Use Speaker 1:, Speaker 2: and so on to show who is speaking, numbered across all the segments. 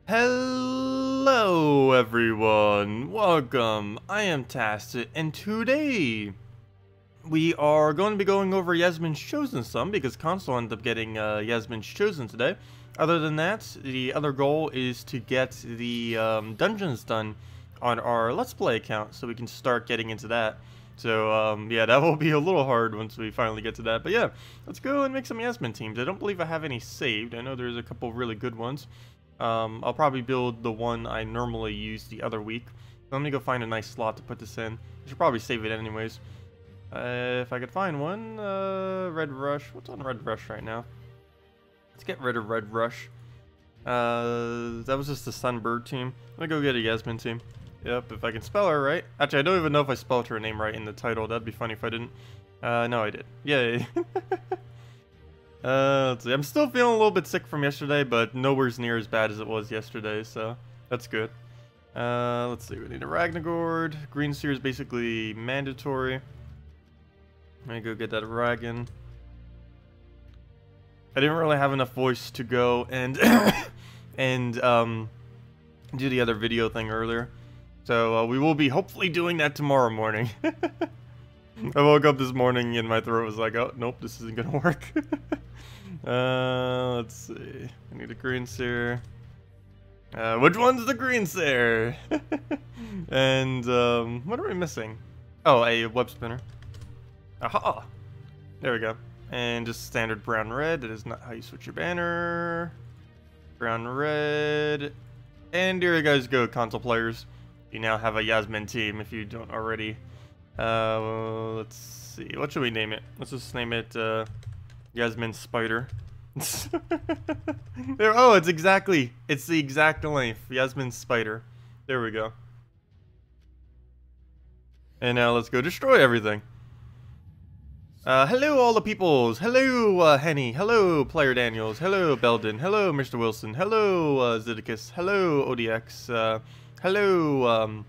Speaker 1: Hello everyone, welcome, I am Tacet, and today we are going to be going over Yasmin's Chosen some, because Console ended up getting Yasmin's Chosen today. Other than that, the other goal is to get the dungeons done on our Let's Play account, so we can start getting into that. So, yeah, that will be a little hard once we finally get to that, but yeah, let's go and make some Yasmin teams. I don't believe I have any saved. I know there's a couple really good ones. I'll probably build the one I normally use the other week. Let me go find a nice slot to put this in. I should probably save it anyways. If I could find one, Red Rush. What's on Red Rush right now? Let's get rid of Red Rush. That was just the Sunbird team. Let me go get a Yasmin team. Yep, if I can spell her right. Actually, I don't even know if I spelled her name right in the title. That'd be funny if I didn't. No, I did. Yay. Let's see. I'm still feeling a little bit sick from yesterday, but nowhere near as bad as it was yesterday, so that's good. Let's see. We need a Ragnagord. Green Seer is basically mandatory. Let me go get that Ragan. I didn't really have enough voice to go and do the other video thing earlier, so we will be hopefully doing that tomorrow morning. I woke up this morning and my throat was like, oh nope, this isn't gonna work. Let's see. I need a Green Seer. Which one's the Green Seer? And what are we missing? Oh, a web spinner. Aha! There we go. And just standard brown red. That is not how you switch your banner. Brown red. And here you guys go, console players. You now have a Yasmin team if you don't already. Let's see. What should we name it? Let's just name it Yasmin Spider. There. Oh, it's the exact length. Yasmin Spider. There we go. And now let's go destroy everything. Hello all the peoples. Hello Henny. Hello Player Daniels. Hello Belden. Hello Mr. Wilson. Hello Zidicus. Hello ODX. Hello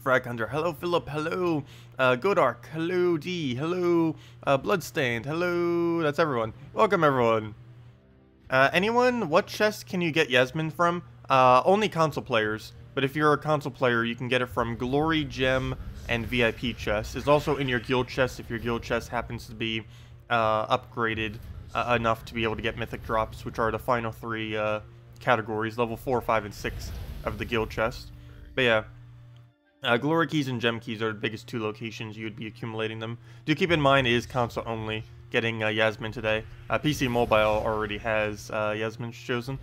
Speaker 1: Frag Hunter. Hello Philip. Hello Godark. Hello D. Hello Bloodstained. Hello. That's everyone. Welcome everyone. Anyone, what chest can you get Yasmin from? Only console players. But if you're a console player, you can get it from Glory, Gem, and VIP chest. It's also in your guild chest if your guild chest happens to be upgraded enough to be able to get mythic drops, which are the final three categories, level 4, 5, and 6 of the guild chest. But yeah, glory keys and gem keys are the biggest two locations you would be accumulating them. Do keep in mind it is console only getting Yasmin today. PC Mobile already has Yasmin's Chosen.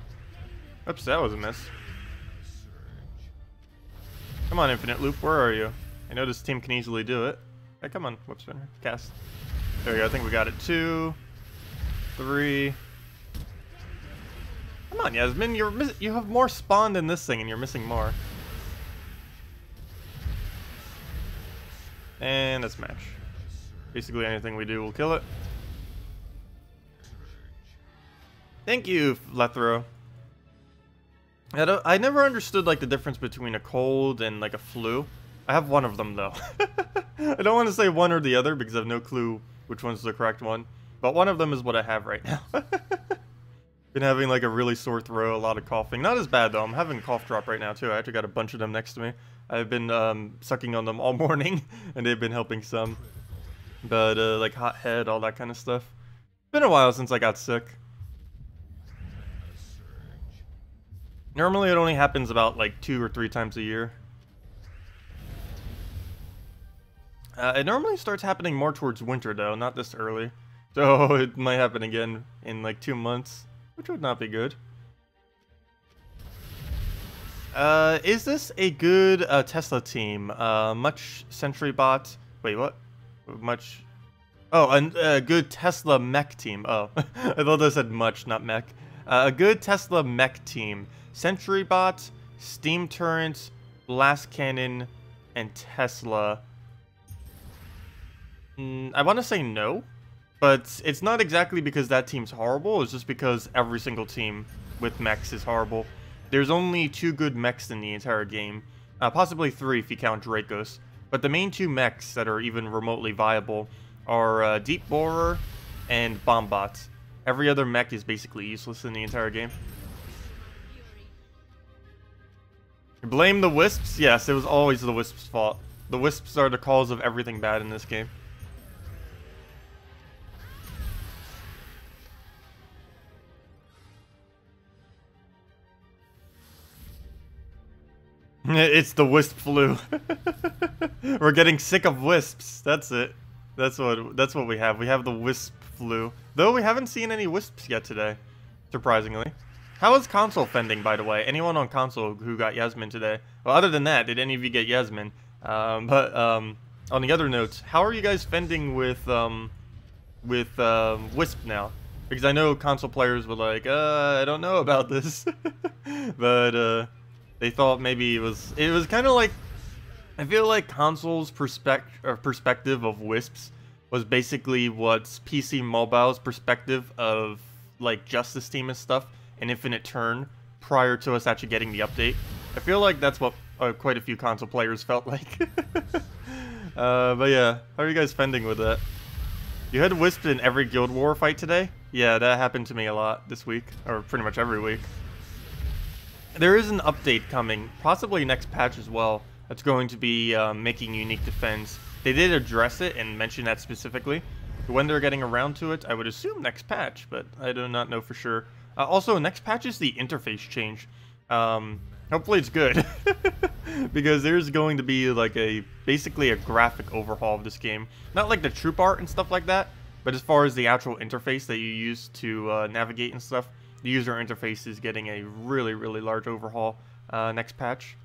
Speaker 1: Oops, that was a miss. Come on, Infinite Loop, where are you? I know this team can easily do it. Hey, come on, whip spinner, cast. There we go, I think we got it. 2, 3. Come on, Yasmin, you have more spawn than this thing and you're missing more. And that's match. Basically anything we do will kill it. Thank you, Lethro. I never understood like the difference between a cold and like a flu. I have one of them though. I don't want to say one or the other because I have no clue which one's the correct one. But one of them is what I have right now. Been having like a really sore throat, a lot of coughing. Not as bad though. I'm having cough drop right now too. I actually got a bunch of them next to me. I've been sucking on them all morning and they've been helping some. But like hot head, all that kind of stuff. It's been a while since I got sick. Normally it only happens about like 2 or 3 times a year. It normally starts happening more towards winter though, not this early. So it might happen again in like 2 months, which would not be good. Is this a good Tesla team? Much Sentry Bot. Wait, what? Much. Oh, a good Tesla mech team. Oh, I thought I said much, not mech. A good Tesla mech team. Sentry Bot, Steam Turret, Blast Cannon, and Tesla. I want to say no, but it's not exactly because that team's horrible. It's just because every single team with mechs is horrible. There's only 2 good mechs in the entire game. Possibly 3 if you count Dracos. But the main 2 mechs that are even remotely viable are Deep Borer and Bombot. Every other mech is basically useless in the entire game. Blame the wisps? Yes, it was always the wisps' fault. The wisps are the cause of everything bad in this game. It's the wisp flu. We're getting sick of wisps. That's it. That's what we have. We have the wisp flu. Though we haven't seen any wisps yet today, surprisingly. How is console fending, by the way? Anyone on console who got Yasmin today? Well, other than that, did any of you get Yasmin? On the other notes, how are you guys fending with wisp now? Because I know console players were like, I don't know about this, but they thought maybe it was kind of like, I feel like console's perspective of wisps was basically what's PC Mobile's perspective of like Justice Team and stuff, and Infinite Turn prior to us actually getting the update. I feel like that's what quite a few console players felt like. But yeah, how are you guys fending with that? You had wisps in every Guild War fight today? Yeah, that happened to me a lot this week, or pretty much every week. There is an update coming, possibly next patch as well, that's going to be making unique defense. They did address it and mention that specifically. When they're getting around to it, I would assume next patch, but I do not know for sure. Also, next patch is the interface change. Hopefully it's good, because there's going to be like basically a graphic overhaul of this game. Not like the troop art and stuff like that, but as far as the actual interface that you use to navigate and stuff, the user interface is getting a really, really large overhaul next patch.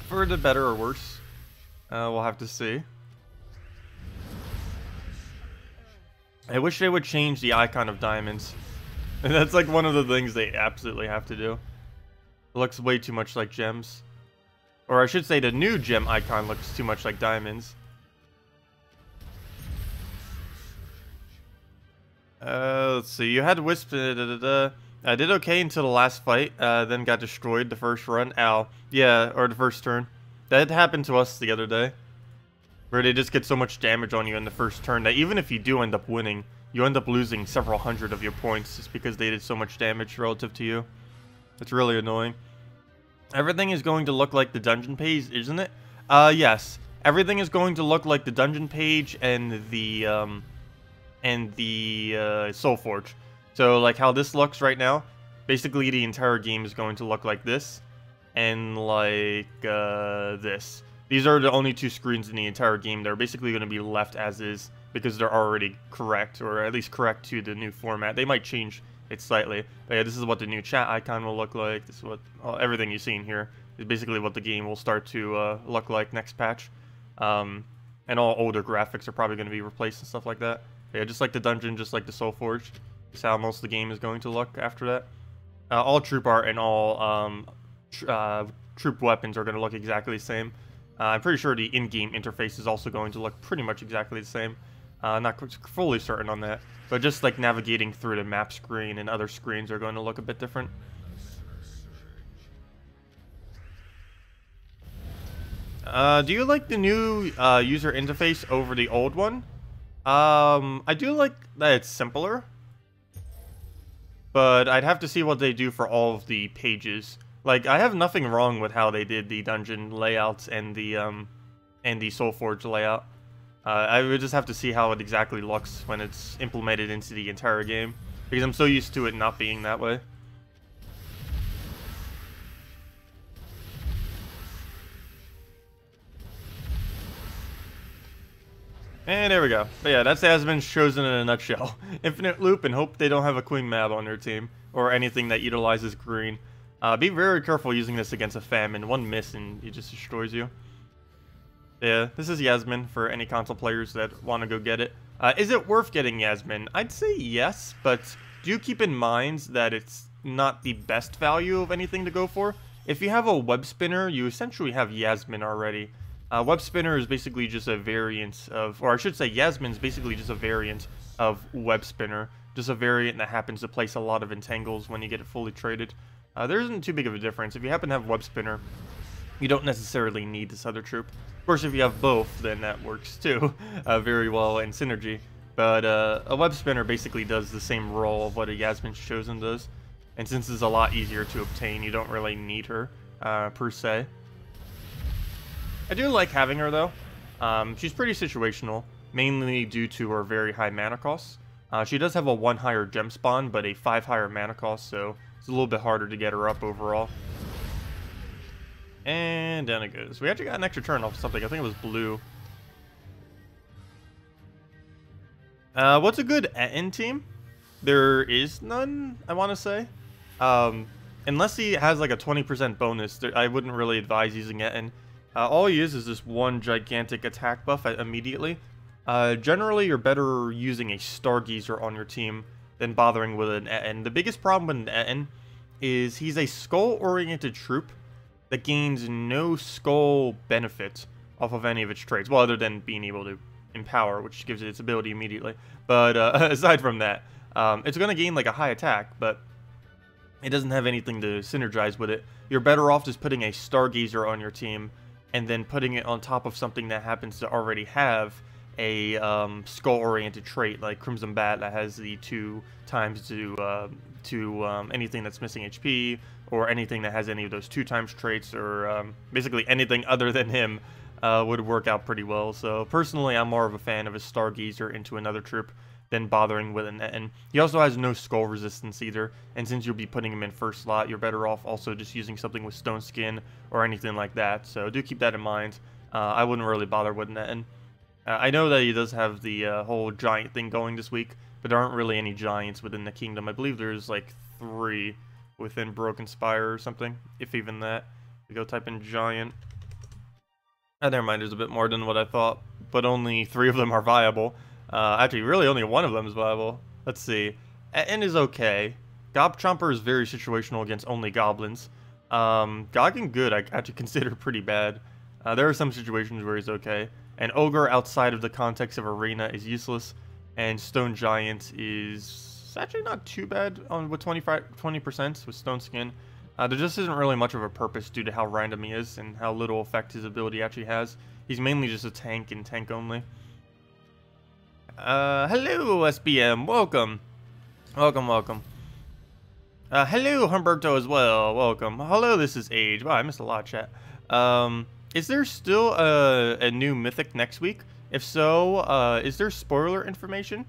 Speaker 1: For the better or worse, we'll have to see. I wish they would change the icon of diamonds. That's like one of the things they absolutely have to do. It looks way too much like gems. Or I should say the new gem icon looks too much like diamonds. Let's see. You had Wisp. I did okay until the last fight. Then got destroyed the first run. Ow. Yeah, or the first turn. That happened to us the other day. Where they just get so much damage on you in the first turn that even if you do end up winning, you end up losing several hundred of your points just because they did so much damage relative to you. It's really annoying. Everything is going to look like the dungeon page, isn't it? Yes. Everything is going to look like the dungeon page and the Soulforge. So like how this looks right now, basically the entire game is going to look like this and like this. These are the only two screens in the entire game. They're basically going to be left as is because they're already correct, or at least correct to the new format. They might change it slightly, but yeah, this is what the new chat icon will look like. This is what everything you've seen here is basically what the game will start to look like next patch. And all older graphics are probably going to be replaced and stuff like that. But yeah, just like the dungeon, just like the Soulforge. That's how most of the game is going to look after that. All troop art and all troop weapons are going to look exactly the same. I'm pretty sure the in-game interface is also going to look pretty much exactly the same. Not fully certain on that, but just like navigating through the map screen and other screens are going to look a bit different. Do you like the new user interface over the old one? I do like that it's simpler, but I'd have to see what they do for all of the pages. Like, I have nothing wrong with how they did the dungeon layouts and the Soulforge layout. I would just have to see how it exactly looks when it's implemented into the entire game, because I'm so used to it not being that way. And there we go. But yeah, that's Yasmin's chosen in a nutshell. Infinite loop and hope they don't have a Queen Mab on their team, or anything that utilizes green. Be very careful using this against a famine. One miss and it just destroys you. Yeah, this is Yasmin for any console players that want to go get it. Is it worth getting Yasmin? I'd say yes, but do keep in mind that it's not the best value of anything to go for. If you have a web spinner, you essentially have Yasmin already. Web spinner is basically just a variant of, or I should say Yasmin's basically just a variant of web spinner. Just a variant that happens to place a lot of entangles when you get it fully traded. There isn't too big of a difference. If you happen to have web spinner, you don't necessarily need this other troop. Of course, if you have both, then that works too very well in synergy. But a web spinner basically does the same role of what a Yasmin's chosen does. And since it's a lot easier to obtain, you don't really need her. per se. I do like having her, though. She's pretty situational, mainly due to her very high mana costs. She does have a 1 higher gem spawn, but a 5 higher mana cost, so it's a little bit harder to get her up overall. And down it goes. We actually got an extra turn off something. I think it was blue. What's a good Etten team? There is none, I want to say. Unless he has like a 20% bonus, I wouldn't really advise using Etten. All he is this one gigantic attack buff immediately. Generally, you're better using a Stargazer on your team than bothering with an Etten. The biggest problem with an Etten is he's a skull-oriented troop that gains no skull benefit off of any of its traits. Well, other than being able to empower, which gives it its ability immediately. But aside from that, it's going to gain like a high attack, but it doesn't have anything to synergize with it. You're better off just putting a Stargazer on your team and then putting it on top of something that happens to already have a skull-oriented trait like Crimson Bat that has the 2 times to anything that's missing HP, or anything that has any of those 2 times traits, or basically anything other than him would work out pretty well. So personally, I'm more of a fan of a Stargazer into another troop than bothering with an Etten. He also has no skull resistance either, and since you'll be putting him in first slot, you're better off also just using something with Stone Skin or anything like that. So do keep that in mind. I wouldn't really bother with an Etten. I know that he does have the whole giant thing going this week, but there aren't really any giants within the kingdom. I believe there's like 3 within Broken Spire or something, if even that. We go type in giant. Oh, never mind, there's a bit more than what I thought, but only 3 of them are viable. Actually, really only 1 of them is viable. Let's see. Etten is okay. Gob Chomper is very situational against only goblins. Goggin good, I actually consider pretty bad. There are some situations where he's okay. And Ogre outside of the context of Arena is useless. And Stone Giant is actually not too bad on with 20% with Stone Skin. There just isn't really much of a purpose due to how random he is and how little effect his ability actually has. He's mainly just a tank and tank only. Hello SBM, welcome. Welcome. Hello Humberto as well, welcome. Hello, this is Age. Wow, I missed a lot of chat. Is there still a new Mythic next week? If so, is there spoiler information?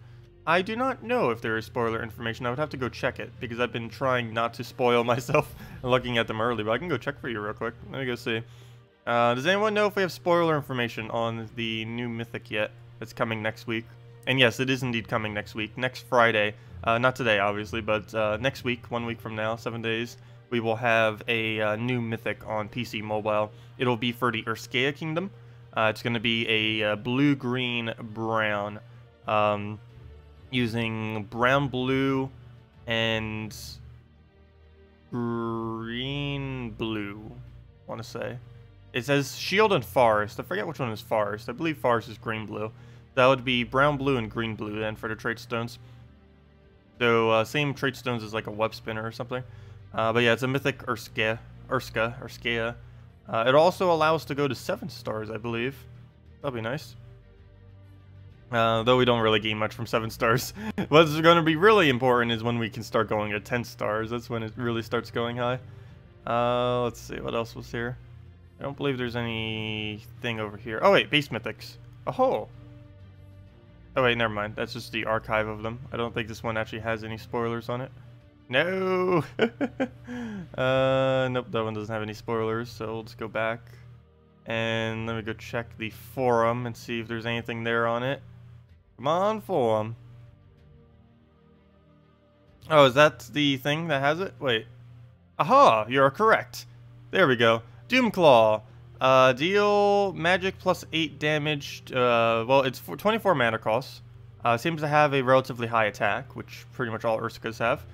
Speaker 1: I do not know if there is spoiler information. I would have to go check it, because I've been trying not to spoil myself and looking at them early, but I can go check for you real quick. Let me go see. Does anyone know if we have spoiler information on the new Mythic yet that's coming next week? And yes, it is indeed coming next week. Next Friday. Not today, obviously, but next week, 1 week from now, 7 days, we will have a new Mythic on PC Mobile. It'll be for the Urskea Kingdom. It's going to be a blue, green, brown. Using brown, blue, and green, blue, I want to say. It says Shield and Forest. I forget which one is Forest. I believe Forest is green, blue. That would be brown, blue, and green, blue then for the trait stones. So, same trait stones as like a web spinner or something. But yeah, it's a Mythic Urskea. It also allows us to go to 7 stars, I believe. That'll be nice. Though we don't really gain much from 7 stars. What's going to be really important is when we can start going to 10 stars. That's when it really starts going high. Let's see, what else was here? I don't believe there's anything over here. Oh wait, base mythics. Oh wait, never mind. That's just the archive of them. I don't think this one actually has any spoilers on it. No! Nope, that one doesn't have any spoilers, so let's go back. And let me go check the forum and see if there's anything there on it. Come on, forum. Oh, is that the thing that has it? Wait. Aha! You're correct. There we go. Doomclaw. Deal magic plus 8 damage. Well, it's 24 mana cost. Seems to have a relatively high attack, which pretty much all Urskas have.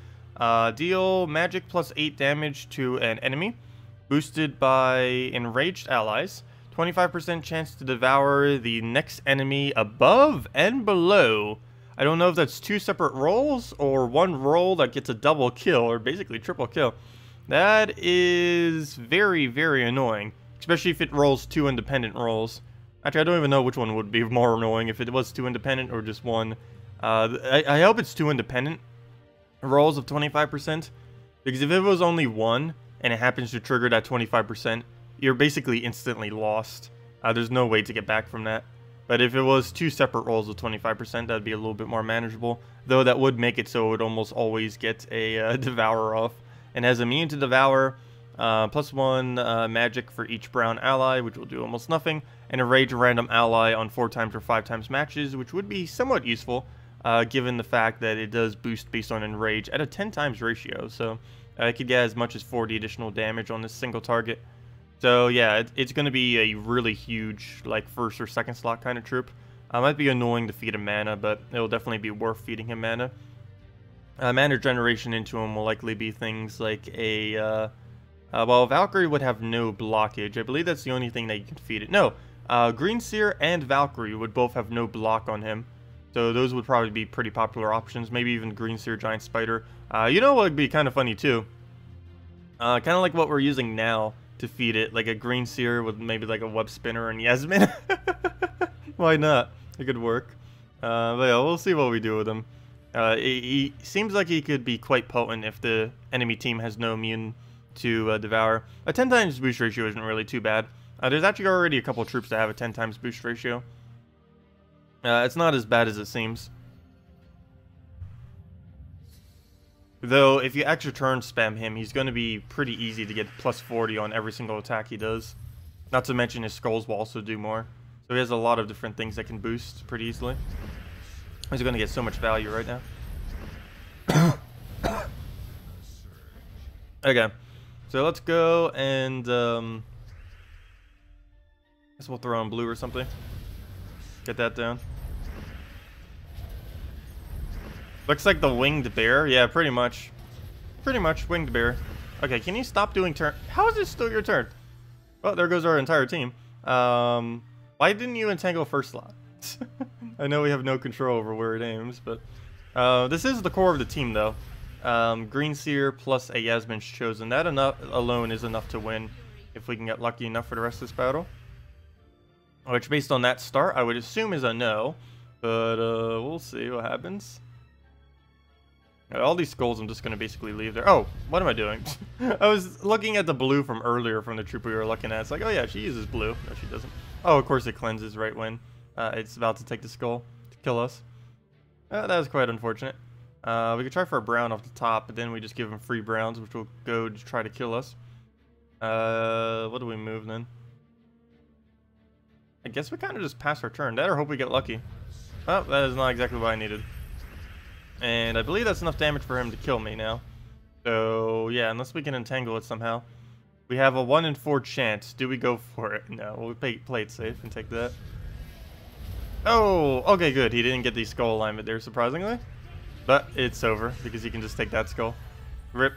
Speaker 1: Deal magic plus 8 damage to an enemy. Boosted by enraged allies. 25% chance to devour the next enemy above and below. I don't know if that's 2 separate rolls or 1 roll that gets a double kill or basically triple kill. That is very, very annoying. Especially if it rolls 2 independent rolls. Actually, I don't even know which one would be more annoying, if it was 2 independent or just 1. I hope it's 2 independent rolls of 25%. Because if it was only 1, and it happens to trigger that 25%, you're basically instantly lost. There's no way to get back from that. But if it was 2 separate rolls of 25%, that'd be a little bit more manageable. Though that would make it so it would almost always get a Devour off. And has immune to Devour, +1 magic for each brown ally, which will do almost nothing. And enrage a random ally on 4 times or 5 times matches, which would be somewhat useful, given the fact that it does boost based on enrage at a 10 times ratio. So it could get as much as 40 additional damage on this single target. So yeah, it's going to be a really huge, like, first or second slot kind of troop. Might be annoying to feed him mana, but it'll definitely be worth feeding him mana. Mana generation into him will likely be things like a, well, Valkyrie would have no blockage. I believe that's the only thing that you can feed it. No, Green Seer and Valkyrie would both have no block on him. So those would probably be pretty popular options. Maybe even Green Seer Giant Spider. You know what would be kind of funny too? Kind of like what we're using now to feed it, like a Green Seer with maybe like a Web Spinner and Yasmin. Why not? It could work. But yeah, we'll see what we do with him. He seems like he could be quite potent if the enemy team has no immune to Devour. A 10 times boost ratio isn't really too bad. There's actually already a couple troops that have a 10 times boost ratio. It's not as bad as it seems. Though, if you extra turn spam him, he's going to be pretty easy to get +40 on every single attack he does. Not to mention his skulls will also do more. So he has a lot of different things that can boost pretty easily. He's going to get so much value right now. Okay, so let's go and I guess we'll throw on blue or something. Get that down. Looks like the winged bear. Yeah, pretty much. Pretty much winged bear. Okay, can you stop doing turn? How is this still your turn? Well, there goes our entire team. Why didn't you entangle first slot? I know we have no control over where it aims, but this is the core of the team, though. Green Seer plus a Yasmin's Chosen. That alone is enough to win if we can get lucky enough for the rest of this battle. Which, based on that start, I would assume is a no. But we'll see what happens. All these skulls I'm just going to basically leave there. Oh, what am I doing? I was looking at the blue from earlier from the troop we were looking at. It's like, oh yeah, she uses blue. No, she doesn't. Oh, of course it cleanses right when it's about to take the skull to kill us. That was quite unfortunate. We could try for a brown off the top, but then we just give him free browns, which will go to try to kill us. What do we move then? I guess we kind of just pass our turn. That or hope we get lucky. Oh, that is not exactly what I needed. And I believe that's enough damage for him to kill me now. So, yeah, unless we can entangle it somehow. We have a 1 in 4 chance. Do we go for it? No, we'll play it safe and take that. Oh, okay, good. He didn't get the skull alignment there, surprisingly. But it's over, because he can just take that skull. Rip.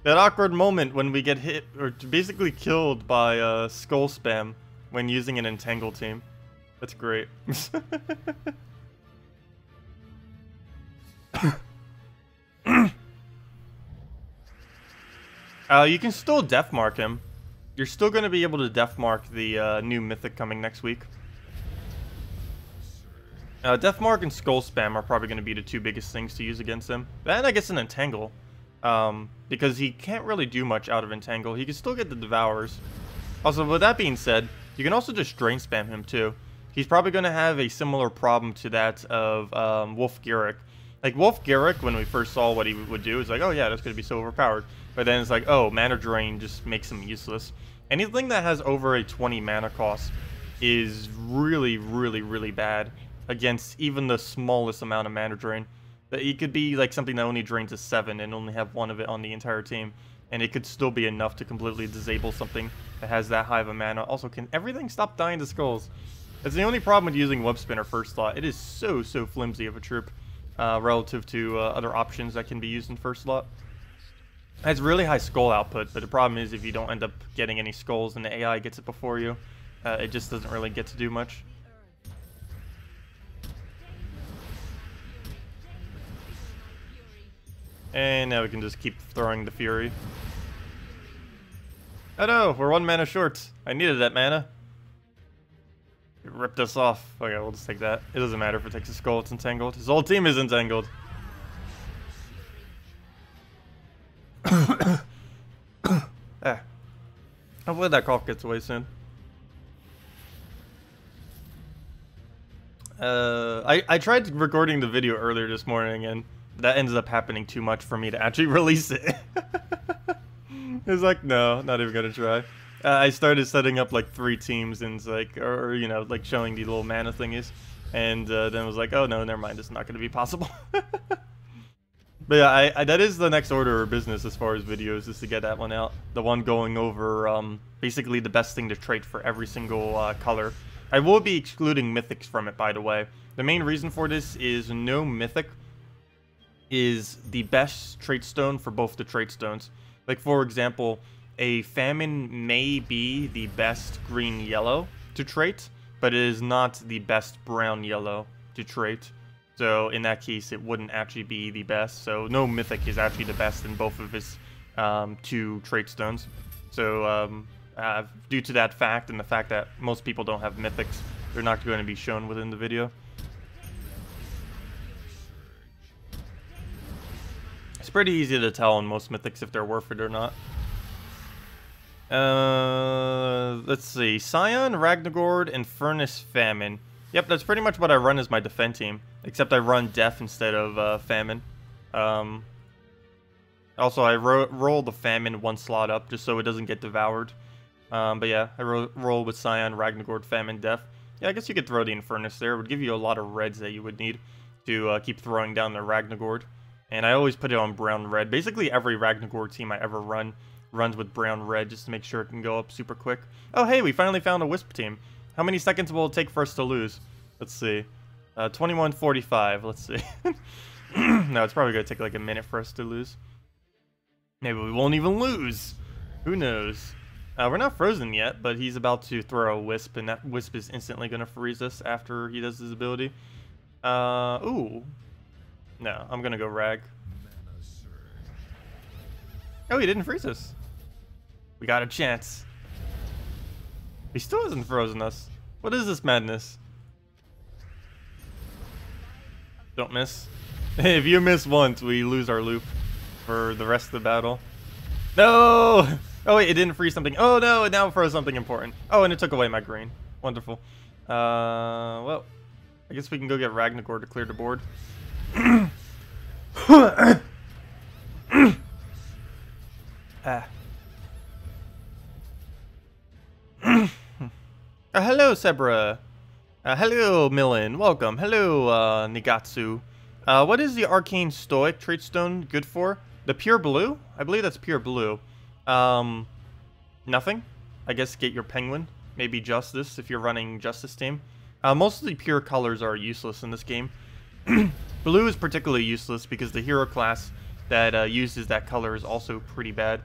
Speaker 1: That awkward moment when we get hit, or basically killed by skull spam when using an entangle team. That's great. You can still death mark him. You're still going to be able to death mark the new Mythic coming next week. Death mark and skull spam are probably going to be the 2 biggest things to use against him. And I guess an entangle. Because he can't really do much out of entangle. He can still get the devours. Also, with that being said, you can also just drain spam him too. He's probably going to have a similar problem to that of Wolf Garrick. Like, Wolf Garrick, when we first saw what he would do, is like, oh yeah, that's going to be so overpowered. But then it's like, oh, mana drain just makes him useless. Anything that has over a 20 mana cost is really, really, really bad against even the smallest amount of mana drain. That it could be like something that only drains a 7 and only have 1 of it on the entire team. And it could still be enough to completely disable something that has that high of a mana. Also, can everything stop dying to skulls? That's the only problem with using Web Spinner first slot. It is so flimsy of a troop. Relative to other options that can be used in first slot. It has really high skull output, but the problem is if you don't end up getting any skulls and the AI gets it before you, it just doesn't really get to do much. And now we can just keep throwing the Fury. Oh no, we're 1 mana short. I needed that mana. It ripped us off. Okay, we'll just take that. It doesn't matter if it takes a skull, it's entangled. His whole team is entangled. Hopefully that cough gets away soon. I tried recording the video earlier this morning, and that ended up happening too much for me to actually release it. It's like, no, not even gonna try. I started setting up like 3 teams and it's like, or you know, like showing the little mana thingies, and then it was like, oh no, never mind, it's not gonna be possible. But yeah, that is the next order of business as far as videos, is to get that one out. The one going over basically the best thing to trait for every single color. I will be excluding Mythics from it, by the way. The main reason for this is no Mythic is the best trait stone for both the trait stones. Like, for example, a Famine may be the best green-yellow to trait, but it is not the best brown-yellow to trait. So in that case, it wouldn't actually be the best. So no Mythic is actually the best in both of his 2 trait stones. So due to that fact and the fact that most people don't have Mythics, they're not going to be shown within the video. It's pretty easy to tell on most Mythics if they're worth it or not. Let's see. Scion, Ragnagord, and Furnace Famine. Yep, that's pretty much what I run as my defend team. Except I run Death instead of Famine. Also, I roll the Famine 1 slot up just so it doesn't get devoured. But yeah, I roll with Scion, Ragnagord, Famine, Death. Yeah, I guess you could throw the Infernus there. It would give you a lot of reds that you would need to keep throwing down the Ragnagord. And I always put it on brown-red. Basically, every Ragnagord team I ever run runs with brown-red just to make sure it can go up super quick. Oh, hey, we finally found a Wisp team. How many seconds will it take for us to lose? Let's see. 21:45. Let's see. No, it's probably going to take like a minute for us to lose. Maybe we won't even lose. Who knows? We're not frozen yet, but he's about to throw a Wisp, and that Wisp is instantly going to freeze us after he does his ability. Ooh. No, I'm going to go Rag. Oh, he didn't freeze us. We got a chance. He still hasn't frozen us. What is this madness? Don't miss. If you miss once, we lose our loop for the rest of the battle. No! Oh wait, it didn't freeze something. Oh no, it now froze something important. Oh, and it took away my green. Wonderful. Well, I guess we can go get Ragnagord to clear the board. Hello, Sebra. Hello, Millen. Welcome. Hello, Nigatsu. What is the Arcane Stoic trait stone good for? The Pure Blue? I believe that's Pure Blue. Nothing. I guess get your Penguin. Maybe Justice if you're running Justice team. Most of the pure colors are useless in this game. Blue is particularly useless because the hero class that uses that color is also pretty bad.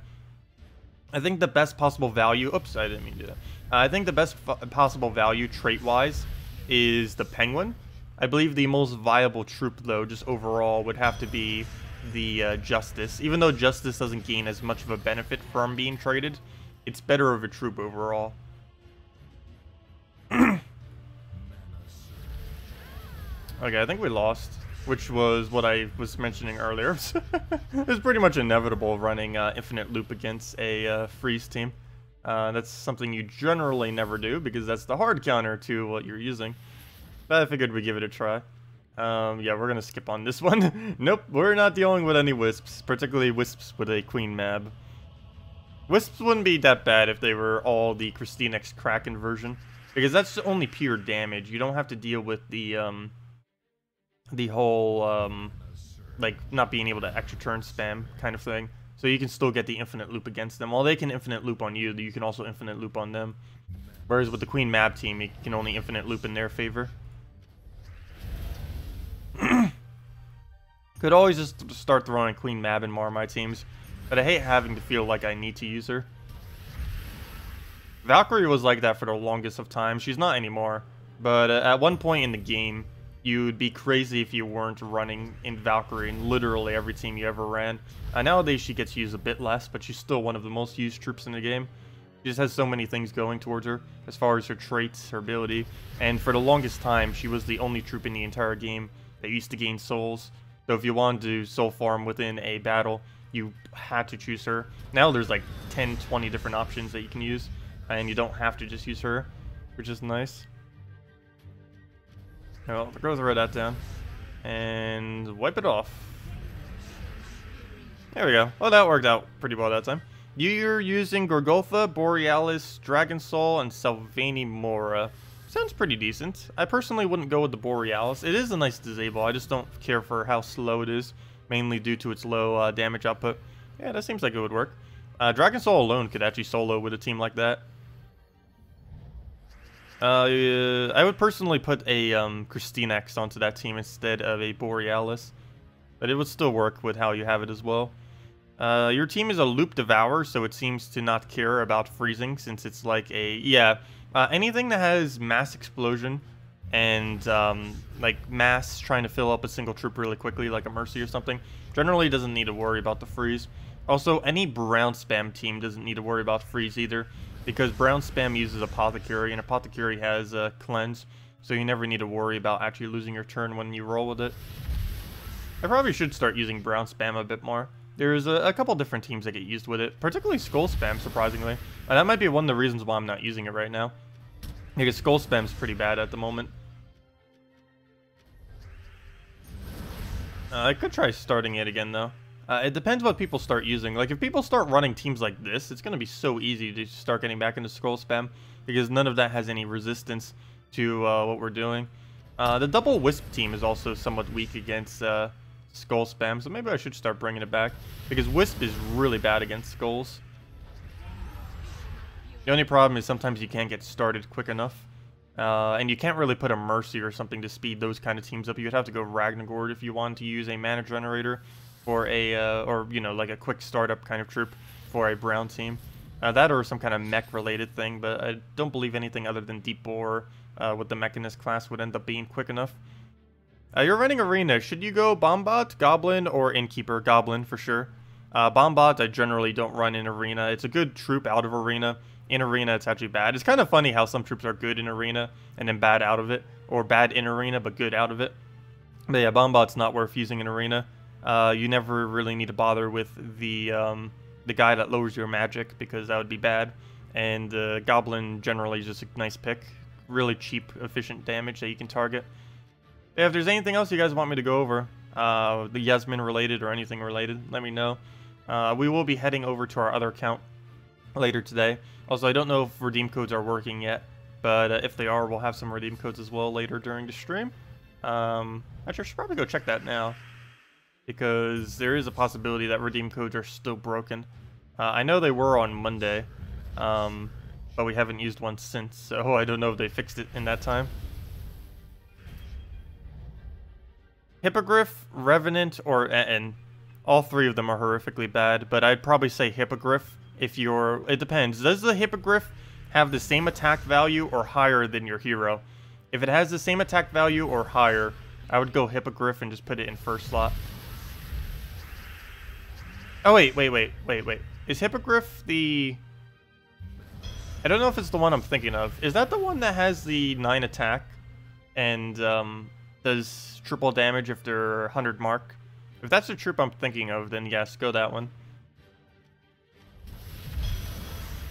Speaker 1: I think the best possible value... Oops, I didn't mean to do that. I think the best possible value trait-wise is the Penguin. I believe the most viable troop, though, just overall, would have to be the Justice. Even though Justice doesn't gain as much of a benefit from being traded, it's better of a troop overall. Okay, I think we lost, which was what I was mentioning earlier. It was pretty much inevitable running Infinite Loop against a freeze team. That's something you generally never do, because that's the hard counter to what you're using. But I figured we'd give it a try. Yeah, we're gonna skip on this one. Nope, we're not dealing with any Wisps, particularly Wisps with a Queen Mab. Wisps wouldn't be that bad if they were all the KrissTigger Kraken version, because that's only pure damage. You don't have to deal with the whole, like, not being able to extra turn spam kind of thing. So you can still get the infinite loop against them. While they can infinite loop on you, you can also infinite loop on them. Whereas with the Queen Mab team, you can only infinite loop in their favor. Could always just start throwing Queen Mab in more of my teams, but I hate having to feel like I need to use her. Valkyrie was like that for the longest of time. She's not anymore, but at one point in the game, you'd be crazy if you weren't running in Valkyrie in literally every team you ever ran. Nowadays she gets used a bit less, but she's still one of the most used troops in the game. She just has so many things going towards her, as far as her traits, her ability, and for the longest time, she was the only troop in the entire game that used to gain souls. So if you wanted to soul farm within a battle, you had to choose her. Now there's like 10, 20 different options that you can use, and you don't have to just use her, which is nice. Well, go throw that down, and wipe it off. There we go. Well, that worked out pretty well that time. You're using Gorgotha, Borealis, Dragon Soul, and Sylvani Mora. Sounds pretty decent. I personally wouldn't go with the Borealis. It is a nice disable. I just don't care for how slow it is, mainly due to its low damage output. Yeah, that seems like it would work. Dragon Soul alone could actually solo with a team like that. I would personally put a KrissTigger onto that team instead of a Borealis, but it would still work with how you have it as well. Your team is a Loop Devourer, so it seems to not care about freezing, since it's like a... Yeah, anything that has mass explosion and like mass trying to fill up a single troop really quickly, like a Mercy or something, generally doesn't need to worry about the freeze. Also, any brown spam team doesn't need to worry about freeze either, because brown spam uses Apothecary, and Apothecary has cleanse, so you never need to worry about actually losing your turn when you roll with it. I probably should start using brown spam a bit more. There's a couple different teams that get used with it, particularly Skull Spam, surprisingly. And that might be one of the reasons why I'm not using it right now, because Skull Spam's pretty bad at the moment. I could try starting it again, though. It depends what people start using. Like, if people start running teams like this, it's going to be so easy to start getting back into Skull Spam, because none of that has any resistance to what we're doing. The double Wisp team is also somewhat weak against Skull Spam, so maybe I should start bringing it back, because Wisp is really bad against Skulls. The only problem is sometimes you can't get started quick enough, and you can't really put a Mercy or something to speed those kind of teams up. You'd have to go Ragnagord if you wanted to use a mana generator for a, or, you know, like a quick startup kind of troop for a brown team. That or some kind of mech related thing, but I don't believe anything other than Deep Bore with the Mechanist class would end up being quick enough. You're running Arena. Should you go Bombot, Goblin, or Innkeeper? Goblin, for sure. Bombot, I generally don't run in Arena. It's a good troop out of Arena. In Arena, it's actually bad. It's kind of funny how some troops are good in Arena and then bad out of it. Or bad in Arena, but good out of it. But yeah, Bombot's not worth using in Arena. You never really need to bother with the guy that lowers your magic, because that would be bad. And Goblin generally is just a nice pick. Really cheap, efficient damage that you can target. Yeah, if there's anything else you guys want me to go over, the Yasmin related or anything related, let me know. We will be heading over to our other account later today. Also, I don't know if redeem codes are working yet, but if they are, we'll have some redeem codes as well later during the stream. Actually, I should probably go check that now, because there is a possibility that redeem codes are still broken. I know they were on Monday, but we haven't used one since, so I don't know if they fixed it in that time. Hippogriff, Revenant, or and all three of them are horrifically bad, but I'd probably say Hippogriff if you're... It depends. Does the Hippogriff have the same attack value or higher than your hero? If it has the same attack value or higher, I would go Hippogriff and just put it in first slot. Oh, wait. Is Hippogriff the... I don't know if it's the one I'm thinking of. Is that the one that has the 9 attack and does triple damage if they're 100 mark? If that's the troop I'm thinking of, then yes, go that one.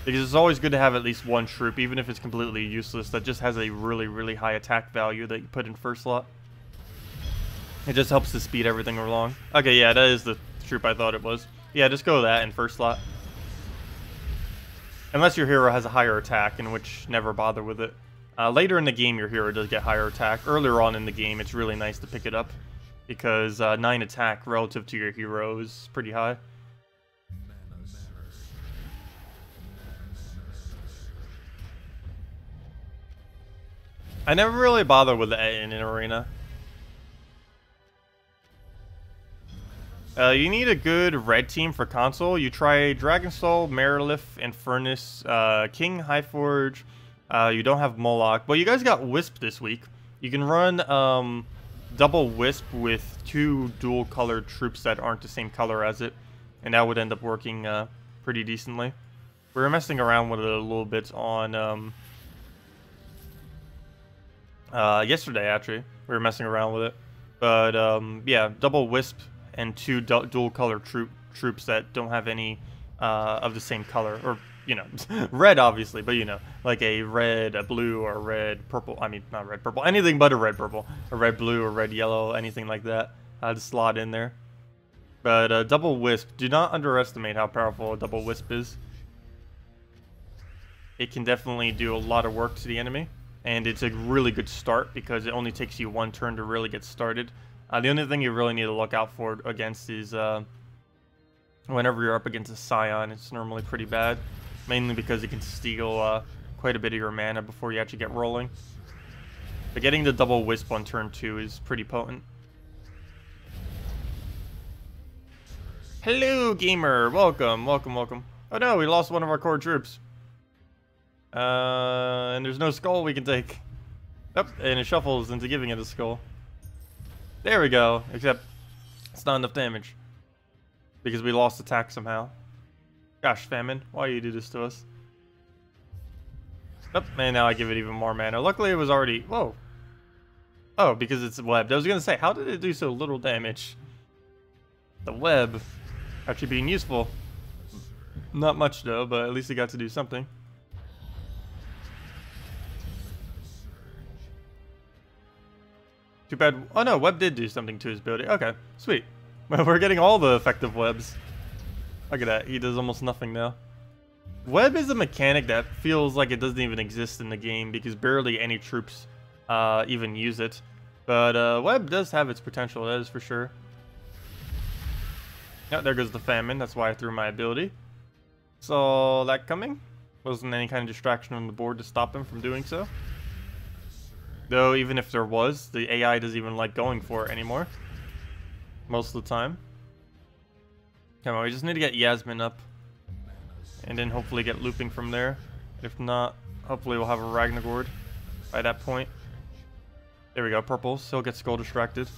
Speaker 1: Because it's always good to have at least one troop, even if it's completely useless, that just has a really, really high attack value that you put in first slot. It just helps to speed everything along. Okay, yeah, that is the troop I thought it was. Yeah, just go that in first slot. Unless your hero has a higher attack, in which never bother with it. Later in the game, your hero does get higher attack. Earlier on in the game, it's really nice to pick it up, because 9 attack relative to your hero is pretty high. I never really bother with it in an arena. You need a good red team for console. You try Dragon Soul, Merilith, Infernus, King, Highforge. You don't have Moloch. But you guys got Wisp this week. You can run double Wisp with 2 dual-colored troops that aren't the same color as it. And that would end up working pretty decently. We were messing around with it a little bit on... yesterday, actually. We were messing around with it. But, yeah, double Wisp and 2 dual-color troop troops that don't have any of the same color, or you know, red obviously, but you know, like a red, a blue, or a red purple. I mean, not red purple, anything but a red purple, a red blue, or red yellow, anything like that. To slot in there. But double wisp, do not underestimate how powerful a double wisp is. It can definitely do a lot of work to the enemy, and it's a really good start because it only takes you one turn to really get started. The only thing you really need to look out for against is whenever you're up against a Scion, it's normally pretty bad. Mainly because it can steal quite a bit of your mana before you actually get rolling. But getting the double wisp on turn 2 is pretty potent. Hello, gamer! Welcome, welcome, welcome. Oh no, we lost one of our core troops. And there's no skull we can take. Yep, and it shuffles into giving it a skull. There we go, except it's not enough damage. Because we lost attack somehow. Gosh, Famine, why you do this to us? Yep, and now I give it even more mana. Luckily it was already... Whoa. Oh, because it's webbed. I was gonna say, how did it do so little damage? The web actually being useful. Not much though, but at least it got to do something. Too bad. Oh no, web did do something to his ability. Okay, sweet. Well, we're getting all the effective webs. Look at that. He does almost nothing now. Web is a mechanic that feels like it doesn't even exist in the game because barely any troops even use it. But web does have its potential, that is for sure. Yeah, there goes the famine. That's why I threw my ability. Saw that coming. Wasn't any kind of distraction on the board to stop him from doing so. Though, even if there was, the AI doesn't even like going for it anymore. Most of the time. Come on, we just need to get Yasmin up. And then hopefully get looping from there. If not, hopefully we'll have a Ragnagord by that point. There we go, purples. He'll get skull distracted.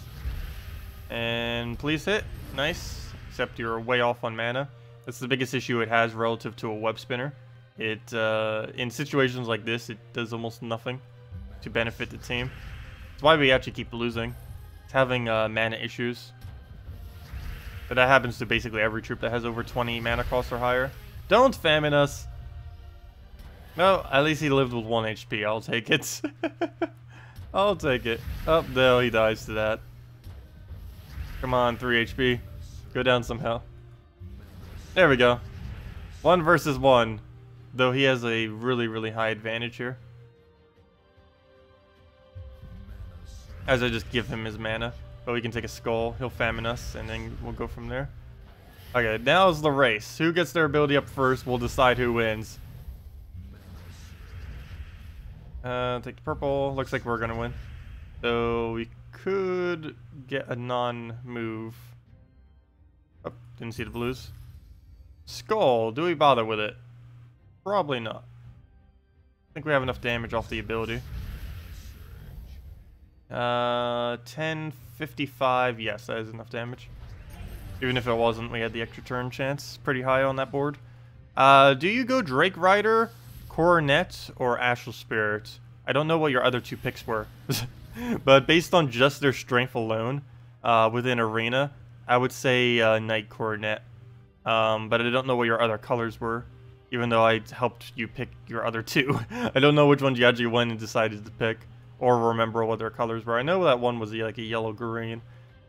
Speaker 1: And please hit. Nice. Except you're way off on mana. That's the biggest issue it has relative to a web spinner. It, in situations like this, it does almost nothing to benefit the team. That's why we actually keep losing. It's having mana issues. But that happens to basically every troop that has over 20 mana cost or higher. Don't famine us! No, at least he lived with 1 HP. I'll take it. I'll take it. Oh, no, he dies to that. Come on, 3 HP. Go down somehow. There we go. 1 versus 1. Though he has a really, really high advantage here. As I just give him his mana. But we can take a skull, he'll famine us, and then we'll go from there. Okay, now is the race. Who gets their ability up first, we'll decide who wins. Take the purple. Looks like we're gonna win. So we could get a non-move. Oh, didn't see the blues. Skull, do we bother with it? Probably not. I think we have enough damage off the ability. 1055, yes, that is enough damage. Even if it wasn't, we had the extra turn chance. Pretty high on that board. Do you go Drake Rider, Coronet, or Astral Spirit? I don't know what your other 2 picks were. But based on just their strength alone, within Arena, I would say Knight Coronet. But I don't know what your other colors were, even though I helped you pick your other 2. I don't know which ones you actually went and decided to pick. Or remember what their colors were. I know that one was like a yellow-green.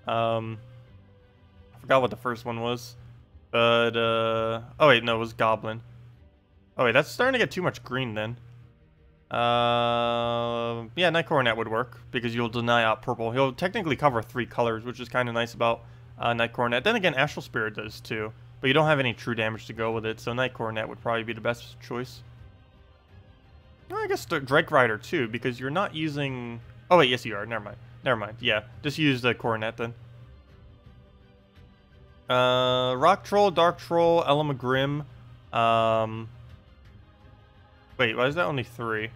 Speaker 1: I forgot what the first one was. But, oh wait, no, it was Goblin. Oh wait, that's starting to get too much green then. Yeah, Night Coronet would work, because you'll deny out purple. He'll technically cover 3 colors, which is kind of nice about Night Coronet. Then again, Astral Spirit does too. But you don't have any true damage to go with it, so Night Coronet would probably be the best choice. Oh, I guess Drake Rider too, because you're not using... Oh wait, yes you are. Never mind. Never mind. Yeah, just use the Coronet then. Rock Troll, Dark Troll, Elamagrim. Wait, why is that only 3?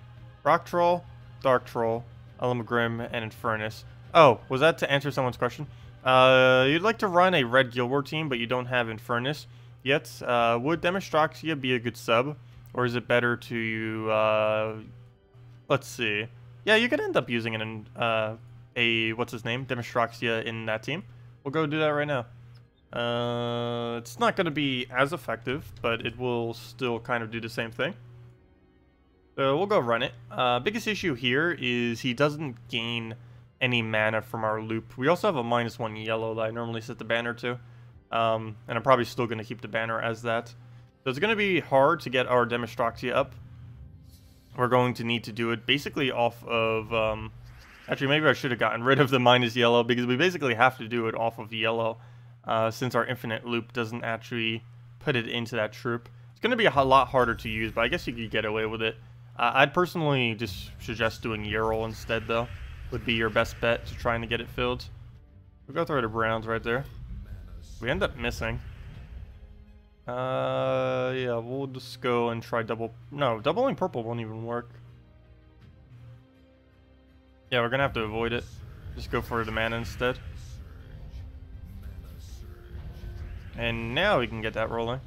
Speaker 1: Rock Troll, Dark Troll, Elamagrim, and Infernus. Oh, was that to answer someone's question? You'd like to run a red Guild War team, but you don't have Infernus yet. Would Demistroxia be a good sub? Or is it better to, let's see. Yeah, you could end up using what's his name? Demistroxia in that team. We'll go do that right now. It's not going to be as effective, but it will still kind of do the same thing. So we'll go run it. Biggest issue here is he doesn't gain any mana from our loop. We also have a -1 yellow that I normally set the banner to. And I'm probably still going to keep the banner as that. So it's going to be hard to get our Demonstraxia up. We're going to need to do it basically off of... actually, maybe I should have gotten rid of the -yellow, because we basically have to do it off of yellow. Since our infinite loop doesn't actually put it into that troop. It's going to be a lot harder to use, but I guess you could get away with it. I'd personally just suggest doing Yarrow instead, though. Would be your best bet to trying to get it filled. We'll go through the browns right there. We end up missing. Yeah, we'll just go and try double... No, doubling purple won't even work. Yeah, we're going to have to avoid it. Just go for the mana instead. And now we can get that rolling.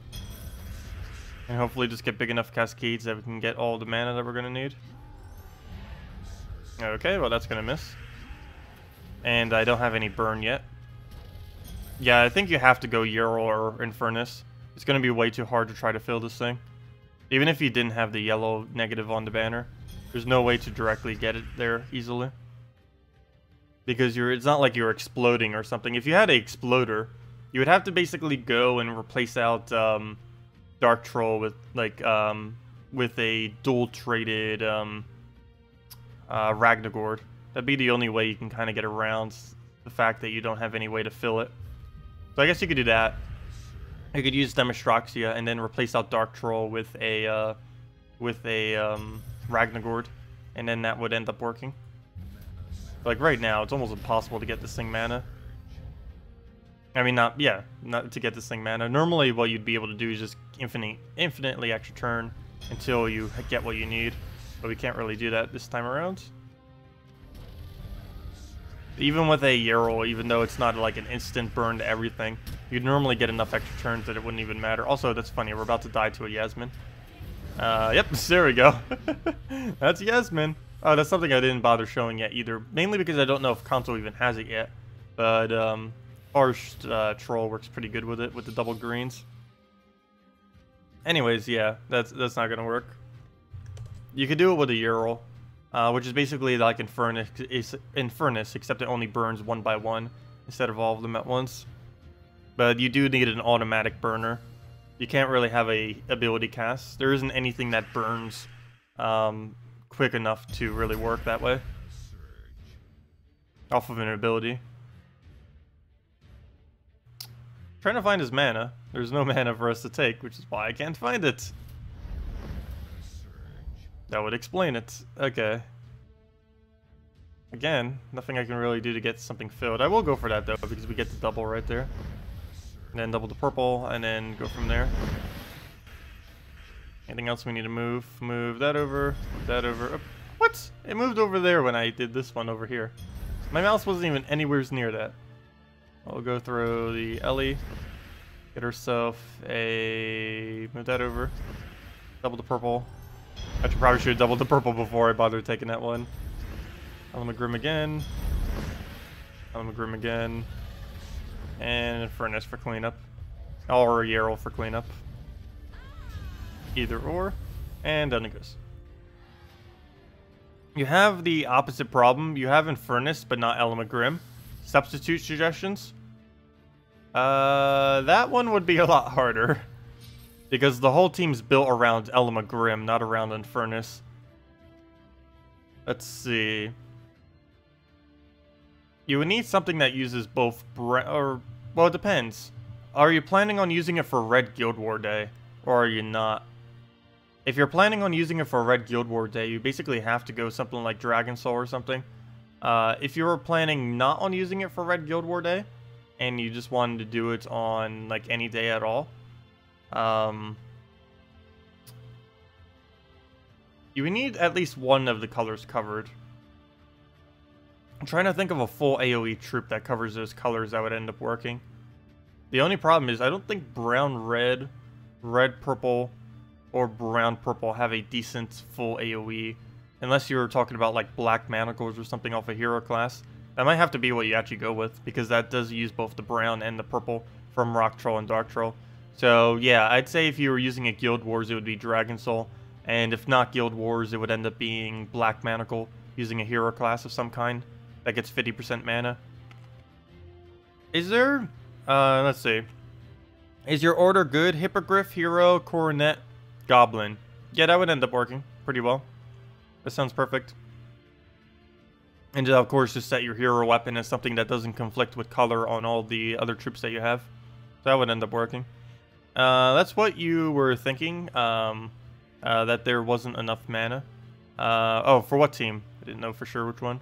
Speaker 1: And hopefully just get big enough cascades that we can get all the mana that we're going to need. Okay, well that's going to miss. And I don't have any burn yet. Yeah, I think you have to go Yarrow or Infernus. It's going to be way too hard to try to fill this thing. Even if you didn't have the yellow negative on the banner. There's no way to directly get it there easily. Because it's not like you're exploding or something. If you had an exploder, you would have to basically go and replace out Dark Troll with like with a dual traded Ragnagord. That'd be the only way you can kind of get around the fact that you don't have any way to fill it. So I guess you could do that. You could use Demonstraxia and then replace out Dark Troll with a Ragnagord, and then that would end up working. Like right now, it's almost impossible to get this thing mana. I mean, not to get this thing mana. Normally, what you'd be able to do is just infinitely extra turn until you get what you need. But we can't really do that this time around. Even with a Yarrow, even though it's not like an instant burn to everything, you'd normally get enough extra turns that it wouldn't even matter. Also, that's funny, we're about to die to a Yasmin. Yep, there we go. That's Yasmin. Oh, that's something I didn't bother showing yet either. Mainly because I don't know if console even has it yet. But, Forest Troll works pretty good with it, with the double greens. Anyways, yeah, that's not gonna work. You could do it with a Yarrow, which is basically like Infernus, except it only burns one by one instead of all of them at once. But you do need an automatic burner. You can't really have a ability cast. There isn't anything that burns quick enough to really work that way. Off of an ability. Trying to find his mana. There's no mana for us to take, which is why I can't find it. That would explain it. Okay. Again, nothing I can really do to get something filled. I will go for that though, because we get the double right there. And then double the purple, and then go from there. Anything else we need to move? Move that over, move that over. Oh, what? It moved over there when I did this one over here. My mouse wasn't even anywhere near that. I'll go through the Ellie. Get herself a... Move that over. Double the purple. Actually, probably should have doubled the purple before I bothered taking that one. Elamagrim again. Elamagrim again. And Furnace for cleanup. Or Yarrow for cleanup. Either or. And down it goes. You have the opposite problem. You have Infernus, but not Elamagrim. Substitute suggestions? That one would be a lot harder. Because the whole team's built around Elamagrim, not around Infernus. Let's see. You would need something that uses both well, it depends. Are you planning on using it for Red Guild War Day? Or are you not? If you're planning on using it for Red Guild War Day, you basically have to go something like Dragon Soul or something. If you were planning not on using it for Red Guild War Day, and you just wanted to do it on like any day at all, you would need at least one of the colors covered. I'm trying to think of a full AoE troop that covers those colors that would end up working. The only problem is I don't think brown red, red purple, or brown purple have a decent full AoE. Unless you're talking about like Black Manacles or something off a hero class. That might have to be what you actually go with, because that does use both the brown and the purple from Rock Troll and Dark Troll. So yeah, I'd say if you were using a Guild Wars, it would be Dragon Soul. And if not Guild Wars, it would end up being Black Manacle, using a hero class of some kind that gets 50% mana. Is there, let's see. Is your order good? Hippogriff, Hero, Coronet, Goblin. Yeah, that would end up working pretty well. That sounds perfect. And of course, just set your hero weapon as something that doesn't conflict with color on all the other troops that you have. So that would end up working. That's what you were thinking, that there wasn't enough mana. Oh, for what team? I didn't know for sure which one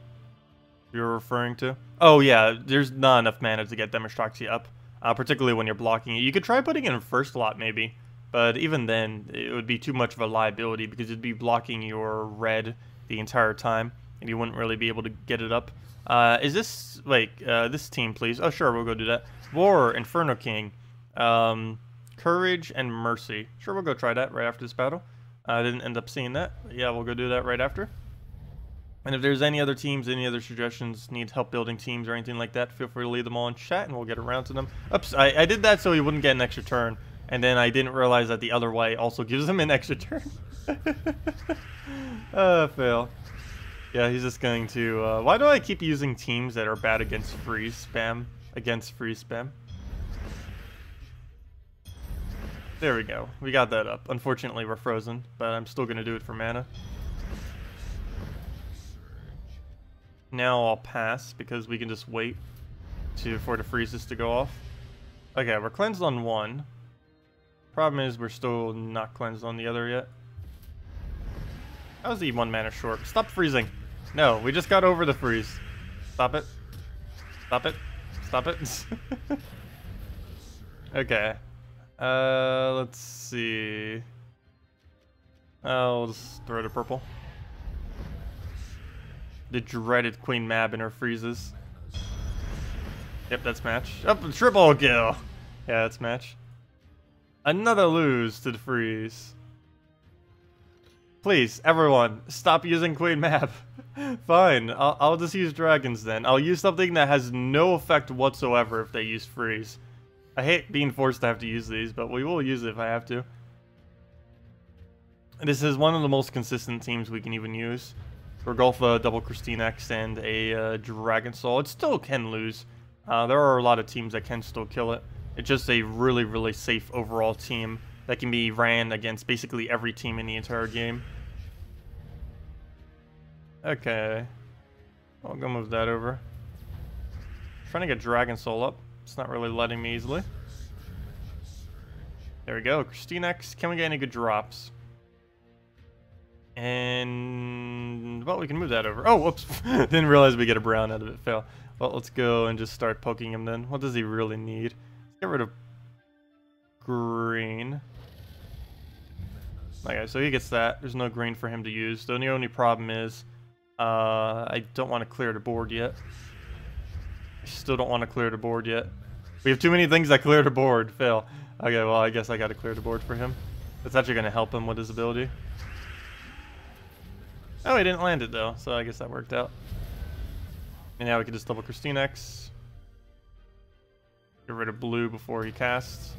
Speaker 1: you were referring to. Oh yeah, there's not enough mana to get Demonstraxia up, particularly when you're blocking it. You could try putting it in first slot maybe, but even then, it would be too much of a liability because it'd be blocking your red the entire time, and you wouldn't really be able to get it up. Is this, like, this team, please? Oh, sure, we'll go do that. War, Inferno King, Courage, and Mercy. Sure, we'll go try that right after this battle. I didn't end up seeing that, but yeah, we'll go do that right after. And if there's any other teams, any other suggestions, need help building teams or anything like that, feel free to leave them all in chat and we'll get around to them. Oops, I did that so he wouldn't get an extra turn. And then I didn't realize that the other way also gives him an extra turn. Fail. Yeah, he's just going to... why do I keep using teams that are bad against freeze spam? There we go. We got that up. Unfortunately, we're frozen, but I'm still going to do it for mana. Now I'll pass, because we can just wait for the freezes to go off. Okay, we're cleansed on one. Problem is, we're still not cleansed on the other yet. How's he 1 mana short? Stop freezing. No, we just got over the freeze. Stop it. Stop it. Stop it. Okay. Let's see. I'll just throw the purple. The dreaded Queen Mab in her freezes. Yep, that's match. Oh, triple kill! Yeah, that's match. Another lose to the freeze. Please, everyone, stop using Queen Mab. Fine, I'll just use dragons then. I'll use something that has no effect whatsoever if they use freeze. I hate being forced to have to use these, but we will use it if I have to. This is one of the most consistent teams we can even use. For Golfa, double KrissTigger, and a Dragon Soul. It still can lose. There are a lot of teams that can still kill it. It's just a really, really safe overall team that can be ran against basically every team in the entire game. Okay. I'll go move that over. Trying to get Dragon Soul up. It's not really letting me easily. There we go. KrissTigger. Can we get any good drops? And... well, we can move that over. Oh, whoops. Didn't realize we get a brown out of it. Fail. Well, let's go and just start poking him then. What does he really need? Let's get rid of green. Okay, so he gets that. There's no green for him to use. The only problem is I don't want to clear the board yet. I still don't want to clear the board yet. We have too many things that clear the board. Fail. Okay, well, I guess I got to clear the board for him. That's actually going to help him with his ability. Oh, he didn't land it though, so I guess that worked out. And now we can just double KrissTigger. Get rid of blue before he casts.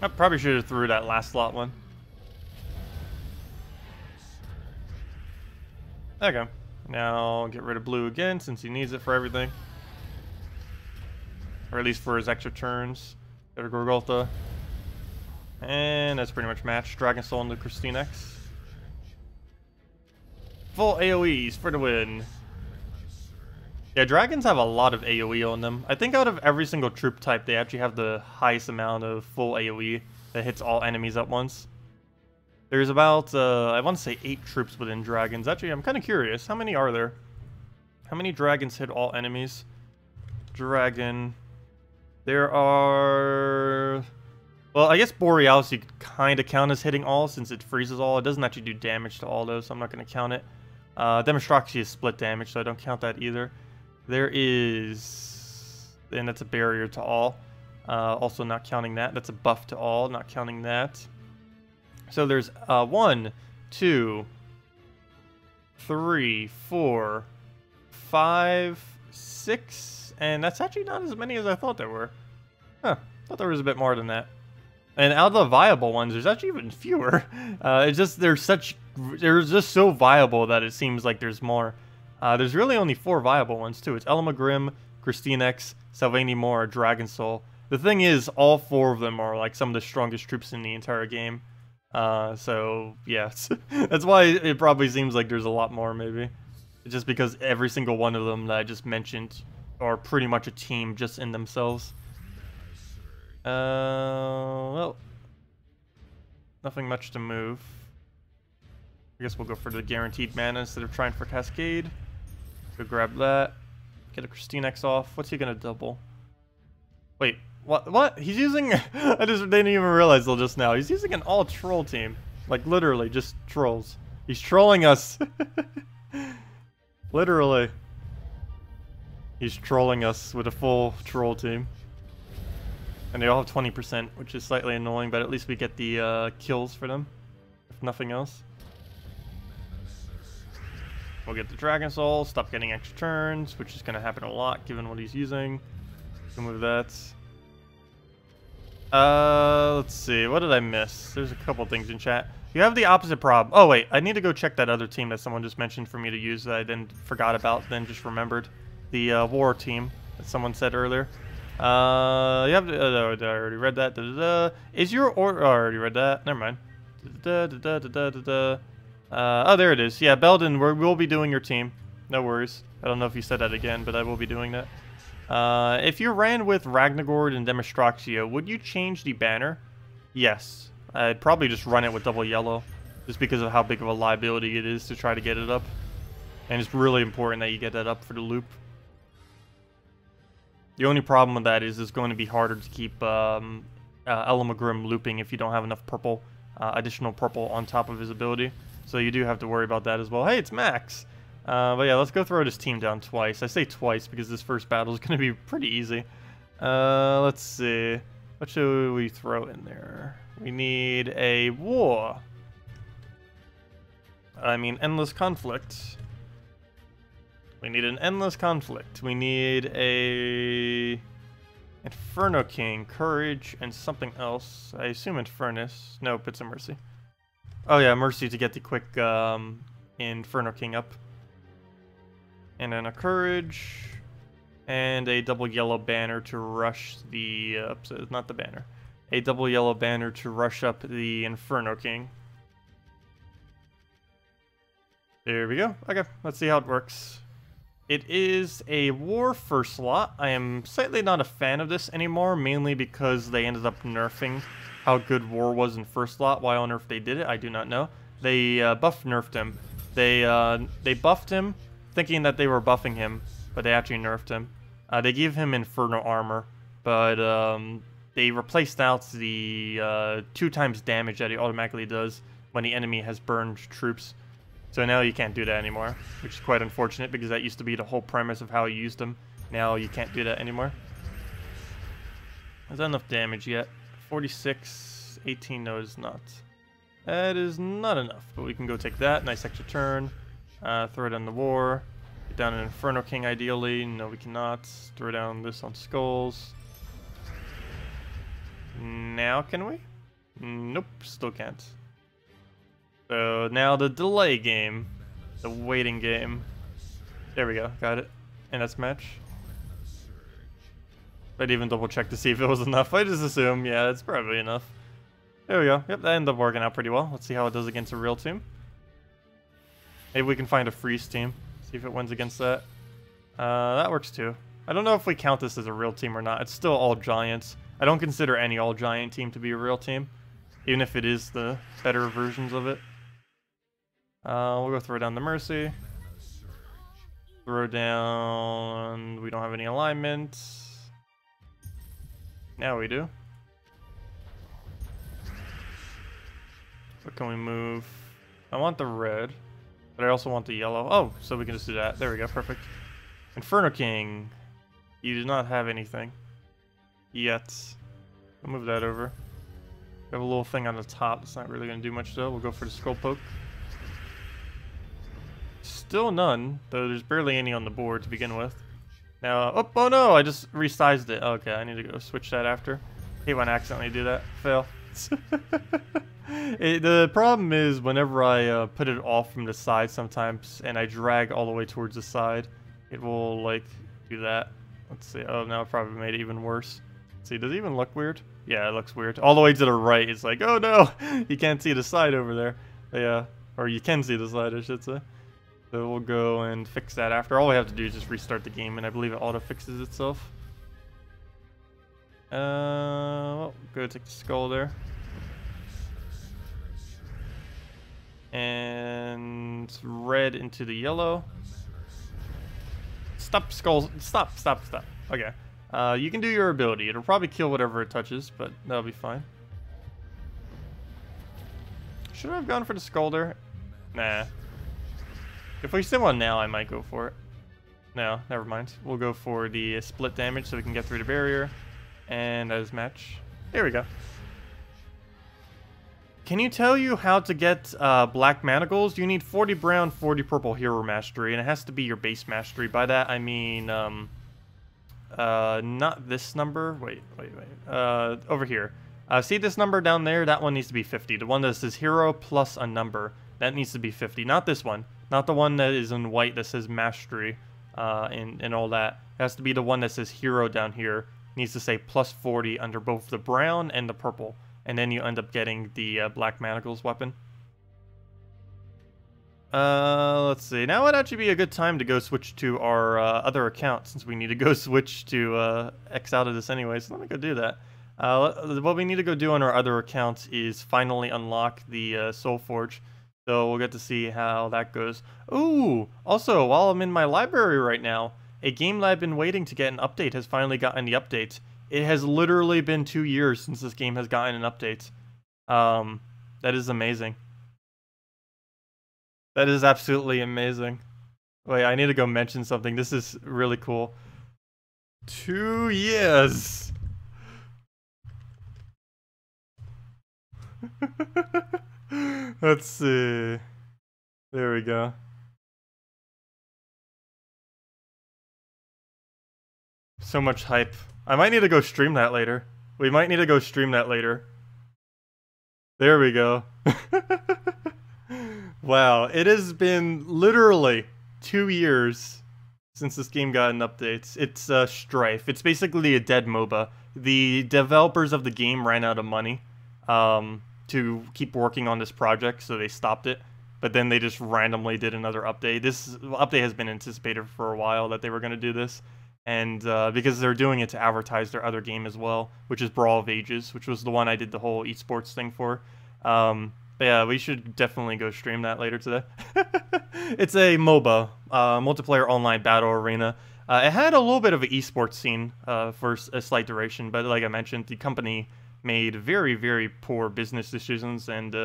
Speaker 1: I probably should have threw that last slot one. Okay. Now get rid of blue again since he needs it for everything. Or at least for his extra turns. Go to Golgotha. And that's pretty much matched. Dragon Soul into KrissTigger. Full AoEs for the win. Yeah, dragons have a lot of AoE on them. I think out of every single troop type, they actually have the highest amount of full AoE that hits all enemies at once. There's about, I want to say 8 troops within dragons. Actually, I'm kind of curious. How many are there? How many dragons hit all enemies? Dragon. There are... well, I guess Borealis you could kind of count as hitting all since it freezes all. It doesn't actually do damage to all those, so I'm not going to count it. Demonstraxia is split damage, so I don't count that either. There is... and that's a barrier to all. Also not counting that. That's a buff to all, not counting that. So there's 1, 2, 3, 4, 5, 6, and that's actually not as many as I thought there were. Huh, thought there was a bit more than that. And out of the viable ones, there's actually even fewer. It's just, they're just so viable that it seems like there's more. There's really only 4 viable ones too. It's Elamagrim, Christinex, Sylvanimore, Dragon Soul. The thing is, all 4 of them are like some of the strongest troops in the entire game. So yeah, that's why it probably seems like there's a lot more maybe. Just because every single one of them that I just mentioned are pretty much a team just in themselves. Well, nothing much to move. I guess we'll go for the guaranteed mana instead of trying for Cascade. Go grab that. Get a Christinex off. What's he gonna double? Wait, what? He's using... I didn't even realize till just now. He's using an all-troll team. Like, literally, just trolls. He's trolling us. Literally. He's trolling us with a full troll team. And they all have 20%, which is slightly annoying, but at least we get the kills for them, if nothing else. We'll get the Dragon Soul, stop getting extra turns, which is going to happen a lot given what he's using. So move that. Let's see, what did I miss? There's a couple things in chat. You have the opposite problem. Oh wait, I need to go check that other team that someone just mentioned for me to use that I then forgot about, then just remembered. The war team that someone said earlier. You have to, I already read that. Is your order? Oh, I already read that. Never mind. Oh, there it is. Yeah, Belden, we'll be doing your team. No worries. I don't know if you said that again, but I will be doing that. If you ran with Ragnagord and Demostraxia, would you change the banner? Yes. I'd probably just run it with double yellow, just because of how big of a liability it is to try to get it up. And it's really important that you get that up for the loop. The only problem with that is it's going to be harder to keep Elamagrim looping if you don't have enough purple, additional purple on top of his ability. So you do have to worry about that as well. Hey, it's Max! But yeah, let's go throw this team down twice. I say twice because this first battle is going to be pretty easy. Let's see. What should we throw in there? We need a war. I mean, endless conflict. We need an endless conflict. We need a Inferno King, Courage, and something else. I assume Infernus. Nope, it's a Mercy. Oh yeah, Mercy to get the quick Inferno King up. And then a Courage, and a double yellow banner to rush the... not the banner. A double yellow banner to rush up the Inferno King. There we go. Okay, let's see how it works. It is a war first slot. I am slightly not a fan of this anymore, mainly because they ended up nerfing how good war was in first slot. Why on earth they did it, I do not know. They nerfed him. They buffed him, thinking that they were buffing him, but they actually nerfed him. They gave him Inferno Armor, but they replaced out the 2 times damage that he automatically does when the enemy has burned troops. So now you can't do that anymore, which is quite unfortunate because that used to be the whole premise of how you used them. Now you can't do that anymore. Is that enough damage yet? 46, 18, no, it's not. That is not enough, but we can go take that. Nice extra turn. Throw it on the war. Get down an Inferno King ideally. No, we cannot. Throw down this on skulls. Now can we? Nope, still can't. So now the delay game, the waiting game. There we go, got it. And that's match. I'd even double check to see if it was enough. I just assume, yeah, it's probably enough. There we go. Yep, that ended up working out pretty well. Let's see how it does against a real team. Maybe we can find a freeze team. See if it wins against that. That works too. I don't know if we count this as a real team or not. It's still all giants. I don't consider any all giant team to be a real team, even if it is the better versions of it. We'll go throw down the Mercy. Throw down... We don't have any alignment. Now we do. What can we move? I want the red, but I also want the yellow. Oh, so we can just do that. There we go, perfect. Inferno King. You do not have anything. Yet. We'll move that over. We have a little thing on the top. It's not really going to do much though. We'll go for the Skull Poke. Still none, though there's barely any on the board to begin with. Now, oh no, I just resized it. Okay, I need to go switch that after. Hate when I accidentally do that. Fail. The problem is whenever I put it off from the side sometimes and I drag all the way towards the side, it will like do that. Let's see. Oh, now it probably made it even worse. Let's see, does it even look weird? Yeah, it looks weird. All the way to the right, it's like, oh no, you can't see the side over there. Yeah, or you can see the side, I should say. So we'll go and fix that after. All we have to do is just restart the game, and I believe it auto-fixes itself. Well, go take the skull there. And red into the yellow. Stop, skull. Stop. Okay. You can do your ability. It'll probably kill whatever it touches, but that'll be fine. Should I have gone for the skull there? Nah. If we see one now, I might go for it. No, never mind. We'll go for the split damage so we can get through the barrier. And as match. There we go. Can you tell you how to get Black Manacles? You need 40 brown, 40 purple hero mastery, and it has to be your base mastery. By that, I mean, not this number. Wait. Over here. See this number down there? That one needs to be 50. The one that says hero plus a number. That needs to be 50. Not this one. Not the one that is in white that says mastery and all that. It has to be the one that says hero down here. It needs to say plus 40 under both the brown and the purple. And then you end up getting the Black Manacles weapon. Let's see. Now would actually be a good time to go switch to our other account, since we need to go switch to X out of this anyway. So let me go do that. What we need to go do on our other account is finally unlock the Soul Forge. So we'll get to see how that goes. Ooh! Also, while I'm in my library right now, a game that I've been waiting to get an update has finally gotten the update. It has literally been 2 years since this game has gotten an update. That is amazing. That is absolutely amazing. Wait, I need to go mention something. This is really cool. 2 years! Let's see. There we go. So much hype. I might need to go stream that later. We might need to go stream that later. There we go. Wow, it has been literally 2 years since this game got an update. It's Strife. It's basically a dead MOBA. The developers of the game ran out of money to keep working on this project, so they stopped it. But then they just randomly did another update. This update has been anticipated for a while that they were going to do this. And because they're doing it to advertise their other game as well, which is Brawl of Ages, which was the one I did the whole esports thing for. But yeah, we should definitely go stream that later today. It's a MOBA, multiplayer online battle arena. It had a little bit of an esports scene for a slight duration, but like I mentioned, the company made very, very poor business decisions, and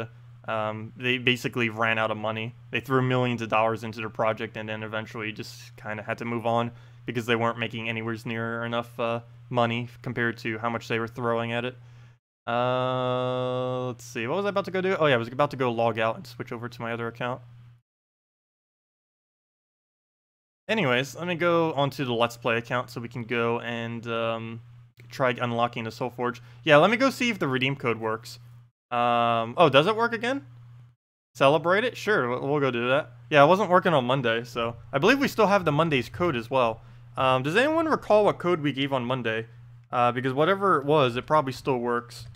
Speaker 1: they basically ran out of money. They threw millions of dollars into their project, and then eventually just kind of had to move on because they weren't making anywhere near enough money compared to how much they were throwing at it. Let's see. What was I about to go do? Oh yeah, I was about to go log out and switch over to my other account. Anyways, let me go onto the Let's Play account so we can go and try unlocking the Soul Forge. Yeah, let me go see if the redeem code works. Oh, does it work again? Celebrate it? Sure, we'll go do that. Yeah, it wasn't working on Monday, so I believe we still have the Monday's code as well. Does anyone recall what code we gave on Monday? Because whatever it was, it probably still works.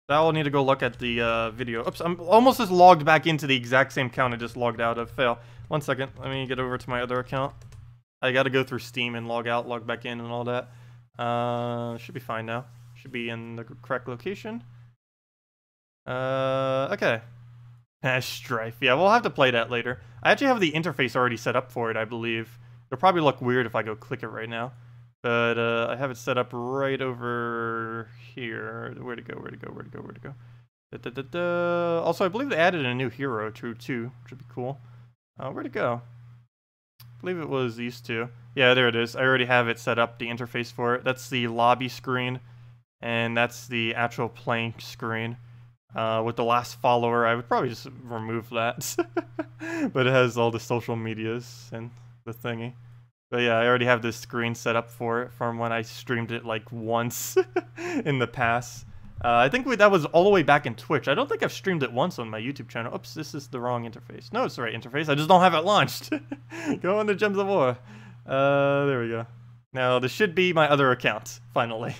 Speaker 1: That will need to go look at the video. Oops, I'm almost just logged back into the exact same account I just logged out of. Fail. 1 second, let me get over to my other account. I gotta go through Steam and log out, log back in and all that. Should be fine now. Should be in the correct location. Okay. Strife. Yeah, we'll have to play that later. I actually have the interface already set up for it, I believe. It'll probably look weird if I go click it right now. But I have it set up right over here. Where'd it go? Also, I believe they added a new hero too, which would be cool. Where'd it go? I believe it was these two. Yeah, there it is. I already have it set up, the interface for it. That's the lobby screen, and that's the actual playing screen. With the last follower, I would probably just remove that. But it has all the social medias and the thingy. But yeah, I already have this screen set up for it from when I streamed it like once in the past. I think that was all the way back in Twitch. I don't think I've streamed it once on my YouTube channel. Oops, this is the wrong interface. No, it's the right interface. I just don't have it launched. Go on to Gems of War. There we go. Now, this should be my other account, finally.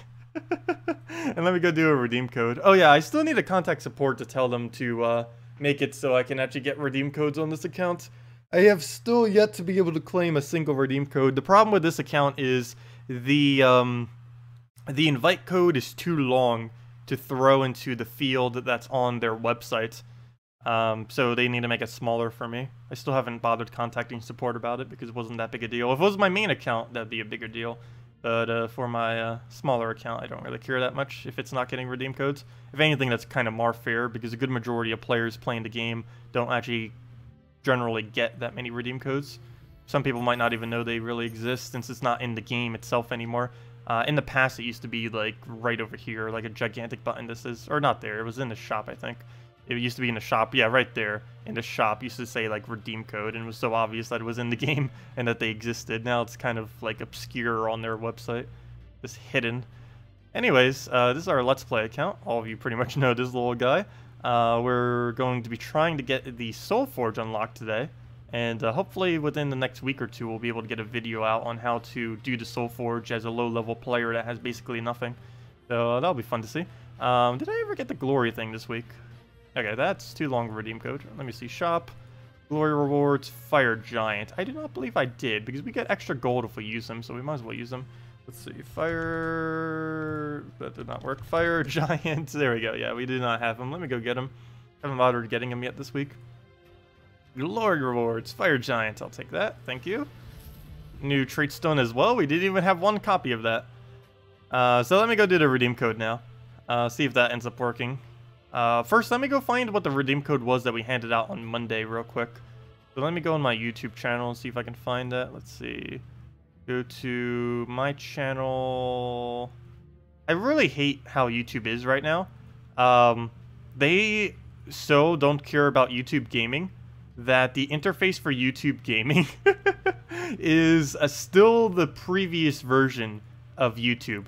Speaker 1: And let me go do a redeem code. Oh yeah, I still need to contact support to tell them to make it so I can actually get redeem codes on this account. I have still yet to be able to claim a single redeem code. The problem with this account is the invite code is too long to throw into the field that's on their website. So they need to make it smaller for me. I still haven't bothered contacting support about it because it wasn't that big a deal. If it was my main account, that'd be a bigger deal. But for my smaller account, I don't really care that much if it's not getting redeem codes. If anything, that's kind of more fair because a good majority of players playing the game don't actually generally get that many redeem codes. Some people might not even know they really exist since it's not in the game itself anymore. In the past, it used to be like right over here, like a gigantic button. This is, or not there, it was in the shop, I think. It used to be in the shop, yeah, right there in the shop used to say like redeem code, and it was so obvious that it was in the game and that they existed. Now it's kind of like obscure on their website, just hidden. Anyways, this is our Let's Play account. All of you pretty much know this little guy. We're going to be trying to get the Soul Forge unlocked today. And hopefully within the next week or two, we'll be able to get a video out on how to do the Soul Forge as a low-level player that has basically nothing. So that'll be fun to see. Did I ever get the Glory thing this week? Okay, that's too long of a redeem code. Let me see. Shop. Glory rewards. Fire Giant. I do not believe I did, because we get extra gold if we use them, so we might as well use them. Let's see. Fire... That did not work. Fire Giant. There we go. Yeah, we did not have them. Let me go get them. Haven't bothered getting them yet this week. Glory rewards, Fire Giant, I'll take that, thank you. New Trait Stone as well, we didn't even have one copy of that. So let me go do the redeem code now. See if that ends up working. First, let me go find what the redeem code was that we handed out on Monday real quick. So let me go on my YouTube channel and see if I can find that. Let's see. Go to my channel. I really hate how YouTube is right now. They so don't care about YouTube gaming that the interface for YouTube gaming is still the previous version of YouTube.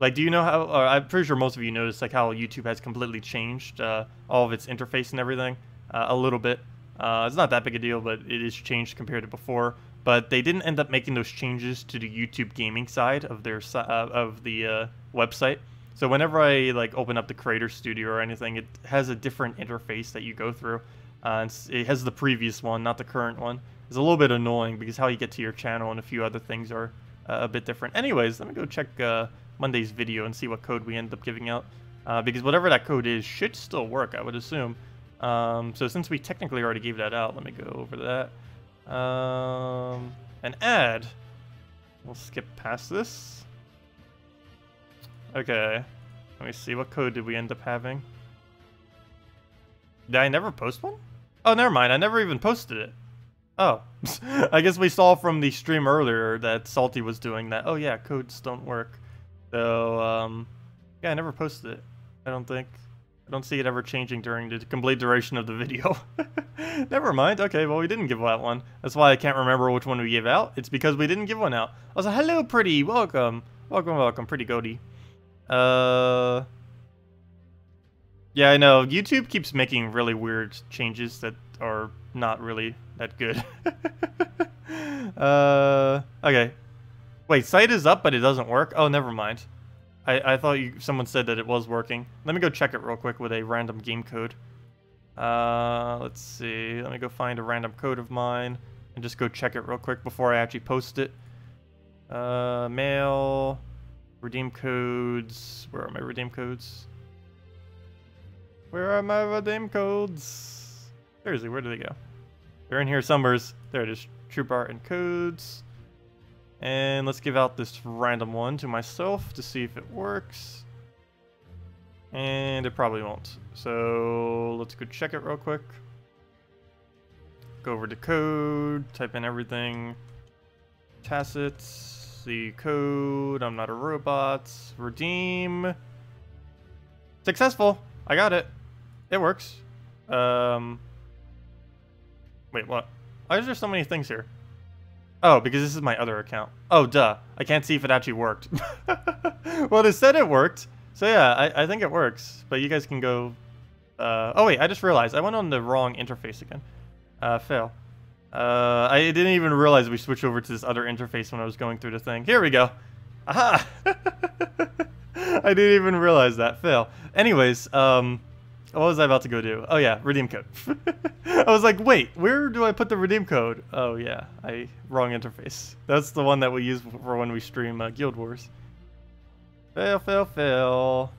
Speaker 1: Like, do you know how, I'm pretty sure most of you noticed, like, how YouTube has completely changed all of its interface and everything a little bit. It's not that big a deal, but it is changed compared to before. But they didn't end up making those changes to the YouTube gaming side of their website. So whenever I, like, open up the Creator Studio or anything, it has a different interface that you go through. It has the previous one, not the current one. It's a little bit annoying because how you get to your channel and a few other things are a bit different. Anyways, let me go check Monday's video and see what code we end up giving out. Because whatever that code is should still work, I would assume. So since we technically already gave that out, let me go over that. An ad. We'll skip past this. Okay. Let me see, what code did we end up having? Did I never post one? Oh, never mind. I never even posted it. Oh. I guess we saw from the stream earlier that Salty was doing that. Oh, yeah, codes don't work. So, yeah, I never posted it. I don't think. I don't see it ever changing during the complete duration of the video. Never mind. Okay, well, we didn't give out one. That's why I can't remember which one we gave out. It's because we didn't give one out. I was like, hello, pretty. Welcome. Welcome, welcome. Pretty goatee. Yeah, I know. YouTube keeps making really weird changes that are not really that good. Okay. Wait, site is up, but it doesn't work? Oh, never mind. I thought someone said that it was working. Let me go check it real quick with a random game code. Let's see. Let me go find a random code of mine and just go check it real quick before I actually post it. Mail. Redeem codes. Where are my redeem codes? Where are my redeem codes? Seriously, where do they go? They're in here somewhere. There it is. Troop art and codes. And let's give out this random one to myself to see if it works. And it probably won't. So let's go check it real quick. Go over to code, type in everything. Tacet, the code, I'm not a robot. Redeem. Successful. I got it. It works. Wait, what? Why is there so many things here? Oh, because this is my other account. Oh, duh. I can't see if it actually worked. Well, it said it worked. So yeah, I think it works. But you guys can go... oh wait, I just realized. I went on the wrong interface again. Fail. I didn't even realize we switched over to this other interface when I was going through the thing. Here we go. Aha! I didn't even realize that. Fail. Anyways, what was I about to go do? Oh yeah, redeem code. I was like, wait, where do I put the redeem code? Oh yeah, wrong interface. That's the one that we use for when we stream Guild Wars. Fail, fail, fail.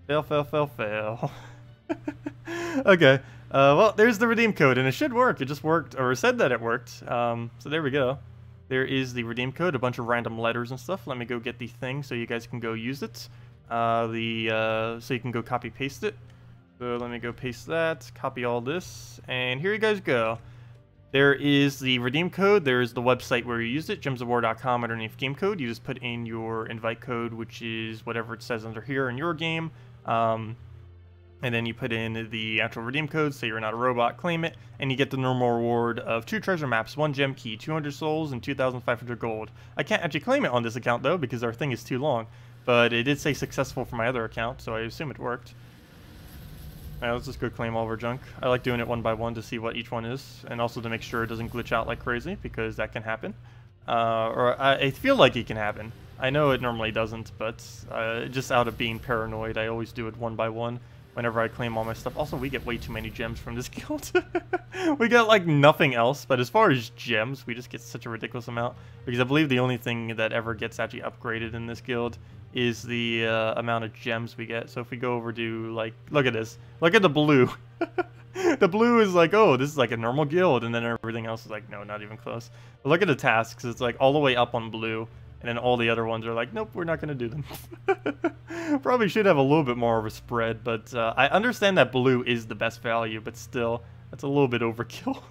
Speaker 1: Fail, fail, fail, fail. Okay, well, there's the redeem code, and it should work. It just worked, or said that it worked. So there we go. There is the redeem code, a bunch of random letters and stuff. Let me go get the thing so you guys can go use it. So you can go copy paste it. So let me go paste that, copy all this, and here you guys go. There is the redeem code. There is the website where you use it, gemsofwar.com underneath game code. You just put in your invite code, which is whatever it says under here in your game. And then you put in the actual redeem code, say you're not a robot, claim it, and you get the normal reward of 2 treasure maps, 1 gem key, 200 souls, and 2,500 gold. I can't actually claim it on this account, though, because our thing is too long. But it did say successful for my other account, so I assume it worked. Alright, let's just go claim all of our junk. I like doing it one by one to see what each one is, and also to make sure it doesn't glitch out like crazy, because that can happen. I feel like it can happen. I know it normally doesn't, but just out of being paranoid, I always do it one by one whenever I claim all my stuff. Also, we get way too many gems from this guild. We get like nothing else, but as far as gems, we just get such a ridiculous amount, because I believe the only thing that ever gets actually upgraded in this guild is the amount of gems we get. So if we go over to, like, look at this. Look at the blue. The blue is like, oh, this is like a normal guild, and then everything else is like, no, not even close. But look at the tasks. It's like all the way up on blue, and then all the other ones are like, nope, we're not going to do them. Probably should have a little bit more of a spread, but I understand that blue is the best value, but still, that's a little bit overkill.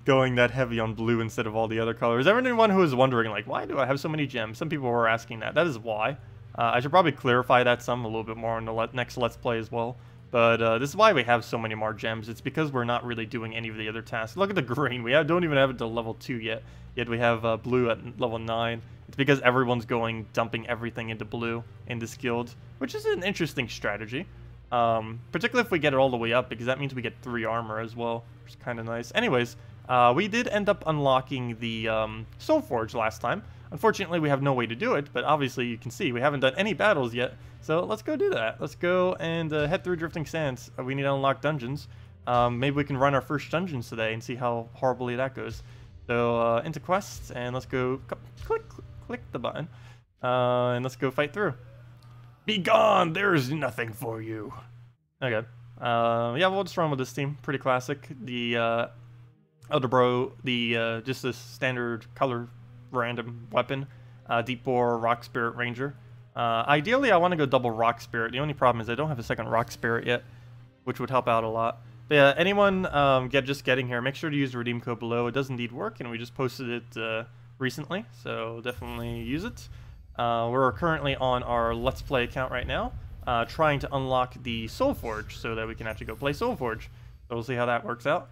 Speaker 1: Going that heavy on blue instead of all the other colors. Everyone who is wondering, like, why do I have so many gems? Some people were asking that. That is why. I should probably clarify that a little bit more in the next Let's Play as well. But this is why we have so many more gems. It's because we're not really doing any of the other tasks. Look at the green. We don't even have it to level 2 yet. Yet we have blue at level 9. It's because everyone's dumping everything into blue in this guild, which is an interesting strategy. Particularly if we get it all the way up, because that means we get 3 armor as well, which is kind of nice. Anyways, we did end up unlocking the Soul Forge last time. Unfortunately, we have no way to do it, but obviously you can see we haven't done any battles yet. So let's go do that. Let's go and head through Drifting Sands. We need to unlock dungeons. Maybe we can run our first dungeons today and see how horribly that goes. So into quests, and let's go click the button, and let's go fight through. Be gone! There is nothing for you. Okay. Yeah, we'll just run with this team. Pretty classic. The Dbarrel, just this standard color random weapon. Deep Bore, Rock Spirit, Ranger. Ideally, I want to go double Rock Spirit. The only problem is I don't have a second Rock Spirit yet, which would help out a lot. But yeah, anyone just getting here, make sure to use the redeem code below. It does indeed work, and we just posted it recently, so definitely use it. We're currently on our Let's Play account right now, trying to unlock the Soul Forge so that we can actually go play Soul Forge. So we'll see how that works out.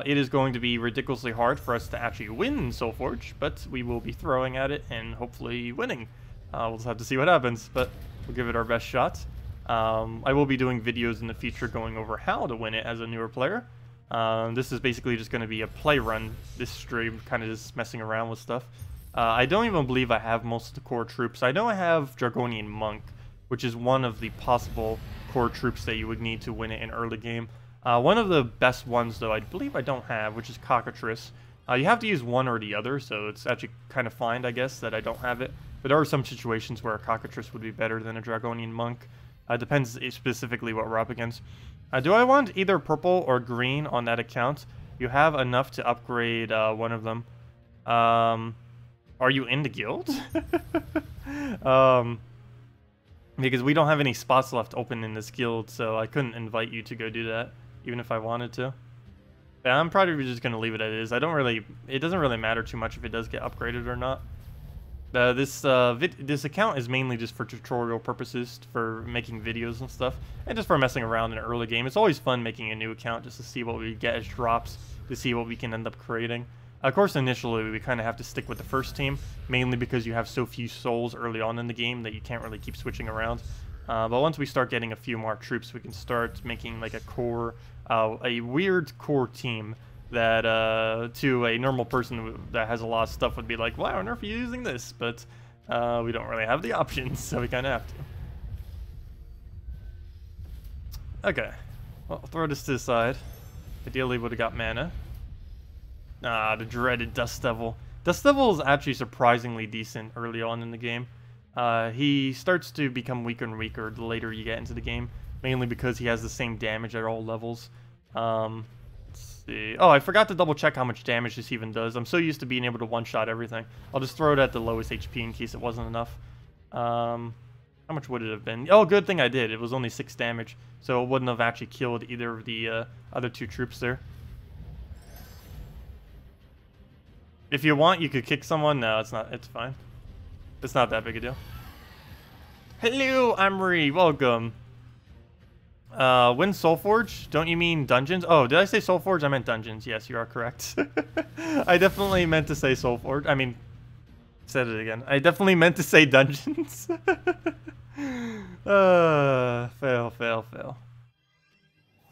Speaker 1: It is going to be ridiculously hard for us to actually win Soul Forge, but we will be throwing at it and hopefully winning. We'll just have to see what happens, but we'll give it our best shot. I will be doing videos in the future going over how to win it as a newer player. This is basically just going to be a play run this stream, kind of just messing around with stuff. I don't even believe I have most of the core troops. I know I have Dragonian Monk, which is one of the possible core troops that you would need to win it in early game. One of the best ones, though, I believe I don't have, which is Cockatrice. You have to use one or the other, so it's actually kind of fine, I guess, that I don't have it. But there are some situations where a Cockatrice would be better than a Dragonian Monk. Depends specifically what we're up against. Do I want either purple or green on that account? You have enough to upgrade one of them. Are you in the guild? Because we don't have any spots left open in this guild, so I couldn't invite you to go do that, even if I wanted to. Yeah, I'm probably just going to leave it as it is. It doesn't really matter too much if it does get upgraded or not. This account is mainly just for tutorial purposes, for making videos and stuff, and just for messing around in an early game. It's always fun making a new account just to see what we get as drops, to see what we can end up creating. Of course, initially, we kind of have to stick with the first team, mainly because you have so few souls early on in the game that you can't really keep switching around. But once we start getting a few more troops, we can start making like a core, a weird core team that to a normal person that has a lot of stuff would be like, why on earth are you using this? But we don't really have the options, so we kind of have to. Okay, well, I'll throw this to the side. Ideally, would have got mana. Ah, the dreaded Dust Devil. Dust Devil is actually surprisingly decent early on in the game. He starts to become weaker and weaker the later you get into the game, mainly because he has the same damage at all levels. Let's see. Oh, I forgot to double check how much damage this even does. I'm so used to being able to one-shot everything. I'll just throw it at the lowest HP in case it wasn't enough. How much would it have been? Oh, good thing I did. It was only 6 damage, so it wouldn't have actually killed either of the other 2 troops there. If you want, you could kick someone. No, it's not. It's fine. It's not that big a deal. Hello, Amory. Welcome. Win Soulforge? Don't you mean dungeons? Oh, did I say Soulforge? I meant dungeons. Yes, you are correct. I definitely meant to say Soulforge. I mean, said it again. I definitely meant to say dungeons. Fail, fail, fail.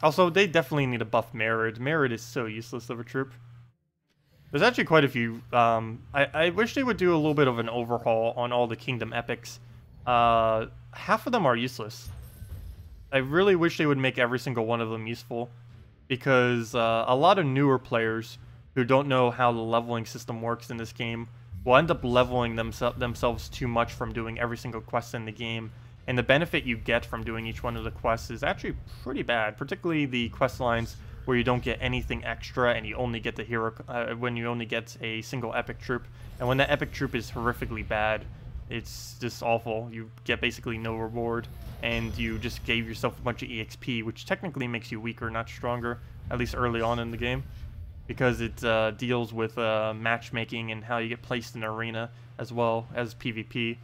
Speaker 1: Also, they definitely need to buff Merid. Merid is so useless of a troop. There's actually quite a few. I wish they would do a little bit of an overhaul on all the Kingdom Epics. Half of them are useless. I really wish they would make every single one of them useful, because a lot of newer players who don't know how the leveling system works in this game will end up leveling themselves too much from doing every single quest in the game, and the benefit you get from doing each one of the quests is actually pretty bad, particularly the quest lines where you don't get anything extra and you only get the hero when you only get a single epic troop. And when that epic troop is horrifically bad, it's just awful. You get basically no reward, and you just gave yourself a bunch of EXP, which technically makes you weaker, not stronger, at least early on in the game, because it deals with matchmaking and how you get placed in arena as well as PvP.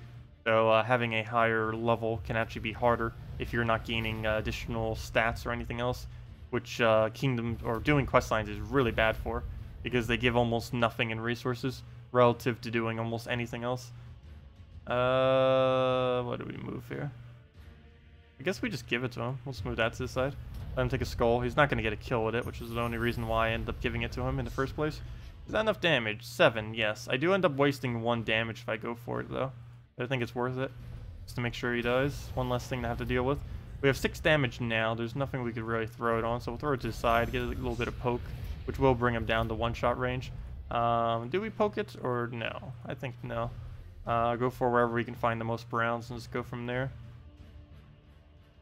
Speaker 1: So having a higher level can actually be harder if you're not gaining additional stats or anything else, which Kingdom or doing questlines is really bad for, because they give almost nothing in resources relative to doing almost anything else. What do we move here? I guess we just give it to him. We'll just move that to the side. Let him take a skull. He's not going to get a kill with it, which is the only reason why I ended up giving it to him in the first place. Is that enough damage? 7, yes. I do end up wasting 1 damage if I go for it, though. But I think it's worth it, just to make sure he dies. One less thing to have to deal with. We have 6 damage now. There's nothing we could really throw it on, so we'll throw it to the side, get a little bit of poke, which will bring him down to 1-shot range. Do we poke it, or no? I think no. Go for wherever we can find the most browns and just go from there.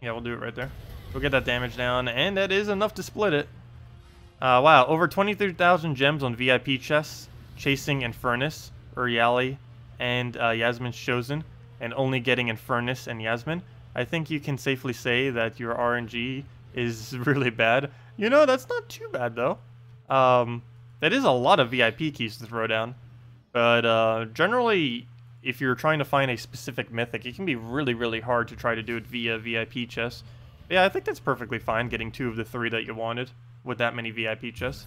Speaker 1: Yeah, we'll do it right there. We'll get that damage down, and that is enough to split it. Wow, over 23,000 gems on VIP chests, chasing Infernus, Uriali, and Yasmin's Chosen, and only getting Infernus and Yasmin. I think you can safely say that your RNG is really bad. You know, that's not too bad, though. That is a lot of VIP keys to throw down. But generally, if you're trying to find a specific mythic, it can be really, really hard to try to do it via VIP chests. Yeah, I think that's perfectly fine, getting 2 of the 3 that you wanted with that many VIP chests.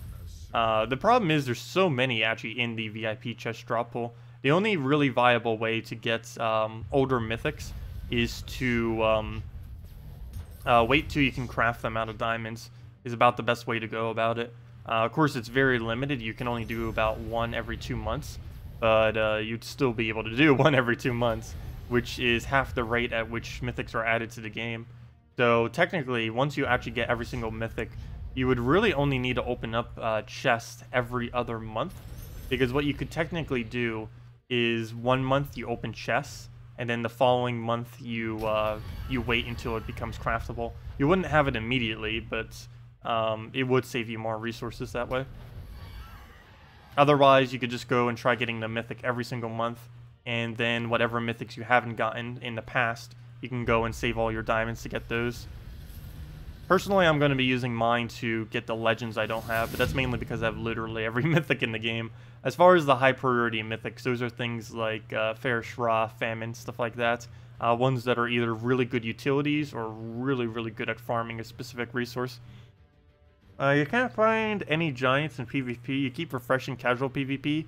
Speaker 1: The problem is there's so many actually in the VIP chest drop pool. The only really viable way to get older mythics is to wait till you can craft them out of diamonds, is about the best way to go about it. Of course, it's very limited. You can only do about 1 every 2 months, but you'd still be able to do 1 every 2 months, which is half the rate at which mythics are added to the game. So technically, once you actually get every single mythic, you would really only need to open up chests every other month, because what you could technically do is 1 month you open chests, and then the following month you wait until it becomes craftable. You wouldn't have it immediately, but it would save you more resources that way. Otherwise, you could just go and try getting the mythic every single month, and then whatever mythics you haven't gotten in the past, you can go and save all your diamonds to get those. Personally, I'm going to be using mine to get the legends I don't have, but that's mainly because I have literally every mythic in the game. As far as the high priority mythics, those are things like Fair Shra, Famine, stuff like that. Ones that are either really good utilities or really, really good at farming a specific resource. You can't find any giants in PvP. You keep refreshing casual PvP.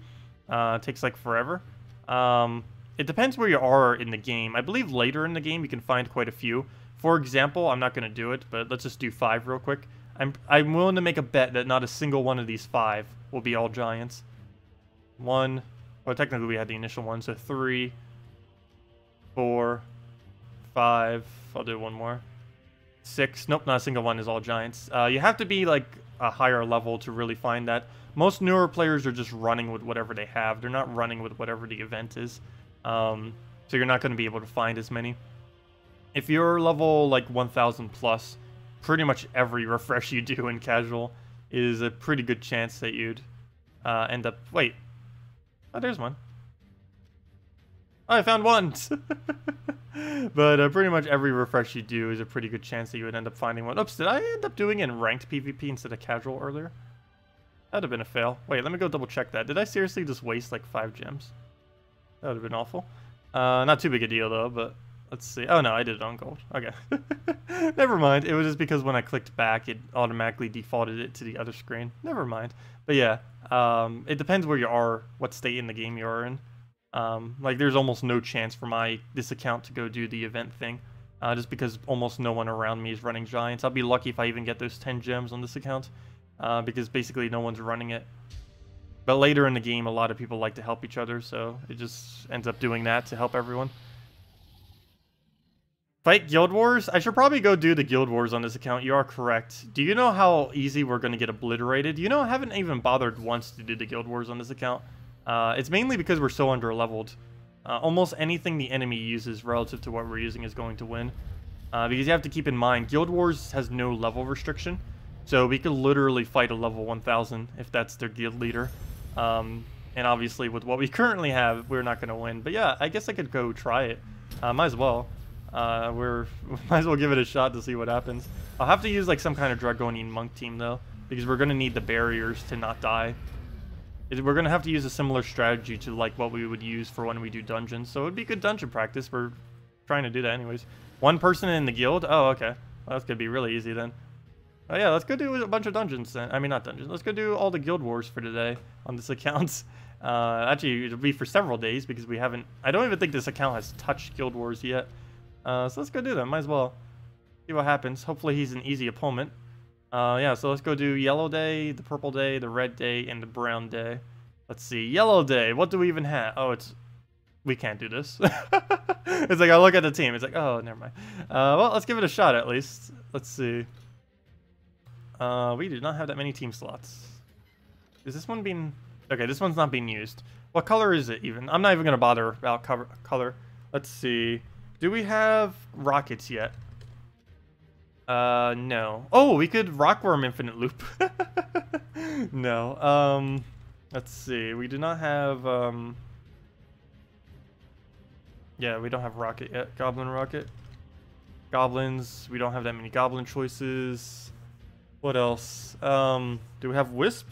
Speaker 1: It takes like forever. It depends where you are in the game. I believe later in the game you can find quite a few. For example, I'm not going to do it, but let's just do 5 real quick. I'm willing to make a bet that not a single one of these 5 will be all giants. 1, well technically we had the initial one, so 3, 4, 5, I'll do one more. 6, nope, not a single one is all giants. You have to be like a higher level to really find that. Most newer players are just running with whatever they have. They're not running with whatever the event is. So you're not going to be able to find as many. If you're level like 1000 plus, pretty much every refresh you do in casual is a pretty good chance that you'd end up... Wait. Oh, there's one. Oh, I found one! But pretty much every refresh you do is a pretty good chance that you would end up finding one. Oops, did I end up doing it in ranked PvP instead of casual earlier? That'd have been a fail. Wait, let me go double check that. Did I seriously just waste like 5 gems? That would have been awful. Not too big a deal though, but let's see. Oh no, I did it on gold. Okay. Never mind. It was just because when I clicked back, it automatically defaulted it to the other screen. Never mind. But yeah, it depends where you are, what state in the game you are in. Like there's almost no chance for this account to go do the event thing. Just because almost no one around me is running giants. I'll be lucky if I even get those 10 gems on this account. Because basically no one's running it. But later in the game, a lot of people like to help each other, so it just ends up doing that to help everyone. Fight Guild Wars? I should probably go do the Guild Wars on this account. You are correct. Do you know how easy we're going to get obliterated? You know, I haven't even bothered once to do the Guild Wars on this account. It's mainly because we're so under-leveled. Almost anything the enemy uses relative to what we're using is going to win. Because you have to keep in mind, Guild Wars has no level restriction. So we could literally fight a level 1000 if that's their guild leader. And obviously with what we currently have, we're not going to win. But yeah, I guess I could go try it. Might as well. Might as well give it a shot to see what happens. I'll have to use like some kind of Dragonian monk team though, because we're going to need the barriers to not die. We're going to have to use a similar strategy to like what we would use for when we do dungeons. So it would be good dungeon practice. We're trying to do that anyways. One person in the guild? Oh, okay. Well, that's going to be really easy then. Oh yeah, let's go do a bunch of dungeons then. I mean, not dungeons. Let's go do all the guild wars for today on this account. Actually, it'll be for several days because we haven't... I don't even think this account has touched guild wars yet. So let's go do them. Might as well. See what happens. Hopefully he's an easy opponent. Yeah, so let's go do yellow day, the purple day, the red day, and the brown day. Let's see. Yellow day. What do we even have? Oh, it's... We can't do this. It's like I look at the team. It's like, oh, never mind. Well, let's give it a shot at least. Let's see. We do not have that many team slots. Is this one being... Okay, this one's not being used. What color is it even? I'm not even going to bother about color. Let's see. Do we have rockets yet? No. Oh, we could rockworm infinite loop. No. Let's see. We do not have... Yeah, we don't have rocket yet. Goblin rocket. Goblins. We don't have that many goblin choices. What else? Do we have Wisp?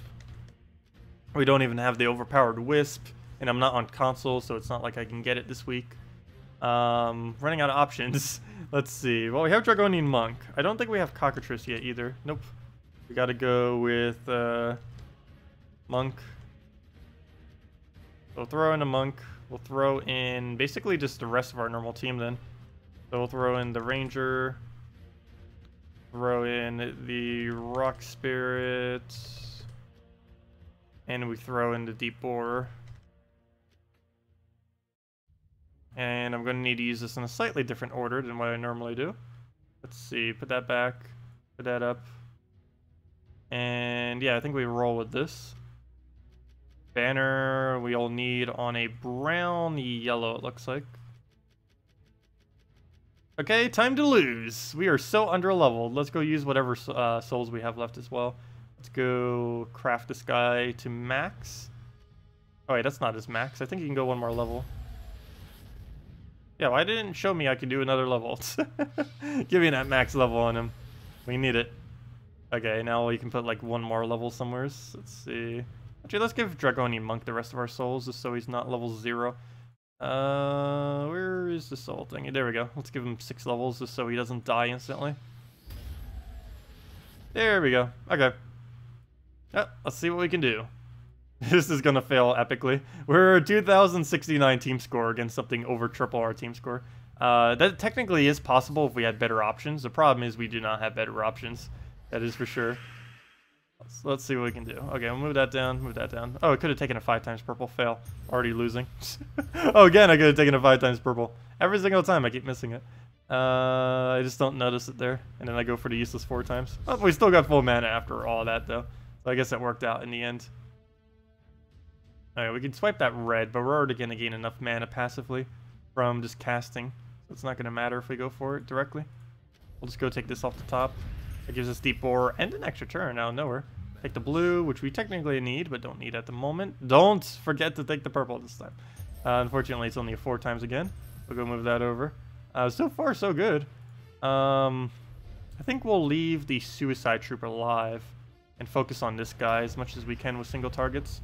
Speaker 1: We don't even have the overpowered Wisp, and I'm not on console, so it's not like I can get it this week. Running out of options. Let's see. Well, we have Dragonian Monk. I don't think we have Cockatrice yet either. Nope. We gotta go with Monk. We'll throw in a Monk. We'll throw in basically just the rest of our normal team then. So we'll throw in the Ranger. Throw in the Rock Spirit. And we throw in the Deep Borer. And I'm going to need to use this in a slightly different order than what I normally do. Let's see, put that back, put that up. And yeah, I think we roll with this. Banner, we'll need on a brown yellow, it looks like. Okay, time to lose. We are so under-leveled. Let's go use whatever souls we have left as well. Let's go craft this guy to max. Oh wait, that's not his max. I think he can go one more level. Yeah, why didn't it show me I could do another level? Give me that max level on him. We need it. Okay, now we can put like one more level somewhere. Let's see. Actually, let's give Dragonian Monk the rest of our souls just so he's not level 0. Where is the soul thing? There we go. Let's give him 6 levels just so he doesn't die instantly. There we go. Okay. Let's see what we can do. This is gonna fail epically. We're 2,069 team score against something over triple our team score. That technically is possible if we had better options. The problem is we do not have better options. That is for sure. Let's see what we can do. Okay, we'll move that down, move that down. Oh, I could have taken a 5 times purple. Fail. Already losing. Oh, again, I could have taken a 5 times purple. Every single time I keep missing it. I just don't notice it there. And then I go for the useless 4 times. Oh, we still got full mana after all that, though. So I guess that worked out in the end. Alright, we can swipe that red, but we're already going to gain enough mana passively from just casting. So it's not going to matter if we go for it directly. We'll just go take this off the top. It gives us deep bore and an extra turn out of nowhere. Take the blue, which we technically need, but don't need at the moment. Don't forget to take the purple this time. Unfortunately, it's only a 4 times again. We'll go move that over. So far, so good. I think we'll leave the Suicide Trooper alive and focus on this guy as much as we can with single targets.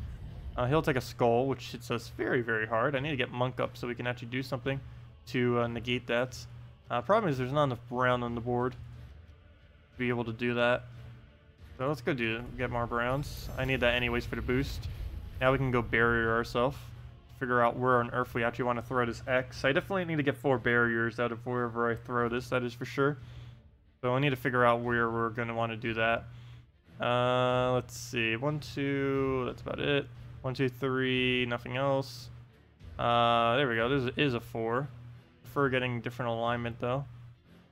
Speaker 1: He'll take a skull, which hits us very, very hard. I need to get Monk up so we can actually do something to negate that. Problem is there's not enough brown on the board to be able to do that. So let's go get more browns. I need that anyways for the boost. Now we can go barrier ourselves. Figure out where on earth we actually want to throw this X. I definitely need to get 4 barriers out of wherever I throw this, that is for sure. So I need to figure out where we're going to want to do that. Let's see. 1, 2, that's about it. 1, 2, 3, nothing else. There we go. This is a 4. Prefer getting different alignment though.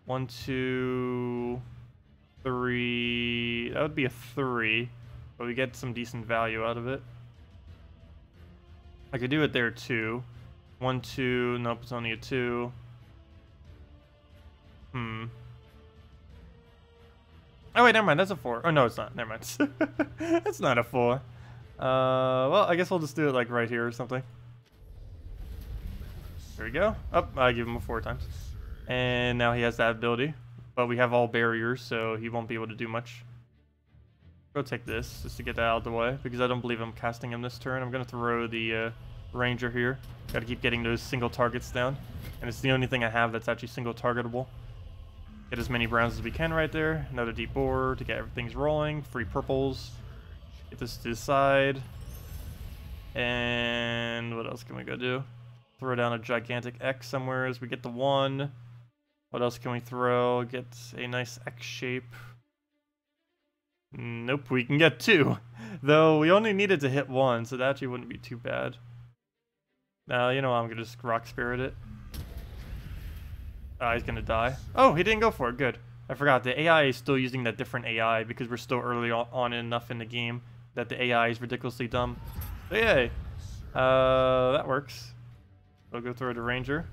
Speaker 1: 1, 2, 3. That would be a 3, but we get some decent value out of it. I could do it there too. 1, 2. Nope, it's only a 2. Oh wait, never mind. That's a 4. Oh no, it's not. Never mind. That's not a 4. Well, I guess we'll just do it like right here or something. There we go. Oh, I give him a 4 times. And now he has that ability. But we have all barriers, so he won't be able to do much. Go take this, just to get that out of the way, because I don't believe I'm casting him this turn. I'm going to throw the Ranger here. Got to keep getting those single targets down. And it's the only thing I have that's actually single targetable. Get as many browns as we can right there. Another deep bore to get everything's rolling. 3 purples. Get this to the side. And what else can we go do? Throw down a gigantic X somewhere as we get the 1. What else can we throw? Get a nice X shape. Nope, we can get 2. Though we only needed to hit 1, so that actually wouldn't be too bad. Now, you know what, I'm going to just Rock Spirit it. He's going to die. Oh, he didn't go for it. Good. I forgot, the AI is still using that different AI because we're still early on enough in the game that the AI is ridiculously dumb. So yay. That works. We'll go throw the Ranger.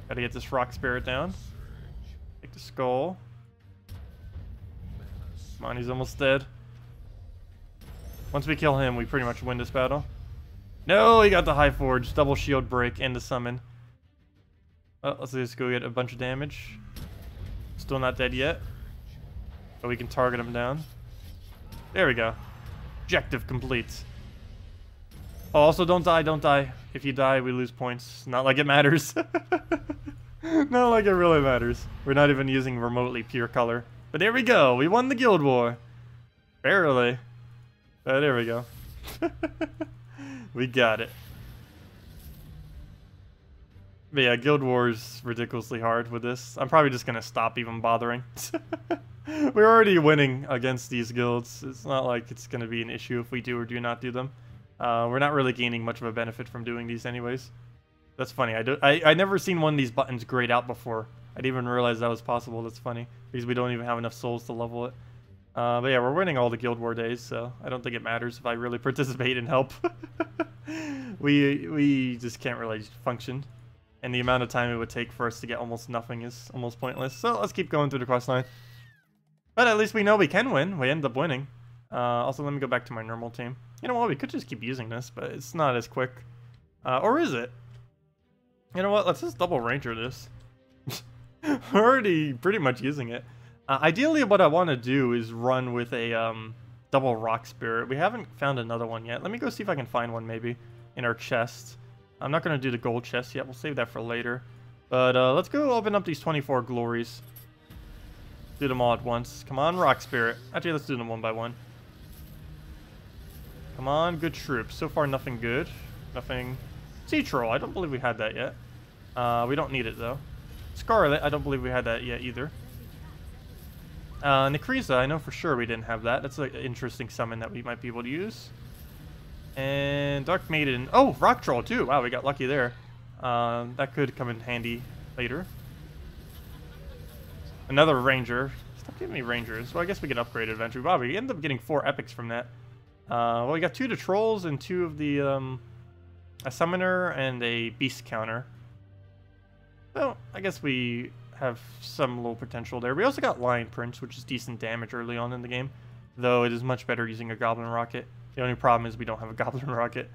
Speaker 1: Gotta get this Rock Spirit down. Take the skull. Come on, he's almost dead. Once we kill him, we pretty much win this battle. No, he got the High Forge, double shield break, and the summon. Well, let's just go get a bunch of damage. Still not dead yet. But we can target him down. There we go. Objective complete. Oh, also don't die, don't die. If you die, we lose points. Not like it matters. Not like it really matters. We're not even using remotely pure color. But there we go. We won the Guild War. Barely. There we go. We got it. But yeah, Guild War is ridiculously hard with this. I'm probably just going to stop even bothering. We're already winning against these guilds. It's not like it's going to be an issue if we do or do not do them. We're not really gaining much of a benefit from doing these anyways. That's funny. I never seen one of these buttons grayed out before. I didn't even realize that was possible. That's funny. Because we don't even have enough souls to level it. But yeah, we're winning all the Guild War days, so I don't think it matters if I really participate and help. We just can't really function. And the amount of time it would take for us to get almost nothing is almost pointless. So let's keep going through the quest line. But at least we know we can win. We end up winning. Also, let me go back to my normal team. You know what? We could just keep using this, but it's not as quick. Or is it? You know what? Let's just double Ranger this. We're already pretty much using it. Ideally, what I want to do is run with a double Rock Spirit. We haven't found another one yet. Let me go see if I can find one maybe in our chest. I'm not going to do the gold chest yet. We'll save that for later. But let's go open up these 24 glories. Do them all at once. Come on, Rock Spirit. Actually, let's do them one by one. Come on, good troops. So far, nothing good. Nothing. Sea Troll. I don't believe we had that yet. We don't need it, though. Scarlet. I don't believe we had that yet, either. Nekriza. I know for sure we didn't have that. That's an interesting summon that we might be able to use. And Dark Maiden. Oh, Rock Troll, too. Wow, we got lucky there. That could come in handy later. Another Ranger. Stop giving me Rangers. Well, I guess we can upgrade it eventually. Wow, we ended up getting 4 epics from that. Well, we got 2 to Trolls and 2 of the, a Summoner and a Beast counter. Well, I guess we have some little potential there. We also got Lion Prince, which is decent damage early on in the game. Though it is much better using a Goblin Rocket. The only problem is we don't have a Goblin Rocket.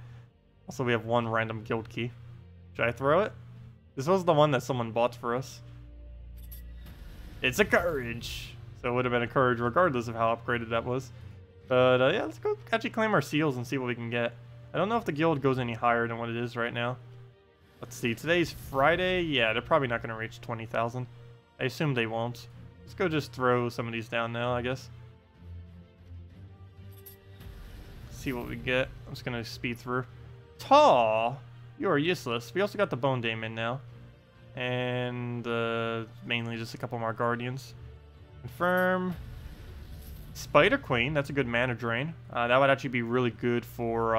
Speaker 1: Also, we have 1 random guild key. Should I throw it? This was the one that someone bought for us. It's a Courage! So it would have been a Courage regardless of how upgraded that was. But yeah, let's go actually claim our seals and see what we can get. I don't know if the guild goes any higher than what it is right now. Let's see, today's Friday. Yeah, they're probably not going to reach 20,000. I assume they won't. Let's go just throw some of these down now, I guess. See what we get. I'm just going to speed through. Taw! You are useless. We also got the Bone Daemon now. And mainly just a couple more Guardians. Confirm. Spider Queen, that's a good mana drain. That would actually be really good for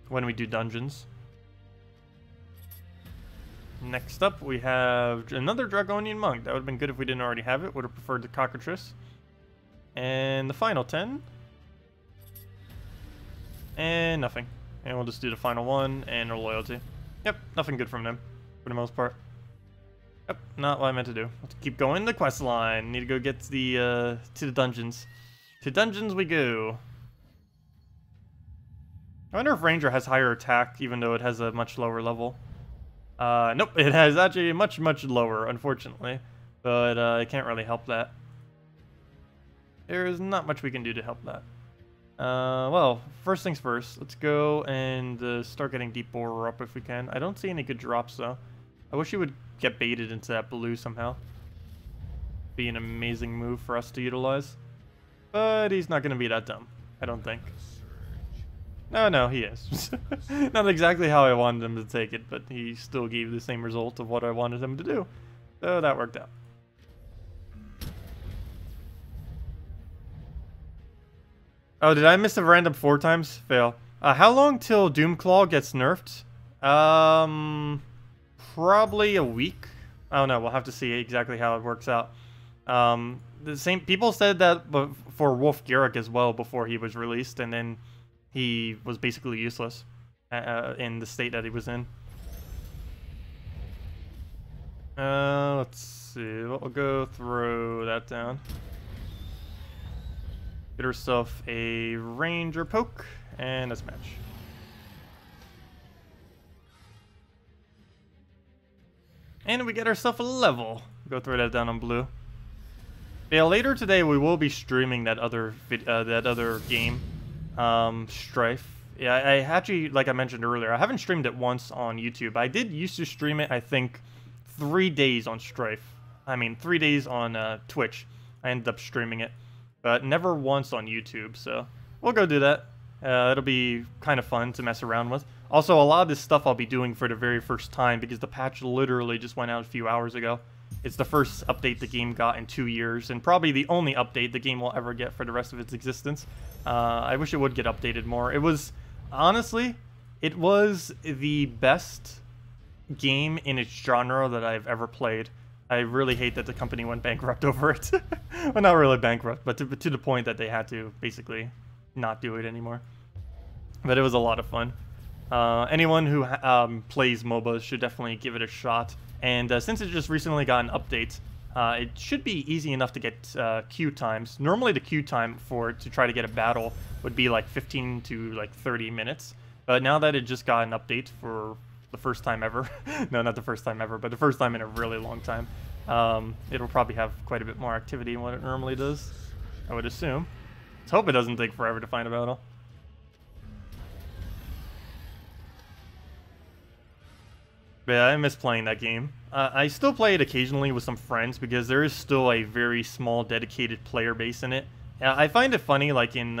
Speaker 1: when we do dungeons. Next up, we have another Dragonian Monk. That would have been good if we didn't already have it. Would have preferred the Cockatrice. And the final 10. And nothing. And we'll just do the final one and our loyalty. Yep, nothing good from them for the most part. Yep, not what I meant to do. Let's keep going the quest line. Need to go get the to the dungeons. To dungeons we go. I wonder if Ranger has higher attack, even though it has a much lower level. Nope, it has actually much lower, unfortunately. But I can't really help that. There is not much we can do to help that. Well, first things first. Let's go and start getting Deep Borer up if we can. I don't see any good drops, though. I wish he would get baited into that blue somehow. Be an amazing move for us to utilize. But he's not going to be that dumb, I don't think. No, he is. Not exactly how I wanted him to take it, but he still gave the same result of what I wanted him to do. So that worked out. Oh, did I miss a random 4 times? Fail. How long till Doomclaw gets nerfed? Probably a week. I don't know. We'll have to see exactly how it works out. The same people said that for Wolf Garrick as well before he was released, and then he was basically useless in the state that he was in. Let's see. We'll go throw that down. Get herself a Ranger poke, and a smash. And we get ourselves a level. Go throw that down on blue. Yeah, later today we will be streaming that other game, Strife. Yeah, I actually, like I mentioned earlier, I haven't streamed it once on YouTube. I did used to stream it, I think, 3 days on Strife. I mean, 3 days on Twitch. I ended up streaming it, but never once on YouTube. So we'll go do that. It'll be kind of fun to mess around with. Also, a lot of this stuff I'll be doing for the very first time because the patch literally just went out a few hours ago. It's the first update the game got in 2 years, and probably the only update the game will ever get for the rest of its existence. I wish it would get updated more. It was, honestly, it was the best game in its genre that I've ever played. I really hate that the company went bankrupt over it. Well, not really bankrupt, but to the point that they had to basically not do it anymore. But it was a lot of fun. Anyone who plays MOBAs should definitely give it a shot. And since it just recently got an update, it should be easy enough to get queue times. Normally the queue time to try to get a battle would be like 15 to like 30 minutes. But now that it just got an update for the first time ever, no, not the first time ever, but the first time in a really long time, it'll probably have quite a bit more activity than what it normally does, I would assume. Let's hope it doesn't take forever to find a battle. Yeah, I miss playing that game. I still play it occasionally with some friends because there is still a very small dedicated player base in it. I find it funny, like in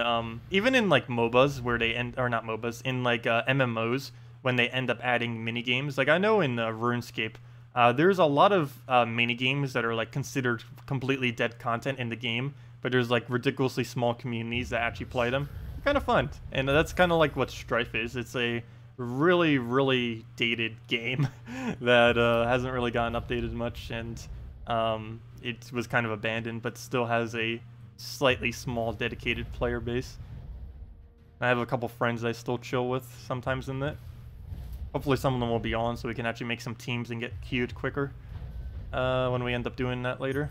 Speaker 1: even in like MOBAs where they end, or not MOBAs, in like MMOs when they end up adding mini games. Like I know in RuneScape, there's a lot of mini games that are like considered completely dead content in the game, but there's like ridiculously small communities that actually play them. Kind of fun, and that's kind of like what Strife is. It's a really, really dated game that hasn't really gotten updated much, and it was kind of abandoned, but still has a slightly small dedicated player base. I have a couple friends I still chill with sometimes in that. Hopefully some of them will be on so we can actually make some teams and get queued quicker when we end up doing that later.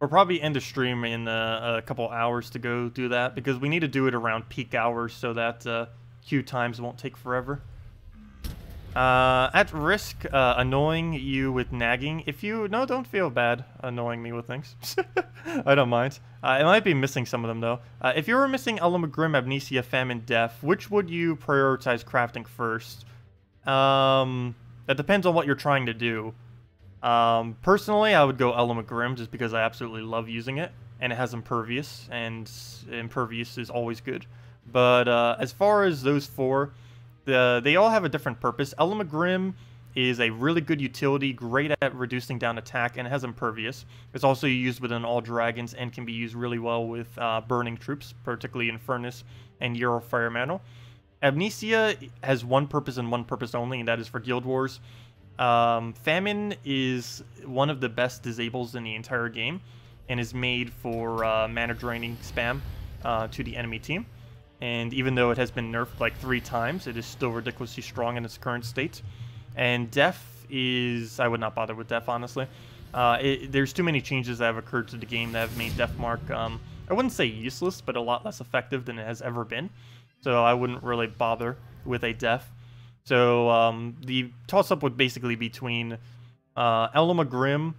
Speaker 1: We'll probably end the stream in a couple hours to go do that, because we need to do it around peak hours so that queue times won't take forever. At risk annoying you with nagging, if you... No, don't feel bad annoying me with things. I don't mind. I might be missing some of them, though. If you were missing Elamagrim, Amnesia, Famine, Death, which would you prioritize crafting first? That depends on what you're trying to do. Personally, I would go Elamagrim just because I absolutely love using it, and it has Impervious, and Impervious is always good. But as far as those four, they all have a different purpose. Elamagrim is a really good utility, great at reducing down attack, and it has Impervious. It's also used within all dragons and can be used really well with burning troops, particularly in Furnace and Euro Fire Mantle. Amnesia has one purpose and one purpose only, and that is for Guild Wars. Famine is one of the best disables in the entire game, and is made for mana draining spam to the enemy team. And even though it has been nerfed like 3 times, it is still ridiculously strong in its current state. And Death is... I would not bother with Death, honestly. There's too many changes that have occurred to the game that have made Death Mark, I wouldn't say useless, but a lot less effective than it has ever been. So I wouldn't really bother with a Death. So the toss-up would basically be between Elamagrim,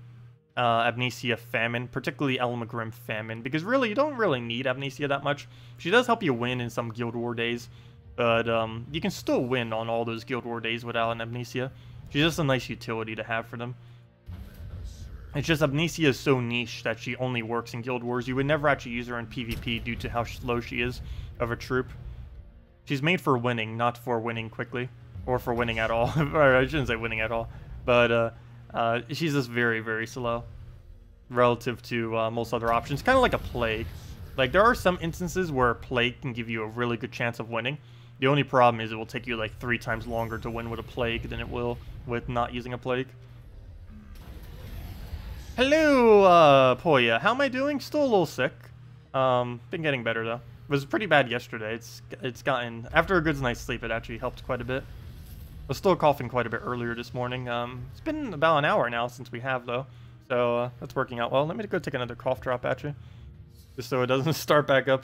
Speaker 1: Amnesia, Famine, particularly Elamagrim, Famine, because really you don't really need Amnesia that much. She does help you win in some Guild War days, but you can still win on all those Guild War days without an Amnesia. She's just a nice utility to have for them. It's just Amnesia is so niche that she only works in Guild Wars. You would never actually use her in PvP due to how slow she is of a troop. She's made for winning, not for winning quickly. Or for winning at all. Or I shouldn't say winning at all. But she's just very, very slow relative to most other options. Kind of like a Plague. Like, there are some instances where a Plague can give you a really good chance of winning. The only problem is it will take you like 3 times longer to win with a Plague than it will with not using a Plague. Hello, Poya. How am I doing? Still a little sick. Been getting better, though. It was pretty bad yesterday. It's gotten... After a good night's sleep, it actually helped quite a bit. I was still coughing quite a bit earlier this morning. It's been about an hour now since we have, though. So that's working out well. Let me go take another cough drop, actually. Just so it doesn't start back up.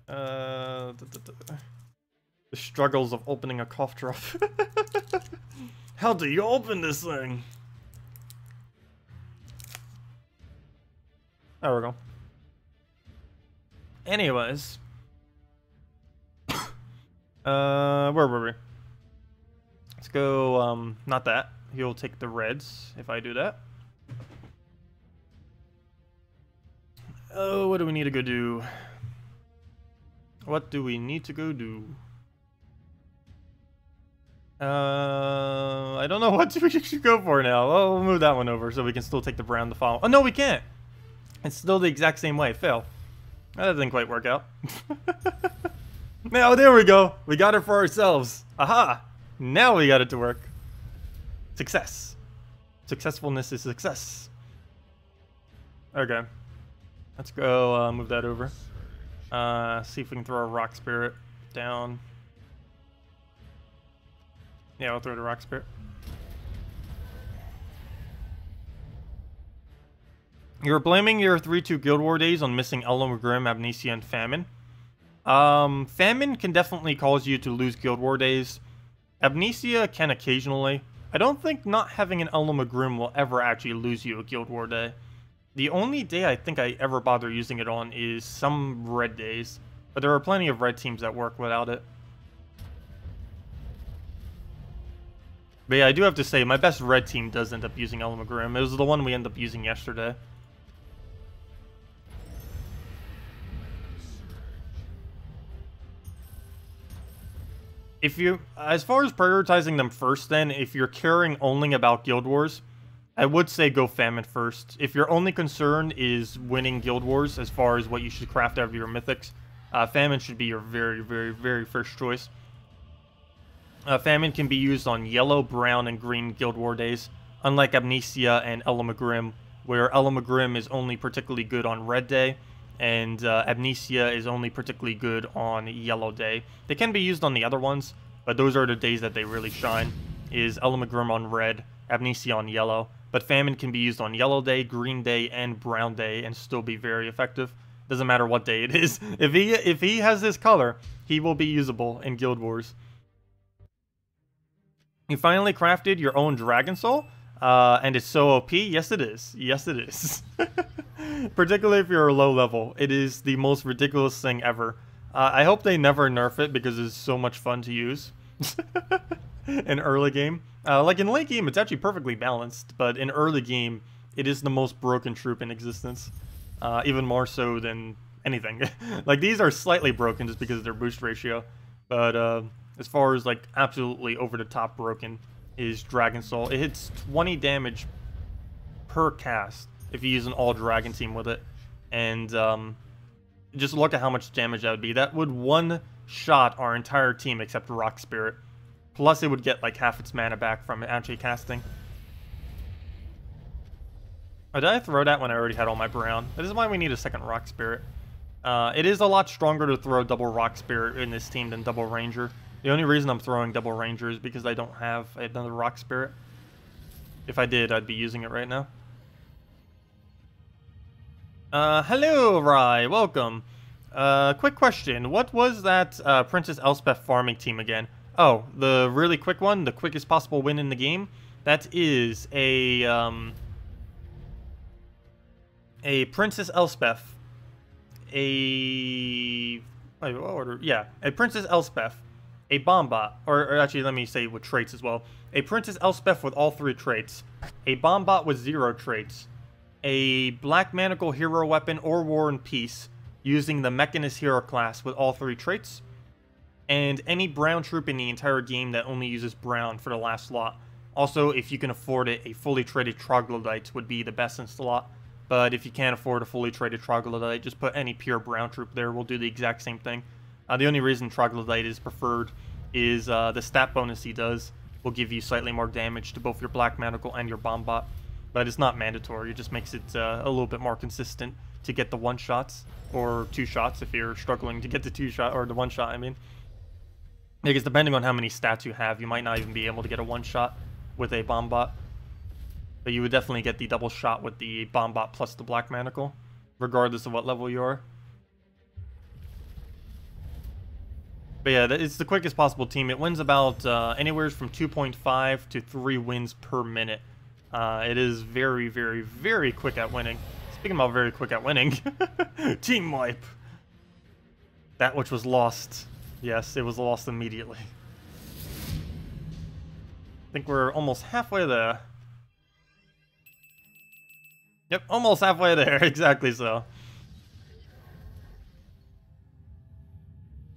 Speaker 1: The struggles of opening a cough drop. How do you open this thing? There we go. Anyways. Where were we? Let's go, not that. He'll take the reds if I do that. Oh, what do we need to go do? What do we need to go do? I don't know what we should go for now. Oh, we'll move that one over so we can still take the brown to follow. Oh, no, we can't. It's still the exact same way. Fail. That didn't quite work out. Now, there we go. We got it for ourselves. Aha! Now we got it to work. Success. Successfulness is success. Okay. Let's go move that over. See if we can throw a rock spirit down. Yeah, I'll throw the rock spirit. You're blaming your 3-2 Guild War days on missing Elamagrim, Amnesia, and Famine. Famine can definitely cause you to lose Guild War days. Amnesia can occasionally. I don't think not having an Elamagrim will ever actually lose you a Guild War day. The only day I think I ever bother using it on is some red days. But there are plenty of red teams that work without it. But yeah, I do have to say, my best red team does end up using ellcarjen. It was the one we ended up using yesterday. If you, as far as prioritizing them first then, if you're caring only about Guild Wars, I would say go Famine first. If your only concern is winning Guild Wars as far as what you should craft out of your Mythics, Famine should be your very, very, very first choice. Famine can be used on yellow, brown, and green Guild War days, unlike Amnesia and ellcarjen, where ellcarjen is only particularly good on red day, and Amnesia is only particularly good on yellow day. They can be used on the other ones, but those are the days that they really shine, is ellcarjen on red, Amnesia on yellow. But Famine can be used on yellow day, green day, and brown day, and still be very effective. Doesn't matter what day it is. If he has this color, he will be usable in Guild Wars. You finally crafted your own Dragon Soul, and it's so OP. Yes, it is. Yes, it is. Particularly if you're a low level, it is the most ridiculous thing ever. I hope they never nerf it because it's so much fun to use in early game. Like in late game, it's actually perfectly balanced, but in early game, it is the most broken troop in existence. Even more so than anything. Like, these are slightly broken just because of their boost ratio, but as far as, like, absolutely over-the-top broken is Dragon Soul. It hits 20 damage per cast if you use an all-dragon team with it. And just look at how much damage that would be. That would one-shot our entire team except Rock Spirit. Plus, it would get, like, half its mana back from actually casting. Oh, did I throw that when I already had all my brown? That is why we need a second Rock Spirit. It is a lot stronger to throw double Rock Spirit in this team than double Ranger. The only reason I'm throwing double Ranger is because I don't have another Rock Spirit. If I did, I'd be using it right now. Hello, Rye. Welcome. Quick question. What was that Princess Elspeth farming team again? Oh, the really quick one? The quickest possible win in the game? That is a Princess Elspeth. Wait, what order? Yeah, a Princess Elspeth. A Bombot, or actually let me say with traits as well. A Princess Elspeth with all 3 traits. A Bombot with 0 traits. A Black Manacle hero weapon or War and Peace using the Mechanist hero class with all 3 traits. And any brown troop in the entire game that only uses brown for the last slot. Also, if you can afford it, a fully traded Troglodyte would be the best in slot. But if you can't afford a fully traded Troglodyte, just put any pure brown troop there. We'll do the exact same thing. The only reason Troglodyte is preferred is the stat bonus he does will give you slightly more damage to both your Black Manacle and your Bombot. But it's not mandatory, it just makes it a little bit more consistent to get the 1-shots, or 2-shots if you're struggling to get the 2-shot, or the 1-shot, I mean. Because depending on how many stats you have, you might not even be able to get a 1-shot with a Bombot. But you would definitely get the double shot with the Bombot plus the Black Manacle, regardless of what level you are. But yeah, it's the quickest possible team. It wins about anywhere from 2.5 to 3 wins per minute. It is very, very, very quick at winning. Speaking about very quick at winning, team wipe. That which was lost. Yes, it was lost immediately. I think we're almost halfway there. Yep, almost halfway there. Exactly so.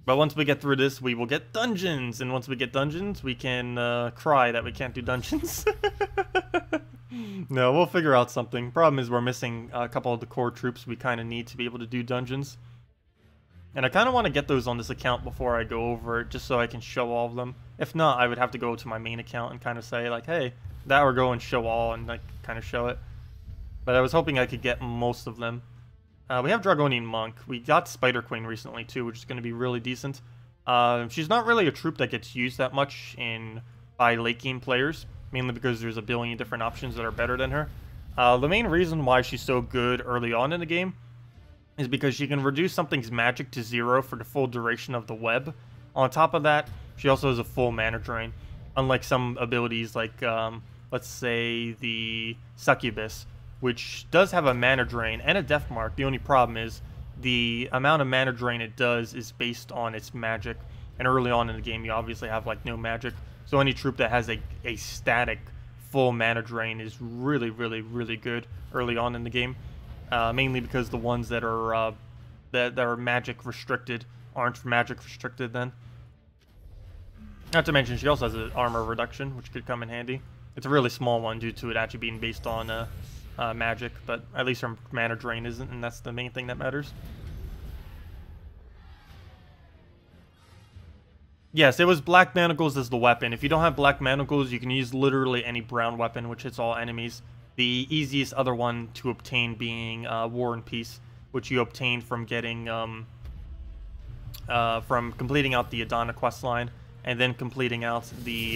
Speaker 1: But once we get through this, we will get dungeons. And once we get dungeons, we can cry that we can't do dungeons. No, we'll figure out something. Problem is we're missing a couple of the core troops we kind of need to be able to do dungeons. And I kind of want to get those on this account before I go over it, just so I can show all of them. If not, I would have to go to my main account and kind of say, like, hey, that or go and show all and, like, kind of show it. But I was hoping I could get most of them. We have Dragonian Monk. We got Spider Queen recently, too, which is going to be really decent. She's not really a troop that gets used that much by late-game players, mainly because there's a billion different options that are better than her. The main reason why she's so good early on in the game is because she can reduce something's magic to 0 for the full duration of the web. On top of that, she also has a full mana drain, unlike some abilities like, let's say, the Succubus, which does have a mana drain and a death mark. The only problem is the amount of mana drain it does is based on its magic. And early on in the game, you obviously have, like, no magic. So any troop that has a static full mana drain is really, really, really good early on in the game. Mainly because the ones that are magic restricted aren't magic restricted then. Not to mention she also has an armor reduction, which could come in handy. It's a really small one due to it actually being based on magic, but at least her mana drain isn't, and that's the main thing that matters. Yes, it was Black Manacles as the weapon. If you don't have Black Manacles, you can use literally any brown weapon, which hits all enemies. The easiest other one to obtain being War and Peace, which you obtained from getting from completing out the Adana questline, and then completing out the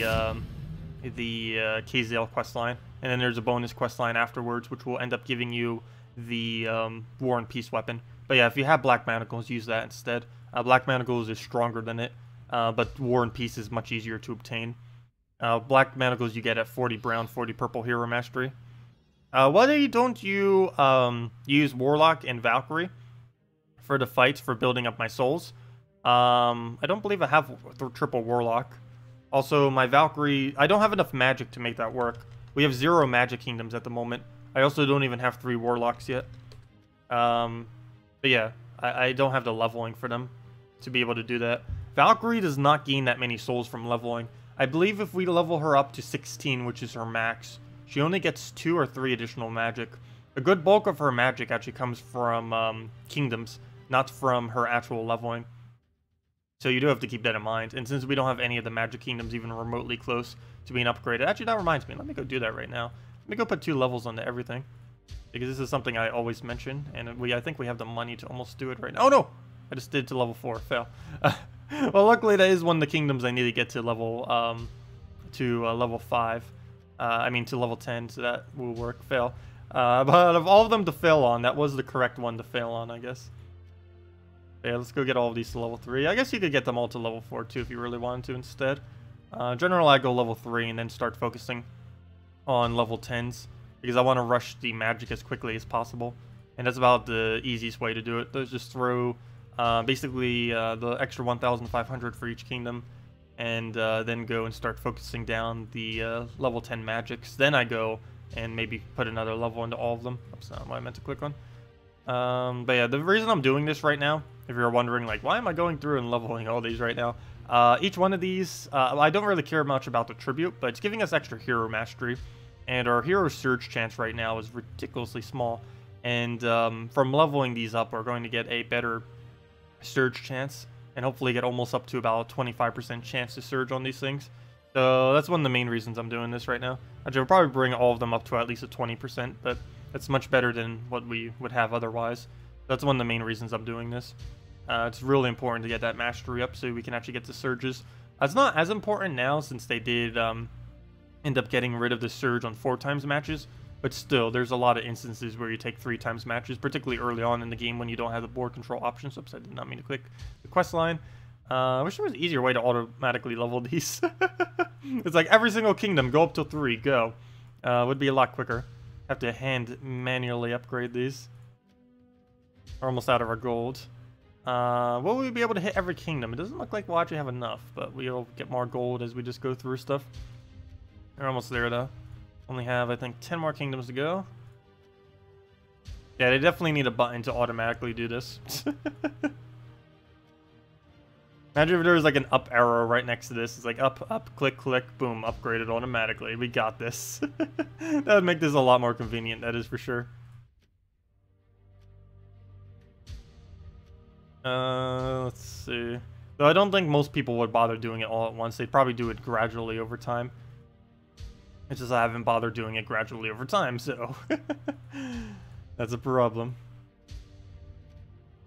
Speaker 1: Kazale questline, and then there's a bonus questline afterwards, which will end up giving you the War and Peace weapon. But yeah, if you have Black Manacles, use that instead. Black Manacles is stronger than it. But War and Peace is much easier to obtain. Black Manacles you get at 40 brown, 40 purple hero mastery. Why don't you use Warlock and Valkyrie for the fights for building up my souls? I don't believe I have the triple Warlock. Also, my Valkyrie, I don't have enough magic to make that work. We have 0 magic kingdoms at the moment. I also don't even have 3 Warlocks yet. But yeah, I don't have the leveling for them to be able to do that. Valkyrie does not gain that many souls from leveling. I believe if we level her up to 16, which is her max, she only gets 2 or 3 additional magic. A good bulk of her magic actually comes from kingdoms, not from her actual leveling. So you do have to keep that in mind. And since we don't have any of the magic kingdoms even remotely close to being upgraded, actually that reminds me, let me go do that right now. Let me go put 2 levels onto everything, because this is something I always mention, and I think we have the money to almost do it right now. Oh no! I just did to level 4, fail. Well, luckily that is one of the kingdoms I need to get to level level 5. I mean to level 10, so that will work. Fail. But of all of them to fail on, that was the correct one to fail on, I guess. Yeah, let's go get all of these to level 3. I guess you could get them all to level 4 too if you really wanted to instead. In general, I go level 3 and then start focusing on level 10s because I want to rush the magic as quickly as possible. And that's about the easiest way to do it. Let's just throw basically the extra 1,500 for each kingdom, and then go and start focusing down the level 10 magics. Then I go and maybe put another level into all of them. That's not what I meant to click on. But yeah, the reason I'm doing this right now, if you're wondering, like, why am I going through and leveling all these right now? Each one of these, I don't really care much about the tribute, but it's giving us extra hero mastery, and our hero surge chance right now is ridiculously small. And from leveling these up, we're going to get a better surge chance, and hopefully get almost up to about a 25% chance to surge on these things. So that's one of the main reasons I'm doing this right now. Actually, I'll probably bring all of them up to at least a 20%, but that's much better than what we would have otherwise. That's one of the main reasons I'm doing this. It's really important to get that mastery up so we can actually get the surges. It's not as important now since they did end up getting rid of the surge on 4 times matches. But still, there's a lot of instances where you take 3 times matches, particularly early on in the game when you don't have the board control options. Oops, I did not mean to click the quest line. I wish there was an easier way to automatically level these. It's like every single kingdom, go up to 3, go. Would be a lot quicker. Have to hand manually upgrade these. We're almost out of our gold. Will we be able to hit every kingdom? It doesn't look like we'll actually have enough, but we'll get more gold as we just go through stuff. We're almost there, though. Only have, I think, 10 more kingdoms to go. Yeah, they definitely need a button to automatically do this. Imagine if there was like an up arrow right next to this. It's like up, up, click, click, boom, upgraded automatically. We got this. That would make this a lot more convenient, that is for sure. Let's see. Though I don't think most people would bother doing it all at once. They'd probably do it gradually over time. It's just I haven't bothered doing it gradually over time, so that's a problem.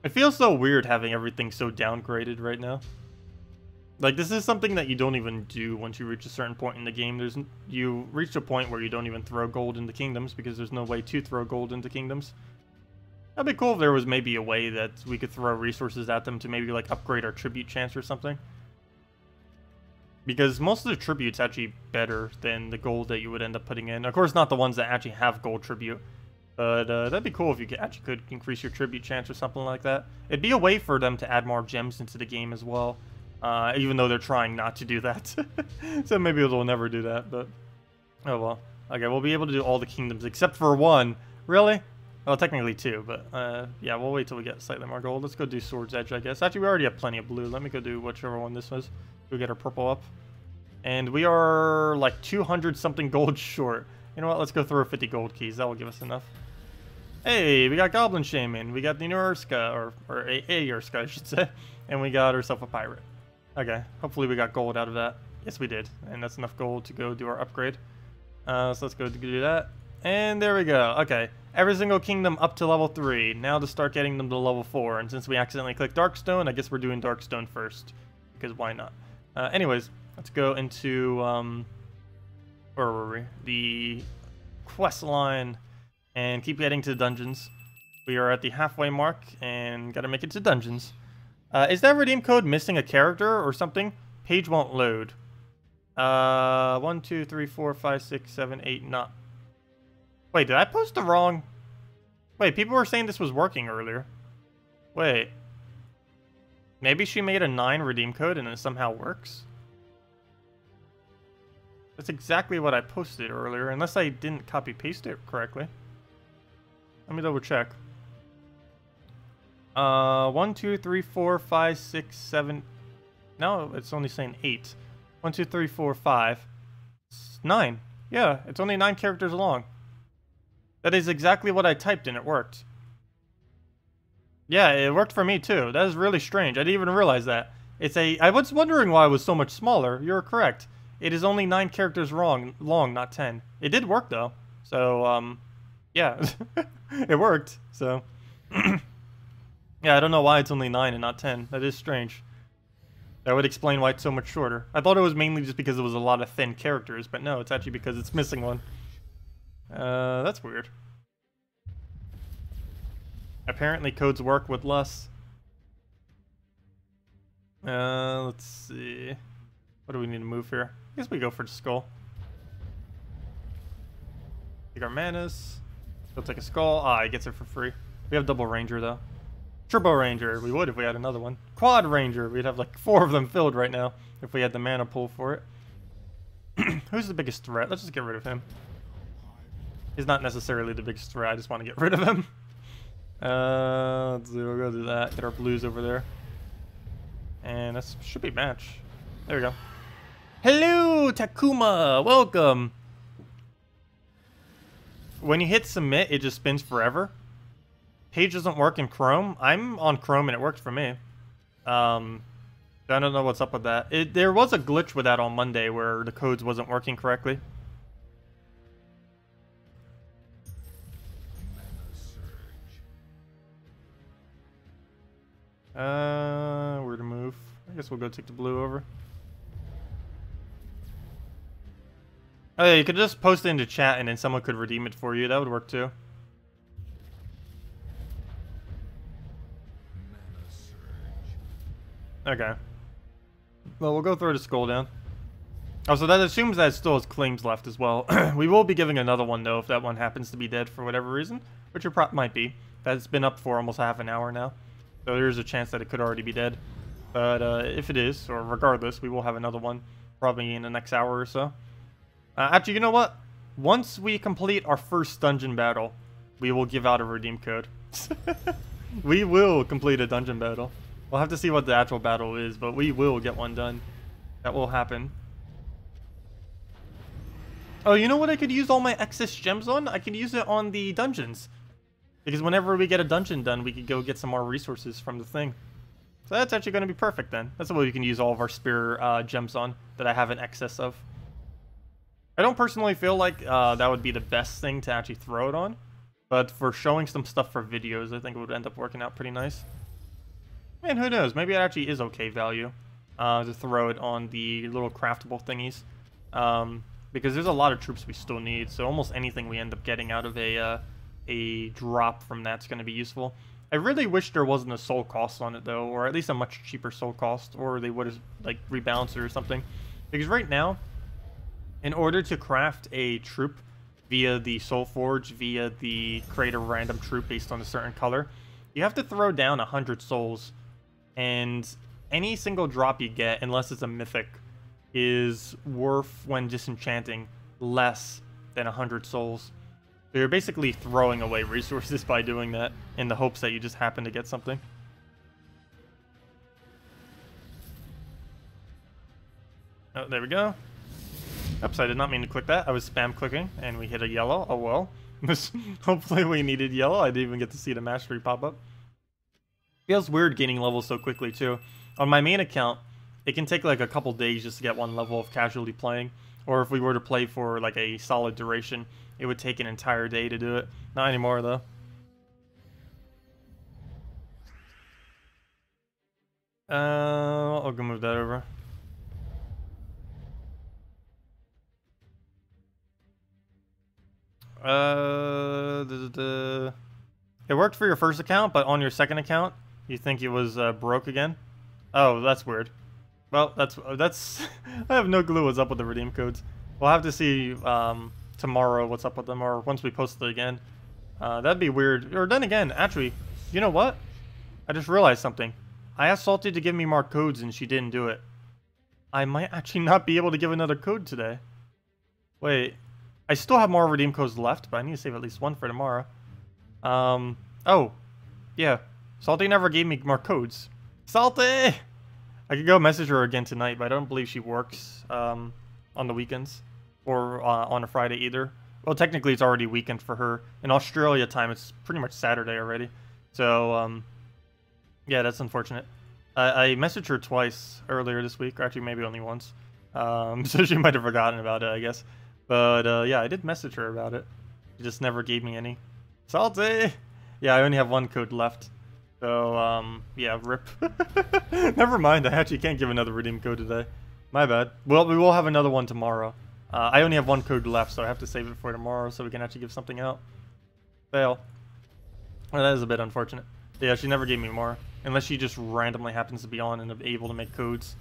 Speaker 1: It feels so weird having everything so downgraded right now. Like, this is something that you don't even do once you reach a certain point in the game. You reach a point where you don't even throw gold into kingdoms because there's no way to throw gold into kingdoms. That'd be cool if there was maybe a way that we could throw resources at them to maybe like upgrade our tribute chance or something. Because most of the tribute's actually better than the gold that you would end up putting in. Of course, not the ones that actually have gold tribute. But that'd be cool if you actually could increase your tribute chance or something like that. It'd be a way for them to add more gems into the game as well. Even though they're trying not to do that. So maybe they'll never do that, but... Oh well. Okay, we'll be able to do all the kingdoms except for one. Really? Well, technically two, but yeah, we'll wait till we get slightly more gold. Let's go do Sword's Edge, I guess. Actually, we already have plenty of blue. Let me go do whichever one this was. Go get our purple up. And we are like 200-something gold short. You know what? Let's go throw 50 gold keys. That will give us enough. Hey, we got Goblin Shaman. We got the new Urska, or a Urska, I should say. And we got ourselves a pirate. Okay, hopefully we got gold out of that. Yes, we did. And that's enough gold to go do our upgrade. So let's go do that. And there we go. Okay, every single kingdom up to level 3. Now to start getting them to level 4. And since we accidentally clicked Darkstone, I guess we're doing Darkstone first. Because why not? Anyways, let's go into, where were we? The quest line. And keep getting to the dungeons. We are at the halfway mark and gotta make it to dungeons. Is that redeem code missing a character or something? Page won't load. 1, 2, 3, 4, 5, 6, 7, 8, not. Wait, did I post the wrong? Wait, people were saying this was working earlier. Wait. Maybe she made a 9 redeem code and it somehow works? That's exactly what I posted earlier, unless I didn't copy paste it correctly. Let me double check. 1, 2, 3, 4, 5, 6, 7. No, it's only saying 8. 1, 2, 3, 4, 5. 9. Yeah, it's only 9 characters long. That is exactly what I typed and it worked. Yeah, it worked for me too. That is really strange. I didn't even realize that. I was wondering why it was so much smaller. You're correct. It is only 9 characters long, not 10. It did work though. So, yeah. It worked, so. Yeah, I don't know why it's only 9 and not 10. That is strange. That would explain why it's so much shorter. I thought it was mainly just because it was a lot of thin characters, but no, it's actually because it's missing one. That's weird. Apparently codes work with less. Let's see. What do we need to move here? I guess we go for the skull. Take our manas. Go take a skull. Ah, he gets it for free. We have double ranger though. Turbo ranger. We would if we had another one. Quad ranger. We'd have like 4 of them filled right now if we had the mana pool for it. Who's the biggest threat? Let's just get rid of him. He's not necessarily the biggest threat. I just want to get rid of him. Let's see. We'll go do that. Get our blues over there. And that should be match. There we go. Hello, Takuma. Welcome. When you hit submit, it just spins forever. Page doesn't work in Chrome. I'm on Chrome and it worked for me. I don't know what's up with that. There was a glitch with that on Monday where the codes wasn't working correctly. Where to move? I guess we'll go take the blue over. Oh yeah, you could just post it into chat and then someone could redeem it for you. That would work too. Okay. Well, we'll go throw the skull down. Oh, so that assumes that it still has claims left as well. We will be giving another one though if that one happens to be dead for whatever reason, which it might be. That's been up for almost half an hour now. So there's a chance that it could already be dead. But if it is, or regardless, we will have another one probably in the next hour or so. Actually, you know what? Once we complete our first dungeon battle, we will give out a redeem code. We will complete a dungeon battle. We'll have to see what the actual battle is, but we will get one done. That will happen. Oh, you know what I could use all my excess gems on? I could use it on the dungeons. Because whenever we get a dungeon done, we could go get some more resources from the thing. So that's actually going to be perfect then. That's what we can use all of our spear gems on that I have in excess of. I don't personally feel like that would be the best thing to actually throw it on. But for showing some stuff for videos, I think it would end up working out pretty nice. And who knows, maybe it actually is okay value to throw it on the little craftable thingies. Because there's a lot of troops we still need, so almost anything we end up getting out of a drop from that's going to be useful. I really wish there wasn't a soul cost on it though, or at least a much cheaper soul cost, or they would have like rebalanced it or something. Because right now, in order to craft a troop via the Soul Forge, via the create a random troop based on a certain color, you have to throw down 100 souls. And any single drop you get, unless it's a mythic, is worth, when disenchanting, less than 100 souls. So you're basically throwing away resources by doing that, in the hopes that you just happen to get something. Oh, there we go. Oops, I did not mean to click that. I was spam clicking, and we hit a yellow. Oh well. Hopefully we needed yellow. I didn't even get to see the mastery pop up. Feels weird gaining levels so quickly too. On my main account, it can take like a couple days just to get one level of casually playing. Or if we were to play for like a solid duration, it would take an entire day to do it. Not anymore though. I'll go move that over. It worked for your first account, but on your second account, you think it was broke again? Oh, that's weird. Well, that's I have no clue what's up with the redeem codes. We'll have to see tomorrow what's up with them, or once we post it again. That'd be weird. Or then again, actually, you know what? I just realized something. I asked Salty to give me more codes, and she didn't do it. I might actually not be able to give another code today. Wait. I still have more redeem codes left, but I need to save at least one for tomorrow. Oh. Yeah. Salty never gave me more codes. Salty! I could go message her again tonight, but I don't believe she works on the weekends. Or on a Friday either. Well, technically it's already weekend for her. In Australia time, it's pretty much Saturday already. So, yeah, that's unfortunate. I messaged her twice earlier this week, or actually maybe only once. So she might have forgotten about it, I guess. But, yeah, I did message her about it. She just never gave me any. Salty! Yeah, I only have one code left. So, yeah, rip. Never mind, I actually can't give another redeem code today. My bad. Well, we will have another one tomorrow. I only have one code left, so I have to save it for tomorrow so we can actually give something out. Fail. Well, that is a bit unfortunate. Yeah, she never gave me more. Unless she just randomly happens to be on and able to make codes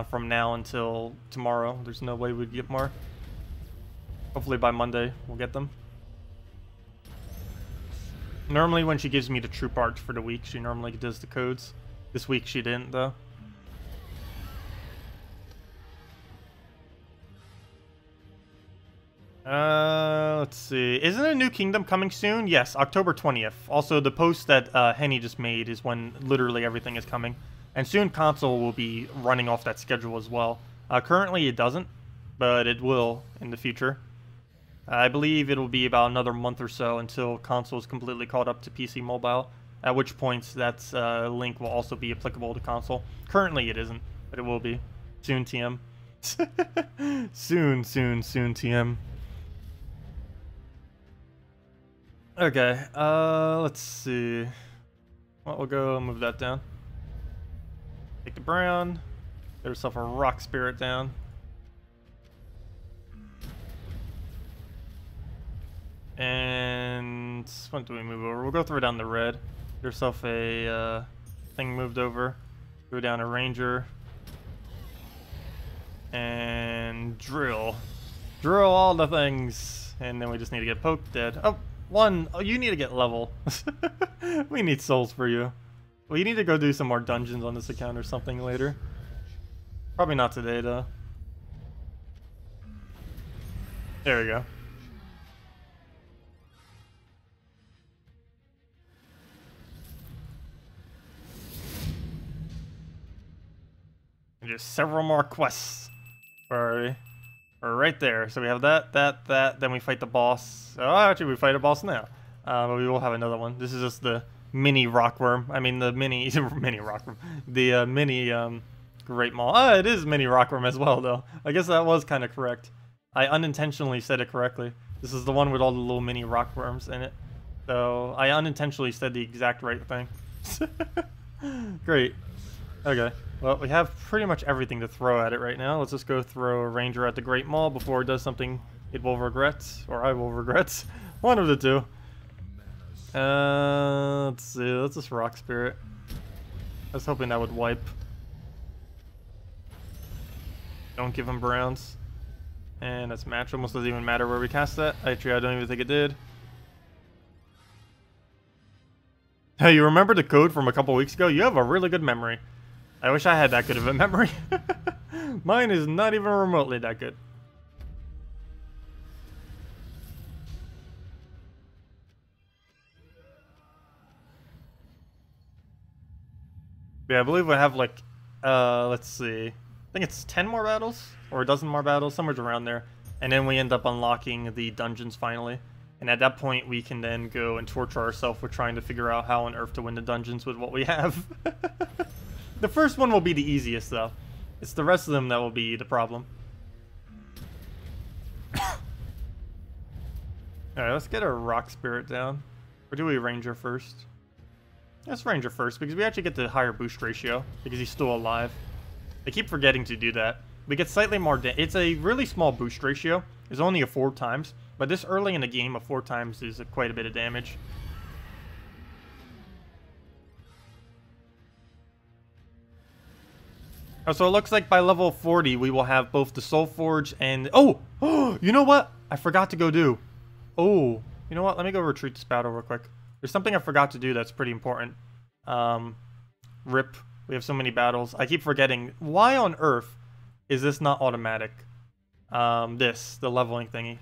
Speaker 1: from now until tomorrow. There's no way we'd get more. Hopefully by Monday we'll get them. Normally when she gives me the troop arcs for the week, she normally does the codes. This week she didn't though. Let's see. Isn't a new kingdom coming soon? Yes, October 20th. Also, the post that Henny just made is when literally everything is coming. And soon console will be running off that schedule as well. Currently it doesn't, but it will in the future. I believe it'll be about another month or so until console is completely caught up to PC Mobile, at which point that link will also be applicable to console. Currently it isn't, but it will be. Soon, TM. soon, TM. Okay, let's see. Well, we'll go move that down. Take the brown. Get yourself a rock spirit down. And what do we move over? We'll go throw down the red. Get yourself a thing moved over. Go down a ranger. And drill. Drill all the things. And then we just need to get poked dead. Oh, one. Oh, you need to get level. We need souls for you. We need to go do some more dungeons on this account or something later. Probably not today, though. There we go. And just several more quests. We're right there. So we have that. Then we fight the boss. Oh, actually, we fight a boss now. But we will have another one. This is just the mini rockworm. I mean, the mini rockworm. The mini great maul. Ah, it is mini rockworm as well, though. I guess that was kind of correct. I unintentionally said it correctly. This is the one with all the little mini rockworms in it. So I unintentionally said the exact right thing. Great. Okay. Well, we have pretty much everything to throw at it right now. Let's just go throw a ranger at the Great Maul before it does something it will regret, or I will regret. One of the two. Let's see. Let's just rock spirit. I was hoping that would wipe. Don't give him browns. And that's match. Almost doesn't even matter where we cast that. Actually, I don't even think it did. Hey, you remember the code from a couple weeks ago? You have a really good memory. I wish I had that good of a memory. Mine is not even remotely that good. Yeah, I believe we have like, let's see. I think it's 10 more battles, or a dozen more battles, somewhere around there. And then we end up unlocking the dungeons finally. And at that point, we can then go and torture ourselves with trying to figure out how on earth to win the dungeons with what we have. The first one will be the easiest, though. It's the rest of them that will be the problem. Alright, let's get our rock spirit down. Or do we ranger first? Let's ranger first, because we actually get the higher boost ratio, because he's still alive. I keep forgetting to do that. We get slightly more it's a really small boost ratio. It's only a 4 times, but this early in the game, a 4 times is quite a bit of damage. Oh, so it looks like by level 40, we will have both the Soul Forge and... Oh! You know what? I forgot to go do. Oh, you know what? Let me go retreat this battle real quick. There's something I forgot to do that's pretty important. Rip. We have so many battles. I keep forgetting. Why on earth is this not automatic? The leveling thingy.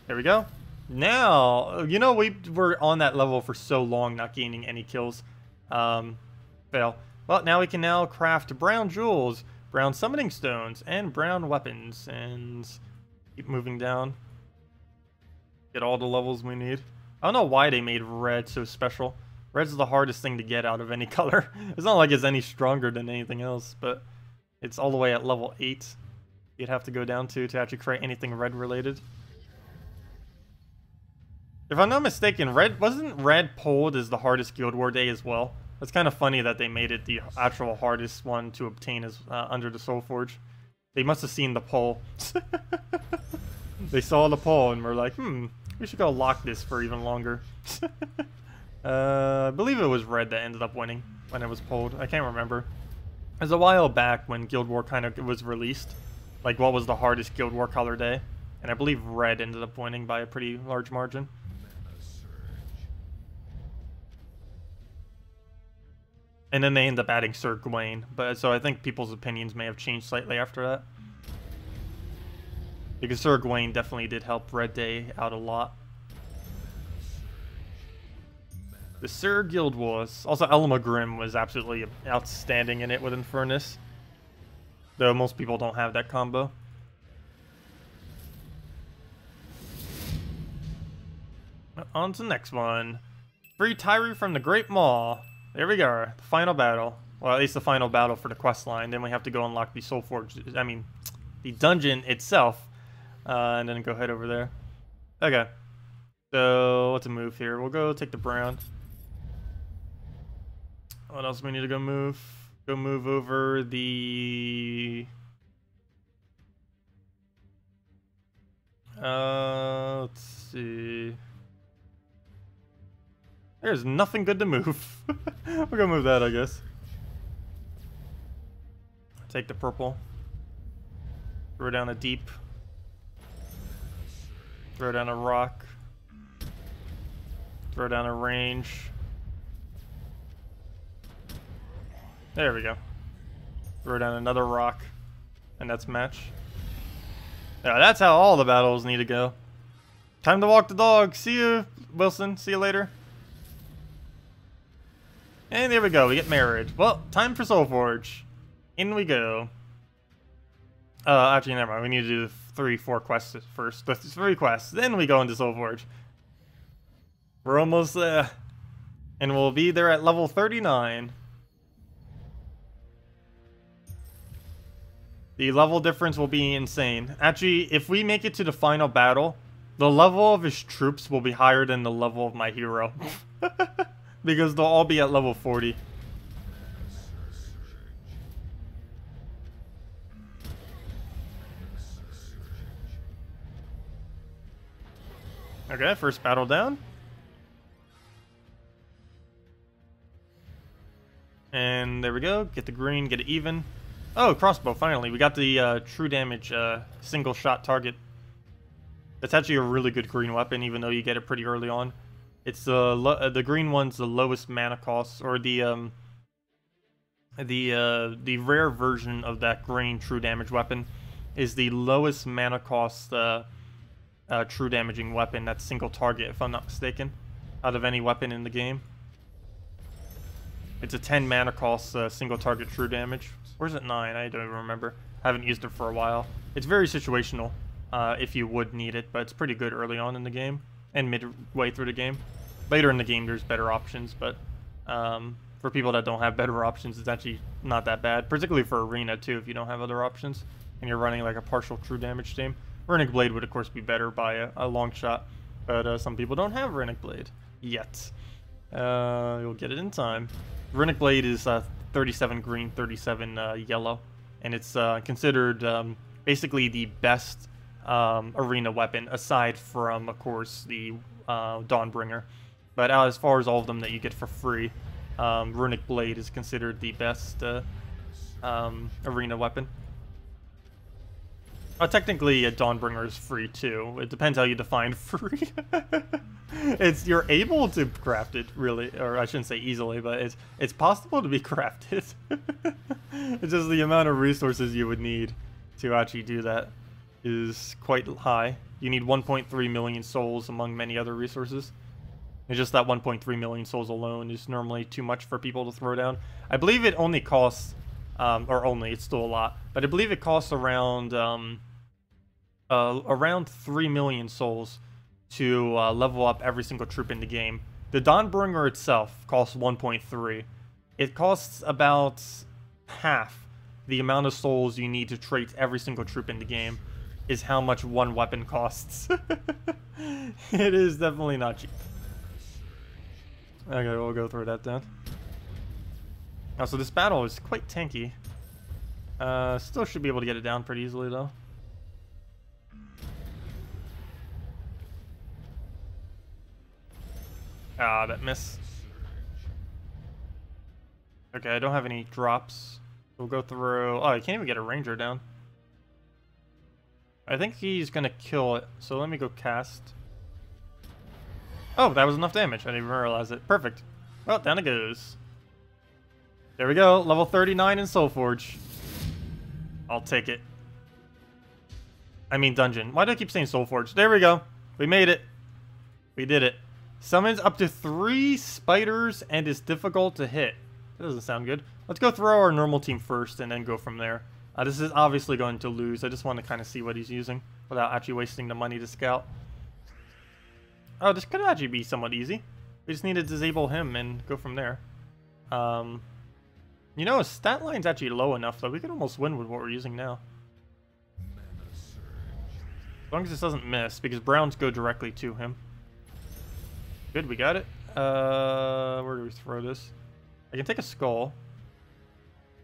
Speaker 1: There we go. Now, you know, we were on that level for so long, not gaining any kills. Fail. Well, now we can now craft brown jewels, brown summoning stones, and brown weapons. And keep moving down. Get all the levels we need. I don't know why they made red so special. Red's the hardest thing to get out of any color. It's not like it's any stronger than anything else, but it's all the way at level 8. You'd have to go down to actually create anything red related. If I'm not mistaken, wasn't red pulled as the hardest Guild War day as well? It's kind of funny that they made it the actual hardest one to obtain as under the Soul Forge. They must have seen the poll. They saw the poll and were like, we should go lock this for even longer. I believe it was red that ended up winning when it was pulled. I can't remember. It was a while back when Guild War kind of was released. Like, what was the hardest Guild War color day? And I believe red ended up winning by a pretty large margin. And then they end up adding Sir Gawain. But so I think people's opinions may have changed slightly after that. Because Sir Gawain definitely did help Red Day out a lot. The Sir Guild Wars. Also, Elmagrim was absolutely outstanding in it with Infernus. Though most people don't have that combo. On to the next one. Free Tyree from the Great Maw. There we go. The final battle. Well, at least the final battle for the quest line. Then we have to go unlock the Soul Forge. I mean, the dungeon itself. And then go head over there. Okay. So, what's a move here? We'll go take the brown. What else do we need to go move? Go move over the... let's see... There's nothing good to move. We'll go move that, I guess. Take the purple. Throw down a deep. Throw down a rock. Throw down a range. There we go. Throw down another rock. And that's match. Yeah, that's how all the battles need to go. Time to walk the dog. See you, Wilson. See you later. And there we go. We get married. Well, time for Soul Forge. In we go. Actually, never mind. We need to do the 3-4 quests first. The 3 quests. Then we go into Soul Forge. We're almost there. And we'll be there at level 39. The level difference will be insane. Actually, if we make it to the final battle, the level of his troops will be higher than the level of my hero. Because they'll all be at level 40. Okay, first battle down. And there we go. Get the green, get it even. Oh, crossbow, finally. We got the true damage single shot target. That's actually a really good green weapon, even though you get it pretty early on. It's the green one's the lowest mana cost, or the The rare version of that green true damage weapon is the lowest mana cost true damaging weapon. That's single target, if I'm not mistaken, out of any weapon in the game. It's a 10 mana cost single target true damage. Or is it 9? I don't even remember. I haven't used it for a while. It's very situational if you would need it, but it's pretty good early on in the game and midway through the game. Later in the game, there's better options, but for people that don't have better options, it's actually not that bad. Particularly for Arena, too, if you don't have other options and you're running like a partial true damage team. Runic Blade would, of course, be better by a long shot, but some people don't have Runic Blade yet. You'll get it in time. Runic Blade is 37 green, 37 yellow, and it's considered basically the best arena weapon, aside from, of course, the Dawnbringer. But as far as all of them that you get for free, Runic Blade is considered the best arena weapon. Technically, a Dawnbringer is free too. It depends how you define free. You're able to craft it, really, or I shouldn't say easily, but it's possible to be crafted. It's just the amount of resources you would need to actually do that is quite high. You need 1.3 million souls among many other resources. And just that 1.3 million souls alone is normally too much for people to throw down. I believe it only costs, it's still a lot, but I believe it costs around 3 million souls to level up every single troop in the game. The Dawnbringer itself costs 1.3. It costs about half the amount of souls you need to trait every single troop in the game is how much one weapon costs. It is definitely not cheap. Okay, we'll go through that then. So this battle is quite tanky. Still should be able to get it down pretty easily though. Ah, that miss. Okay, I don't have any drops. We'll go through... Oh, I can't even get a ranger down. I think he's gonna kill it, so let me go cast. Oh, that was enough damage. I didn't even realize it. Perfect. Well, down it goes. There we go. Level 39 in Soulforge. I'll take it. I mean dungeon. Why do I keep saying Soulforge? There we go. We made it. We did it. Summons up to 3 spiders and is difficult to hit. That doesn't sound good. Let's go throw our normal team first and then go from there. This is obviously going to lose. I just want to kind of see what he's using without actually wasting the money to scout. Oh, this could actually be somewhat easy. We just need to disable him and go from there. You know, his stat line's actually low enough that we could almost win with what we're using now. As long as this doesn't miss, because Browns go directly to him. Good, we got it. Where do we throw this? I can take a skull.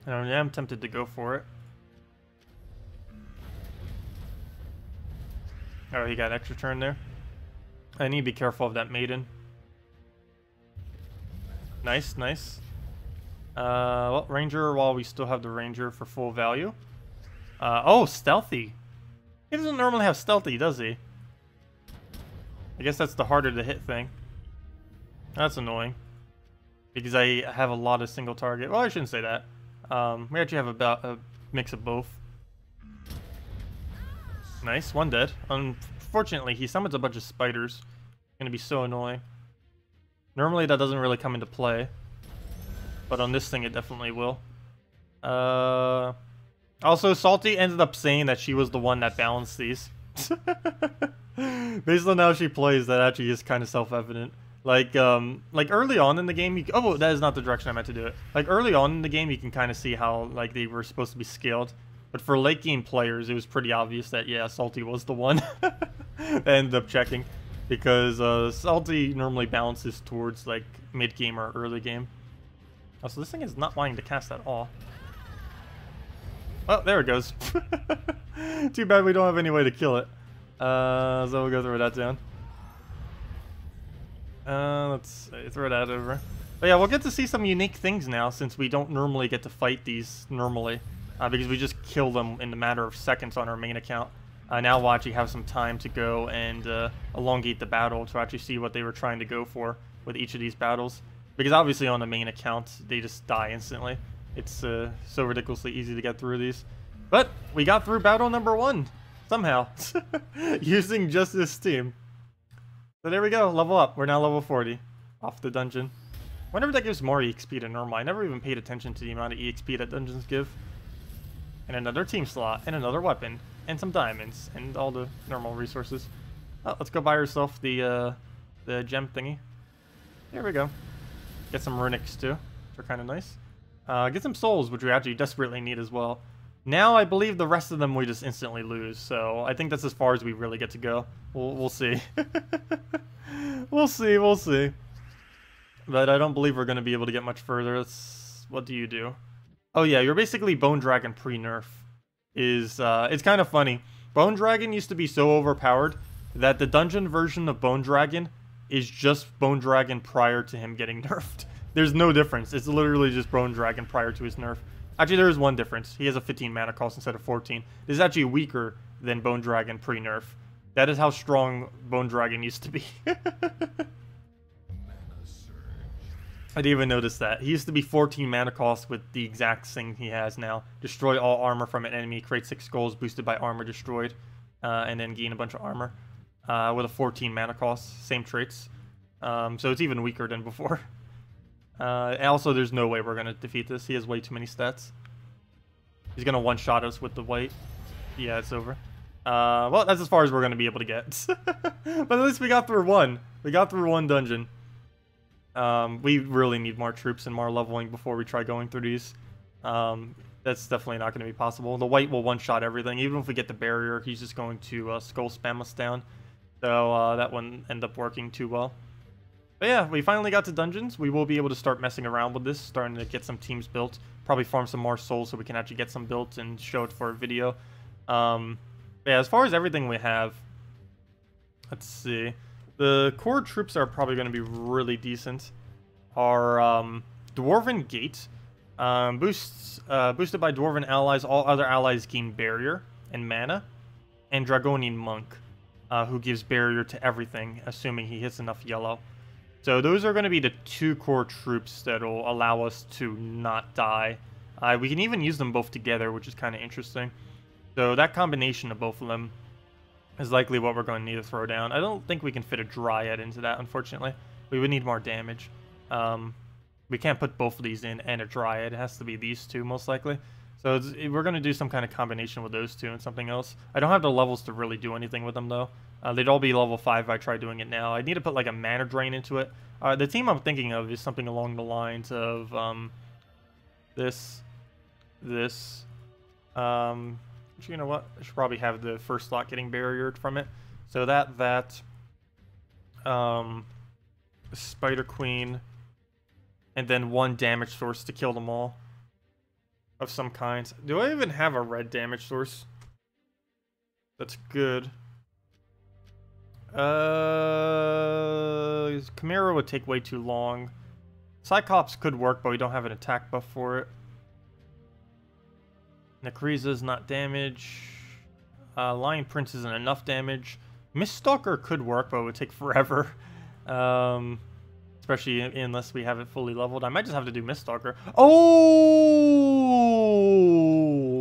Speaker 1: And I am tempted to go for it. Oh, he got extra turn there. I need to be careful of that maiden. Nice, nice. Well, ranger while we still have the ranger for full value. Oh, stealthy. He doesn't normally have stealthy, does he? I guess that's the harder to hit thing. That's annoying. Because I have a lot of single target. Well, I shouldn't say that. We actually have about a mix of both. Nice, one dead. Unfortunately, he summons a bunch of spiders. It's gonna be so annoying. Normally that doesn't really come into play. But on this thing it definitely will. Also, Salty ended up saying that she was the one that balanced these. Based on how she plays, that actually is kind of self-evident. Like early on in the game, oh, that is not the direction I meant to do it. Like early on in the game, you can kind of see how like they were supposed to be scaled. But for late game players, it was pretty obvious that, yeah, Salty was the one that ended up checking. Because Salty normally balances towards like mid game or early game. Oh, so this thing is not wanting to cast at all. Oh, there it goes. Too bad we don't have any way to kill it. So we'll go throw that down. Let's throw that over. But yeah, we'll get to see some unique things now since we don't normally get to fight these normally. Because we just kill them in a matter of seconds on our main account. Now we'll actually have some time to go and elongate the battle to actually see what they were trying to go for with each of these battles. Because obviously on the main account, they just die instantly. It's so ridiculously easy to get through these. But we got through battle number 1 somehow using just this team. So there we go, level up. We're now level 40 off the dungeon. Whenever that gives more EXP to normal, I never even paid attention to the amount of EXP that dungeons give. And another team slot, and another weapon, and some diamonds, and all the normal resources. Oh, let's go buy ourselves the gem thingy. There we go. Get some runics too, which are kind of nice. Get some souls, which we actually desperately need as well. Now I believe the rest of them we just instantly lose, so I think that's as far as we really get to go. We'll see. We'll see. But I don't believe we're going to be able to get much further. What do you do? Oh yeah, you're basically Bone Dragon pre-nerf. It's kind of funny. Bone Dragon used to be so overpowered that the dungeon version of Bone Dragon is just Bone Dragon prior to him getting nerfed. There's no difference. It's literally just Bone Dragon prior to his nerf. Actually, there is one difference. He has a 15 mana cost instead of 14. This is actually weaker than Bone Dragon pre-nerf. That is how strong Bone Dragon used to be. I didn't even notice that. He used to be 14 mana cost with the exact thing he has now. Destroy all armor from an enemy, create 6 skulls boosted by armor destroyed, and then gain a bunch of armor. With a 14 mana cost, same traits. So it's even weaker than before. And also, there's no way we're going to defeat this. He has way too many stats. He's going to one-shot us with the white. Yeah, it's over. Well, that's as far as we're going to be able to get. But at least we got through one. We got through one dungeon. We really need more troops and more leveling before we try going through these. That's definitely not going to be possible. The white will one-shot everything. Even if we get the barrier, he's just going to skull spam us down. So that wouldn't end up working too well. But yeah, we finally got to dungeons. We will be able to start messing around with this, starting to get some teams built. Probably farm some more souls so we can actually get some built and show it for a video. Yeah, as far as everything we have, let's see. The core troops are probably going to be really decent. Our Dwarven Gate boosted by Dwarven allies. All other allies gain barrier and mana. And Dragonian Monk, who gives barrier to everything, assuming he hits enough yellow. So those are going to be the 2 core troops that will allow us to not die. We can even use them both together, which is kind of interesting. So that combination of both of them is likely what we're going to need to throw down. I don't think we can fit a Dryad into that, unfortunately. We would need more damage. We can't put both of these in and a Dryad. It has to be these 2, most likely. So we're going to do some kind of combination with those 2 and something else. I don't have the levels to really do anything with them, though. They'd all be level 5 if I try doing it now. I need to put, like, a mana drain into it. The team I'm thinking of is something along the lines of this. You know what? I should probably have the first slot getting barriered from it. So that Spider Queen, and then 1 damage source to kill them all. Of some kind. Do I even have a red damage source? That's good. Chimera would take way too long. Cyclops could work, but we don't have an attack buff for it. Necreza's not damage. Lion Prince isn't enough damage. Miststalker could work, but it would take forever. Especially unless we have it fully leveled. I might just have to do Miststalker. Oh!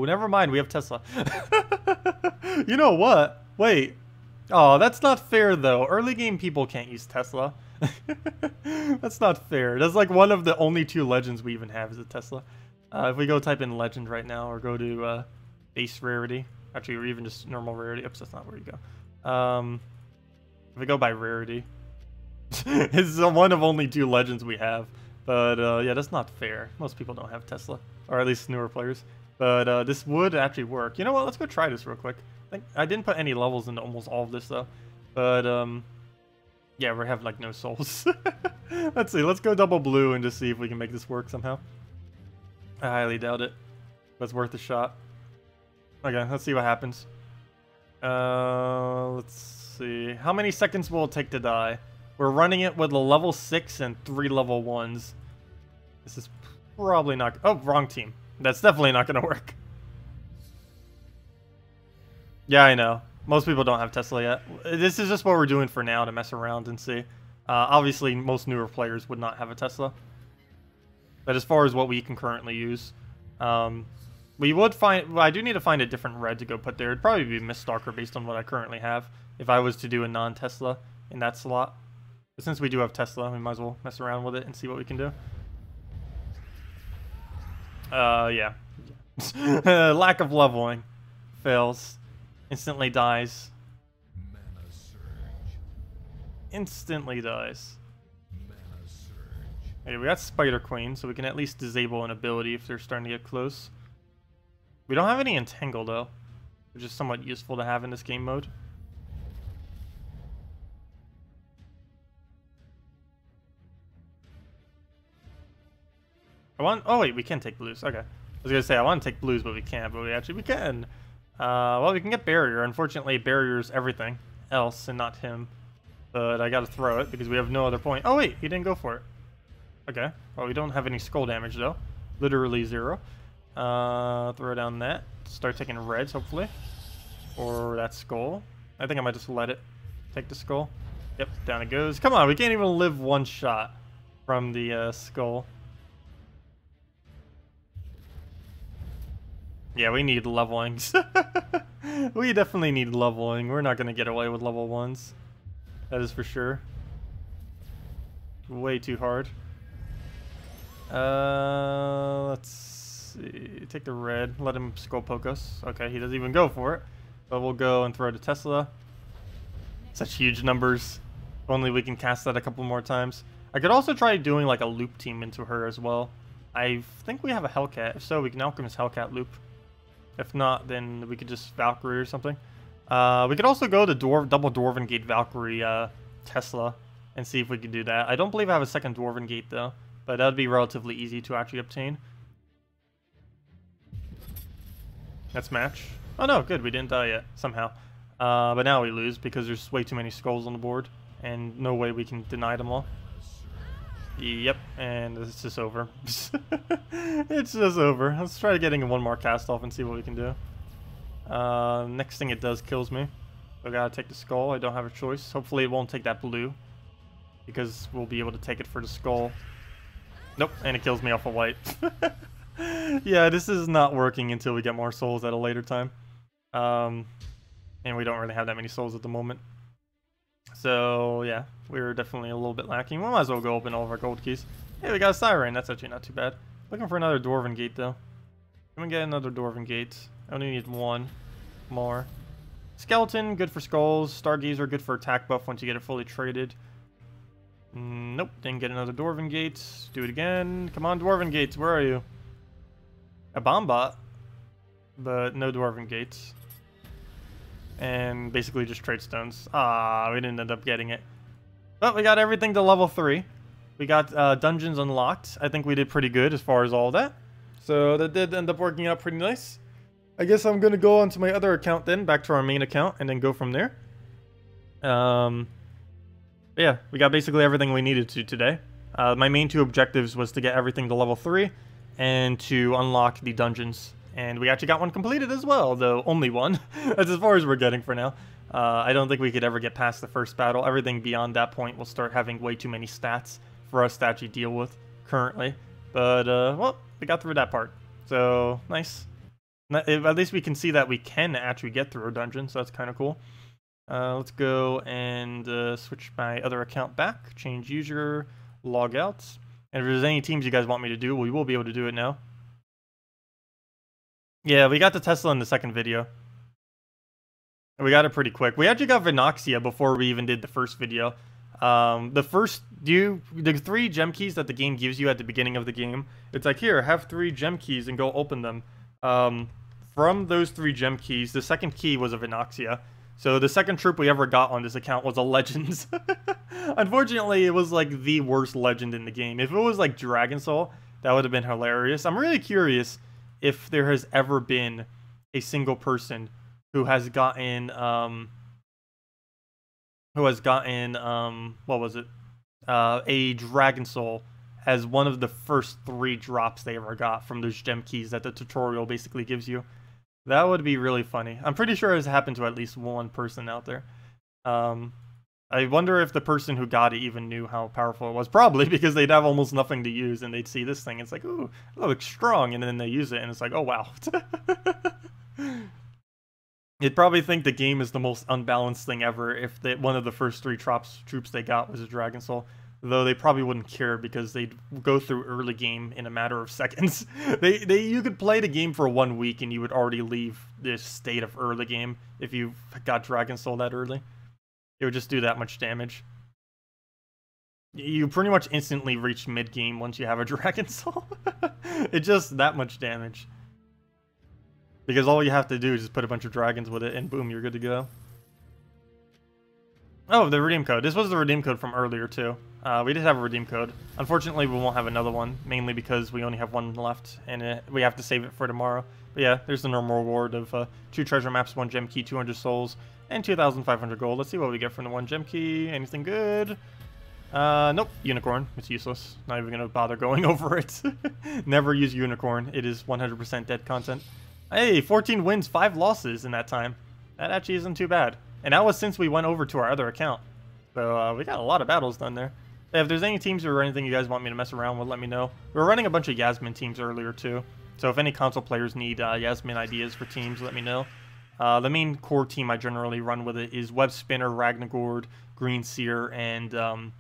Speaker 1: Never mind, we have Tesla. You know what? Wait. Oh, that's not fair, though. Early game people can't use Tesla. That's not fair. That's like one of the only 2 legends we even have is a Tesla. If we go type in legend right now, or go to base rarity. Actually, or even just normal rarity. Oops, that's not where you go. If we go by rarity. It's one of only 2 legends we have. But yeah, that's not fair. Most people don't have Tesla. Or at least newer players. But this would actually work. You know what? Let's go try this real quick. I didn't put any levels into almost all of this, though. But, yeah, we have, like, no souls. Let's see. Let's go double blue and just see if we can make this work somehow. I highly doubt it. But it's worth a shot. Okay, let's see what happens. Let's see. How many seconds will it take to die? We're running it with a level 6 and 3 level 1s. This is probably not... Oh, wrong team. That's definitely not going to work. Yeah, I know. Most people don't have Tesla yet. This is just what we're doing for now to mess around and see. Obviously, most newer players would not have a Tesla. But as far as what we can currently use, We would find... Well, I do need to find a different red to go put there. It'd probably be Miststalker based on what I currently have. If I was to do a non-Tesla in that slot. But since we do have Tesla, we might as well mess around with it and see what we can do. Yeah. Lack of leveling. Fails. Instantly dies. Instantly dies. Okay, we got Spider Queen, so we can at least disable an ability if they're starting to get close. We don't have any Entangle though, which is somewhat useful to have in this game mode. Oh wait, we can take blues. Okay. I was gonna say I want to take blues, but we can't. But we can. Well, we can get barrier. Unfortunately, barrier's everything else and not him. But I gotta throw it because we have no other point. Oh wait, he didn't go for it. Okay. Well, we don't have any skull damage though. Literally 0. Throw down that. Start taking reds, hopefully. Or that skull. I think I might just let it take the skull. Yep, down it goes. Come on, we can't even live one shot from the skull. Yeah, we need leveling. We definitely need leveling. We're not going to get away with level 1s. That is for sure. Way too hard. Let's see. Take the red. Let him skull poke us. Okay, he doesn't even go for it. But we'll go and throw to Tesla. Such huge numbers. If only we can cast that a couple more times. I could also try doing like a loop team into her as well. I think we have a Hellcat. If so, we can Alchemist Hellcat loop. If not, then we could just Valkyrie or something. We could also go to double Dwarven Gate Valkyrie Tesla and see if we can do that. I don't believe I have a second Dwarven Gate though, but that would be relatively easy to actually obtain. Let's match. Oh no, good, we didn't die yet, somehow. But now we lose because there's way too many skulls on the board and no way we can deny them all. Yep, and it's just over. It's just over. Let's try getting one more cast off and see what we can do. Next thing it does kills me. So I gotta take the skull. I don't have a choice. Hopefully it won't take that blue, because we'll be able to take it for the skull. Nope, and it kills me off a white. Yeah, this is not working until we get more souls at a later time. And we don't really have that many souls at the moment. So, yeah, we're definitely a little bit lacking. We might as well go open all of our gold keys. Hey, we got a Siren. That's actually not too bad. Looking for another Dwarven Gate, though. Can we get another Dwarven Gate? I only need one more. Skeleton, good for skulls. Stargazer, good for attack buff once you get it fully traded. Nope, didn't get another Dwarven Gate. Do it again. Come on, Dwarven Gates, where are you? A Bombot, but no Dwarven Gates. And basically just trade stones. Ah, we didn't end up getting it. But we got everything to level 3. We got dungeons unlocked. I think we did pretty good as far as all that. So that did end up working out pretty nice. I guess I'm going to go onto my other account then, back to our main account, and then go from there. Yeah, we got basically everything we needed to today. My main 2 objectives was to get everything to level 3 and to unlock the dungeons. And we actually got one completed as well, though only one. That's as far as we're getting for now. I don't think we could ever get past the first battle. Everything beyond that point will start having way too many stats for us to actually deal with currently. But, well, we got through that part. So, nice. At least we can see that we can actually get through a dungeon, so that's kind of cool. Let's go and switch my other account back. Change user, log out. And if there's any teams you guys want me to do, we will be able to do it now. Yeah, we got the Tesla in the second video. We got it pretty quick. We actually got Vinoxia before we even did the first video. The 3 gem keys that the game gives you at the beginning of the game, it's like, here, have 3 gem keys and go open them. From those 3 gem keys, the second key was a Vinoxia. So the second troop we ever got on this account was a Legends. Unfortunately, it was like the worst legend in the game. If it was like Dragon Soul, that would have been hilarious. I'm really curious if there has ever been a single person who has gotten, what was it? A Dragon Soul as one of the first 3 drops they ever got from those gem keys that the tutorial basically gives you. That would be really funny. I'm pretty sure it's happened to at least one person out there. But I wonder if the person who got it even knew how powerful it was. Probably, because they'd have almost nothing to use, and they'd see this thing, it's like, ooh, it looks strong, and then they use it, and it's like, oh, wow. You'd probably think the game is the most unbalanced thing ever if one of the first 3 troops they got was a Dragon Soul. Though they probably wouldn't care because they'd go through early game in a matter of seconds. You could play the game for 1 week and you would already leave this state of early game if you got Dragon Soul that early. It would just do that much damage. You pretty much instantly reach mid-game once you have a Dragon Soul. It's just that much damage. Because all you have to do is just put a bunch of dragons with it and boom, you're good to go. Oh, the redeem code. This was the redeem code from earlier too. We did have a redeem code. Unfortunately, we won't have another one, mainly because we only have 1 left, and we have to save it for tomorrow. But yeah, there's the normal reward of 2 treasure maps, 1 gem key, 200 souls, and 2,500 gold. Let's see what we get from the 1 gem key. Anything good? Nope. Unicorn. It's useless. Not even gonna bother going over it. Never use unicorn. It is 100% dead content. Hey, 14 wins, 5 losses in that time. That actually isn't too bad. And that was since we went over to our other account. So we got a lot of battles done there. If there's any teams or anything you guys want me to mess around with, let me know. We were running a bunch of Yasmin teams earlier too. So if any console players need Yasmin ideas for teams, let me know. The main core team I generally run with it is Web Spinner, Ragnagord, Green Seer, and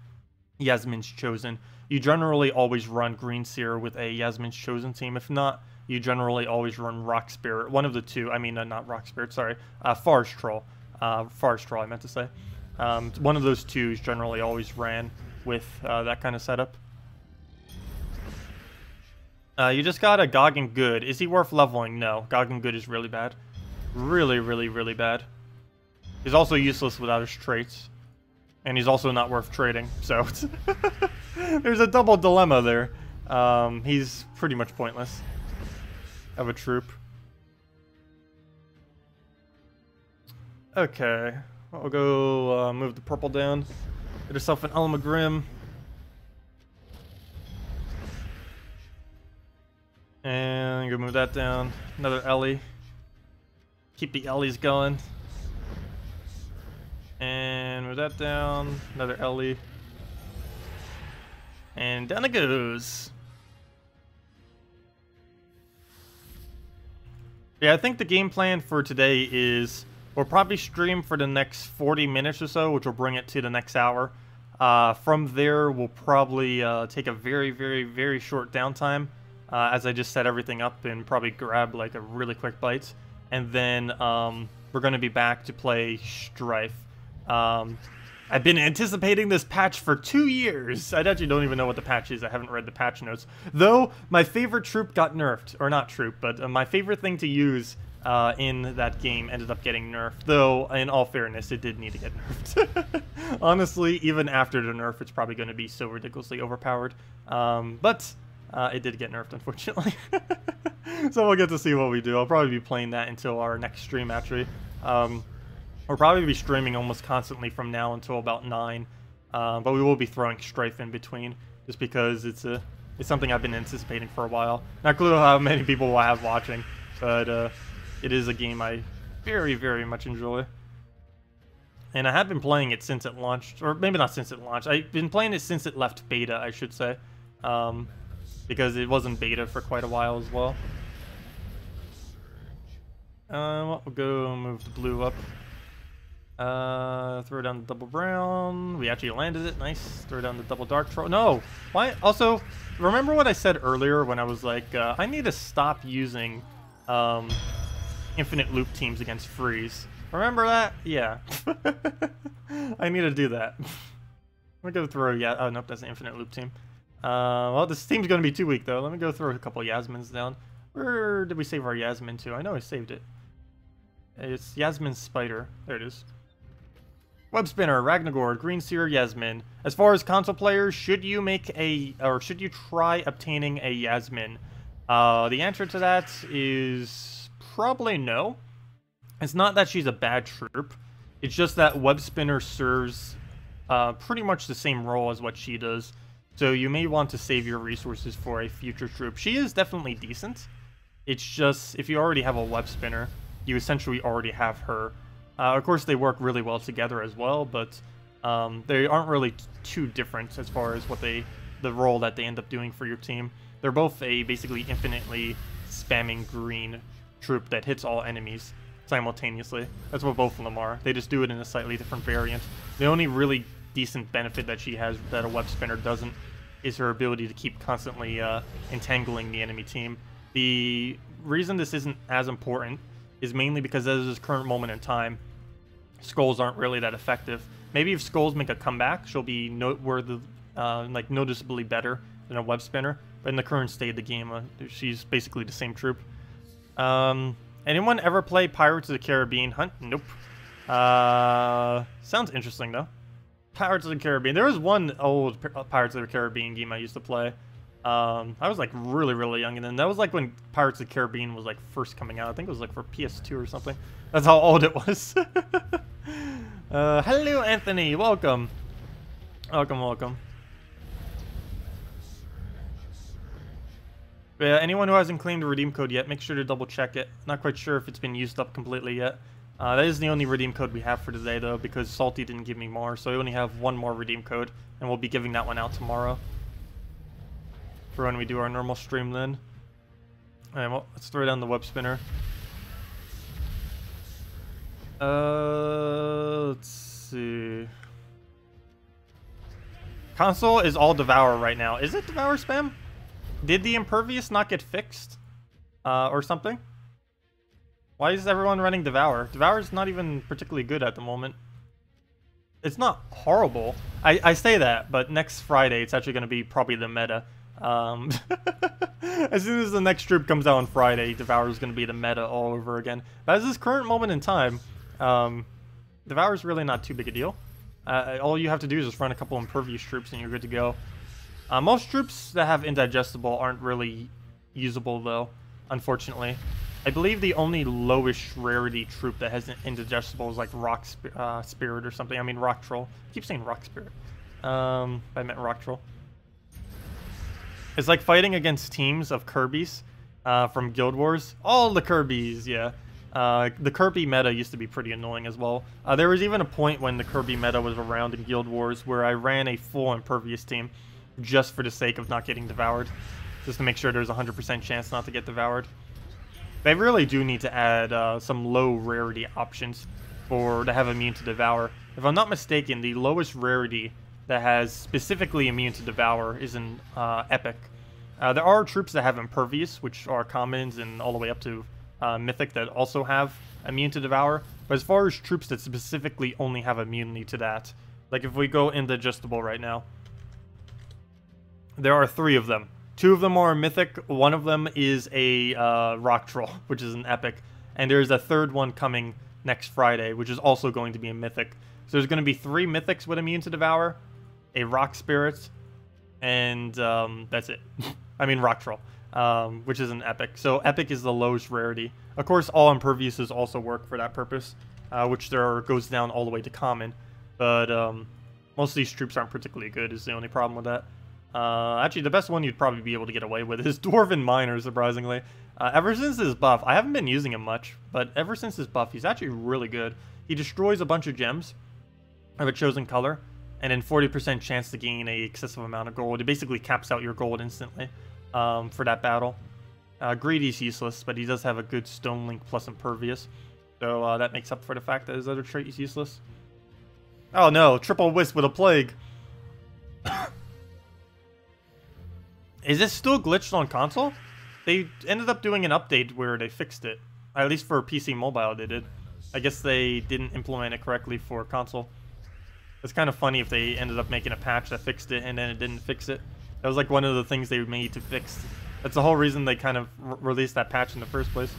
Speaker 1: Yasmin's Chosen. You generally always run Green Seer with a Yasmin's Chosen team. If not, you generally always run Rock Spirit. One of the two. I mean, not Rock Spirit, sorry. Forest Troll. Forest Troll, I meant to say. One of those two is generally always ran with that kind of setup. You just got a Goggen Good. Is he worth leveling? No. Goggen Good is really bad. Really, really, really bad. He's also useless without his traits. And he's also not worth trading, so... There's a double dilemma there. He's pretty much pointless. Of a troop. Okay. I'll go move the purple down. Get yourself an Grim. And go move that down. Another Ellie. Keep the Ellies going. And move that down. Another Ellie. And down it goes. Yeah, I think the game plan for today is we'll probably stream for the next 40 minutes or so, which will bring it to the next hour. From there, we'll probably take a very, very, very short downtime as I just set everything up and probably grab like a really quick bite. And then we're going to be back to play Strife. I've been anticipating this patch for 2 years. I actually don't even know what the patch is. I haven't read the patch notes. Though, my favorite troop got nerfed. Or not troop, but my favorite thing to use in that game ended up getting nerfed. Though, in all fairness, it did need to get nerfed. Honestly, even after the nerf, it's probably going to be so ridiculously overpowered. But it did get nerfed, unfortunately. So we'll get to see what we do. I'll probably be playing that until our next stream, actually. We'll probably be streaming almost constantly from now until about 9, but we will be throwing Strife in between, just because it's something I've been anticipating for a while. Not clear how many people will have watching, but it is a game I very, very much enjoy. And I have been playing it since it launched, or maybe not since it launched. I've been playing it since it left beta, I should say, because it wasn't beta for quite a while as well. We'll go move the blue up. Throw down the double brown. We actually landed it. Nice. Throw down the double dark troll. No! Why? Also, remember what I said earlier when I was like, I need to stop using infinite loop teams against freeze. Remember that? Yeah. I need to do that. Let me go throw, yeah. Oh, nope, that's an infinite loop team. Well, this team's going to be too weak, though. Let me go throw a couple Yasmins down. Where did we save our Yasmin to? I know I saved it. It's Yasmin's Spider. There it is. Web Spinner, Ragnagord, Green Seer, Yasmin. As far as console players, should you try obtaining a Yasmin? The answer to that is probably no. It's not that she's a bad troop. It's just that Web Spinner serves pretty much the same role as what she does. So you may want to save your resources for a future troop. She is definitely decent. It's just, if you already have a Web Spinner, you essentially already have her. Of course, they work really well together as well, but They aren't really too different as far as what the role that they end up doing for your team. They're both a basically infinitely spamming green troop that hits all enemies simultaneously. That's what both of them are. They just do it in a slightly different variant. The only really decent benefit that she has that a web spinner doesn't is her ability to keep constantly entangling the enemy team. The reason this isn't as important is mainly because at this current moment in time, skulls aren't really that effective. Maybe if skulls make a comeback, she'll be noteworthy, like noticeably better than a web spinner. But in the current state of the game, she's basically the same troop. Anyone ever play Pirates of the Caribbean Hunt? Nope. Sounds interesting though. Pirates of the Caribbean. There was one old Pirates of the Caribbean game I used to play. I was like really young, and then that was like when Pirates of the Caribbean was like first coming out. I think it was like for PS2 or something. That's how old it was. Hello, Anthony. Welcome. Welcome. But yeah, anyone who hasn't claimed the redeem code yet, make sure to double check it. Not quite sure if it's been used up completely yet. That is the only redeem code we have for today, though, because Salty didn't give me more, so I only have one more redeem code, and we'll be giving that one out tomorrow. For when we do our normal stream then. Alright, well, let's throw down the web spinner. Let's see. Console is all Devour right now. Is it Devour spam? Did the Impervious not get fixed? Or something? Why is everyone running Devour? Devour's not even particularly good at the moment. It's not horrible. I say that, but next Friday it's actually going to be probably the meta. As soon as the next troop comes out on Friday, Devour is going to be the meta all over again. But at this current moment in time, Devour is really not too big a deal. All you have to do is just run a couple Impervious troops and you're good to go. Most troops that have Indigestible aren't really usable though, unfortunately. I believe the only lowish rarity troop that has Indigestible is like Rock Spirit or something. I mean Rock Troll. I keep saying Rock Spirit. I meant Rock Troll. It's like fighting against teams of Kirby's from Guild Wars. All the Kirby's, yeah. The Kirby meta used to be pretty annoying as well. There was even a point when the Kirby meta was around in Guild Wars where I ran a full Impervious team just for the sake of not getting devoured. Just to make sure there's a 100% chance not to get devoured. They really do need to add some low rarity options to have immune to devour. If I'm not mistaken, the lowest rarity that has specifically immune to devour is in Epic. There are troops that have Impervious, which are commons and all the way up to Mythic that also have immune to devour. But as far as troops that specifically only have immunity to that, like if we go Indigestible right now, there are 3 of them. 2 of them are Mythic, 1 of them is a Rock Troll, which is an Epic, and there's a 3rd one coming next Friday, which is also going to be a Mythic. So there's going to be 3 Mythics with immune to devour, a Rock Spirit, and that's it. I mean Rock Troll, which is an Epic. So Epic is the lowest rarity. Of course, all Imperviouses also work for that purpose, which goes down all the way to common. But most of these troops aren't particularly good, is the only problem with that. Actually, the best one you'd probably be able to get away with is Dwarven Miner, surprisingly. Ever since his buff, I haven't been using him much, but ever since his buff, he's actually really good. He destroys a bunch of gems of a chosen color, and then 40% chance to gain a excessive amount of gold. It basically caps out your gold instantly for that battle. Greedy's useless, but he does have a good Stone Link plus Impervious, so that makes up for the fact that his other trait is useless. Oh no, triple Wisp with a Plague! Is this still glitched on console? They ended up doing an update where they fixed it. At least for PC Mobile they did. I guess they didn't implement it correctly for console. It's kind of funny if they ended up making a patch that fixed it and then it didn't fix it. That was like one of the things they made to fix. That's the whole reason they kind of released that patch in the first place.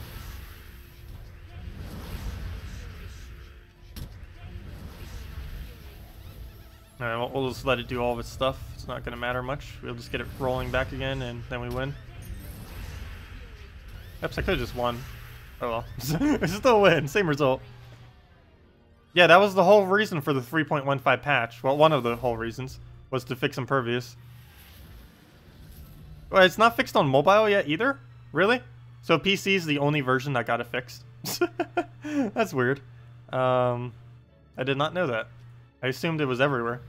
Speaker 1: Alright, we'll just let it do all of its stuff. It's not going to matter much. We'll just get it rolling back again, and then we win. Oops, I could have just won. Oh well. It's still a win. Same result. Yeah, that was the whole reason for the 3.15 patch. Well, one of the whole reasons was to fix Impervious. Well, it's not fixed on mobile yet either? Really? So PC is the only version that got it fixed? That's weird. I did not know that. I assumed it was everywhere.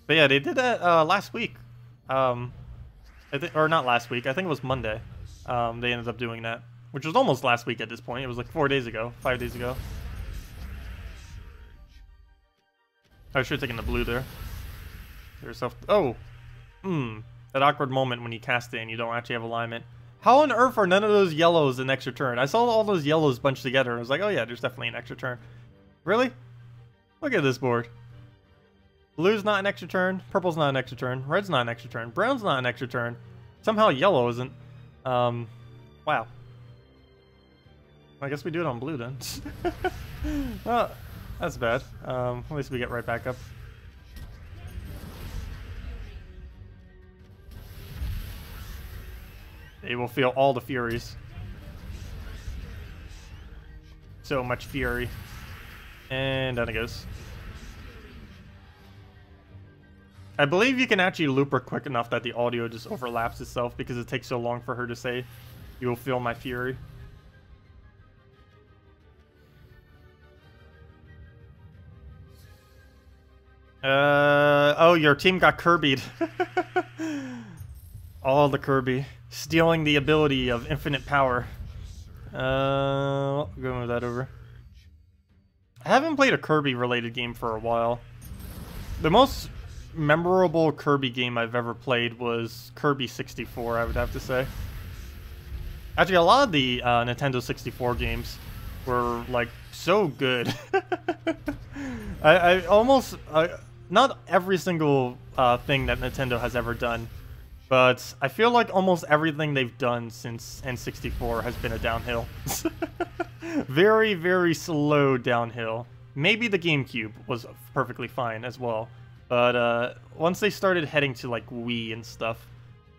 Speaker 1: But yeah, they did that last week. Or not last week. I think it was Monday. They ended up doing that, which was almost last week at this point. It was like 4 days ago, 5 days ago. I should have taken the blue there. Yourself. Oh, that awkward moment when you cast it and you don't actually have alignment. How on earth are none of those yellows an extra turn? I saw all those yellows bunched together and I was like, oh yeah, there's definitely an extra turn. Really? Look at this board. Blue's not an extra turn. Purple's not an extra turn. Red's not an extra turn. Brown's not an extra turn. Somehow yellow isn't. Wow. I guess we do it on blue then. Well, that's bad. At least we get right back up. They will feel all the furies. So much fury. And down it goes. I believe you can actually loop her quick enough that the audio just overlaps itself because it takes so long for her to say, "You will feel my fury." Oh, your team got Kirby'd. All the Kirby. Stealing the ability of infinite power. Go move that over. I haven't played a Kirby-related game for a while. The most memorable Kirby game I've ever played was Kirby 64, I would have to say. Actually, a lot of the Nintendo 64 games were, like, so good. I almost... not every single thing that Nintendo has ever done, but I feel like almost everything they've done since N64 has been a downhill. Very, very slow downhill. Maybe the GameCube was perfectly fine as well. But once they started heading to like Wii and stuff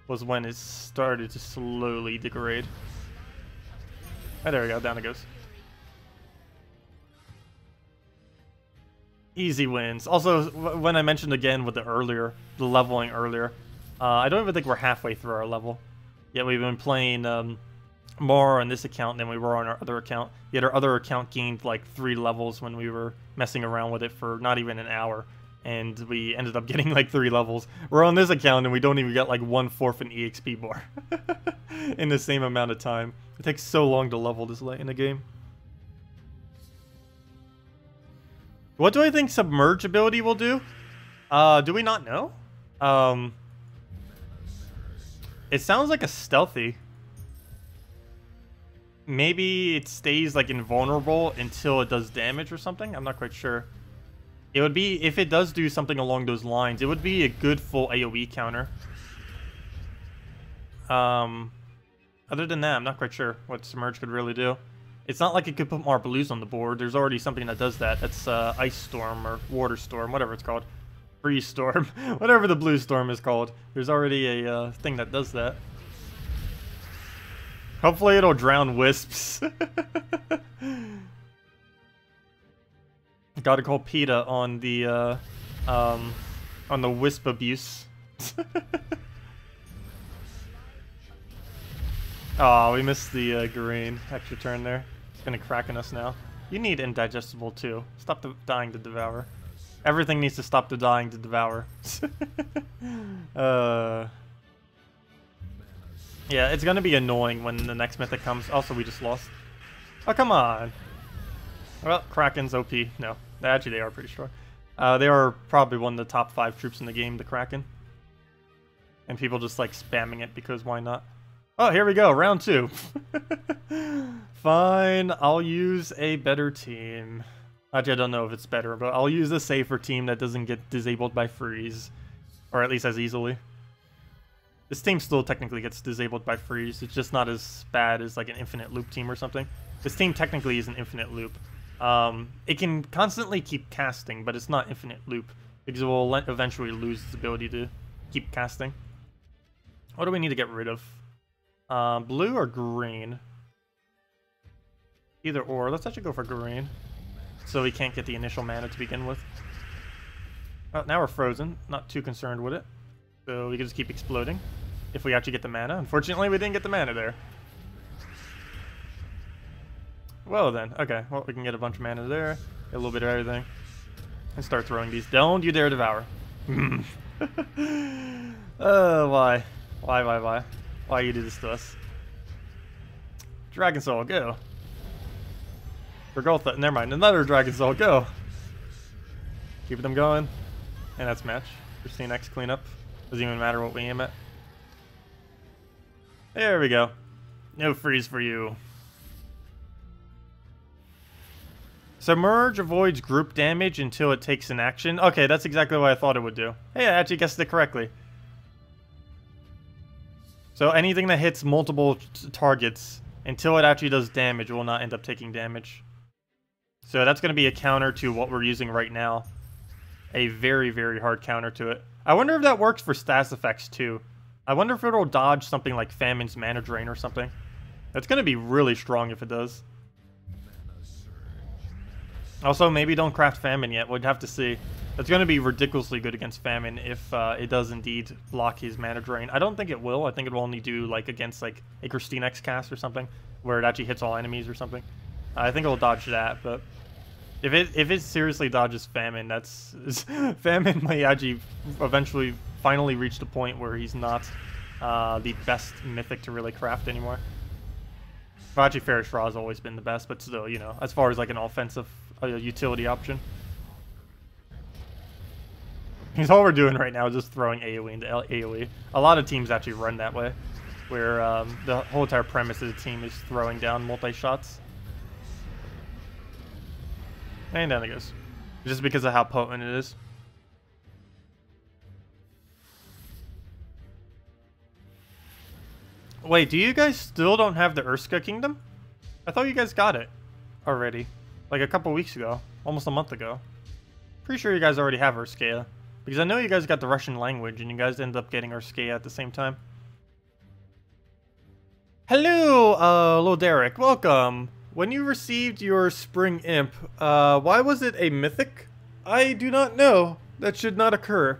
Speaker 1: was when it started to slowly degrade. Oh, there we go. Down it goes. Easy wins. Also, when I mentioned again with the leveling earlier, I don't even think we're halfway through our level. Yet we've been playing more on this account than we were on our other account. Yet our other account gained like 3 levels when we were messing around with it for not even an hour. And we ended up getting like 3 levels. We're on this account and we don't even get like 1/4 an EXP bar in the same amount of time. It takes so long to level this late in the game. What do I think Submerge ability will do? Do we not know? It sounds like a stealthy. Maybe it stays like invulnerable until it does damage or something? I'm not quite sure. It would be, if it does do something along those lines, it would be a good full AoE counter. Other than that, I'm not quite sure what Submerge could really do. It's not like it could put more blues on the board. There's already something that does that. That's Ice Storm or Water Storm, whatever it's called. Freeze Storm, whatever the blue storm is called. There's already a thing that does that. Hopefully it'll drown wisps. Gotta call PETA on the wisp abuse. Oh, we missed the green extra turn there. It's gonna crack in us now. You need indigestible too. Stop dying to devour. Everything needs to stop the dying to devour. Yeah, it's gonna be annoying when the next mythic comes. Also, we just lost. Oh, come on. Well, Kraken's OP. No, actually they are pretty strong. They are probably one of the top 5 troops in the game, the Kraken. And people just like spamming it because why not? Oh, here we go, round 2. Fine, I'll use a better team. Actually, I don't know if it's better, but I'll use a safer team that doesn't get disabled by freeze. Or at least as easily. This team still technically gets disabled by freeze. It's just not as bad as like an infinite loop team or something. This team technically is an infinite loop. It can constantly keep casting, but it's not infinite loop. Because it will eventually lose its ability to keep casting. What do we need to get rid of? Blue or green? Either or. Let's actually go for green. So we can't get the initial mana to begin with. Oh, now we're frozen. Not too concerned with it. So we can just keep exploding. If we actually get the mana. Unfortunately, we didn't get the mana there. Well then. Okay. Well, we can get a bunch of mana there. Get a little bit of everything. And start throwing these. Don't you dare devour. Why? Why you do this to us? Dragon Soul, go. Vergoltha, never mind. Another Dragon Soul, go. Keep them going. And that's match. ssaszix cleanup. Doesn't even matter what we aim at. There we go. No freeze for you. Submerge avoids group damage until it takes an action. Okay, that's exactly what I thought it would do. Hey, I actually guessed it correctly. So anything that hits multiple targets until it actually does damage will not end up taking damage. So that's going to be a counter to what we're using right now. A very, very hard counter to it. I wonder if that works for stats effects too. I wonder if it'll dodge something like Famine's Mana Drain or something. That's going to be really strong if it does. Also, maybe don't craft Famine yet. We'd have to see. It's going to be ridiculously good against Famine if it does indeed block his Mana Drain. I don't think it will. I think it will only do like against like a KrissTigger cast or something, where it actually hits all enemies or something. I think it'll dodge that, but if it seriously dodges Famine, that's Famine might actually eventually finally reach the point where he's not the best Mythic to really craft anymore. Well, actually, Fair Straw has always been the best, but still, you know, as far as like an offensive utility option. Because all we're doing right now is just throwing AoE into AoE. A lot of teams actually run that way, where the whole entire premise of the team is throwing down multi-shots. And down it goes. Just because of how potent it is. Wait, do you guys still don't have the Urska Kingdom? I thought you guys got it already. Like a couple weeks ago. Almost a month ago. Pretty sure you guys already have Urskaya. Because I know you guys got the Russian language and you guys ended up getting Urskaya at the same time. Hello, little Derek. Welcome. When you received your Spring Imp, why was it a Mythic? I do not know. That should not occur.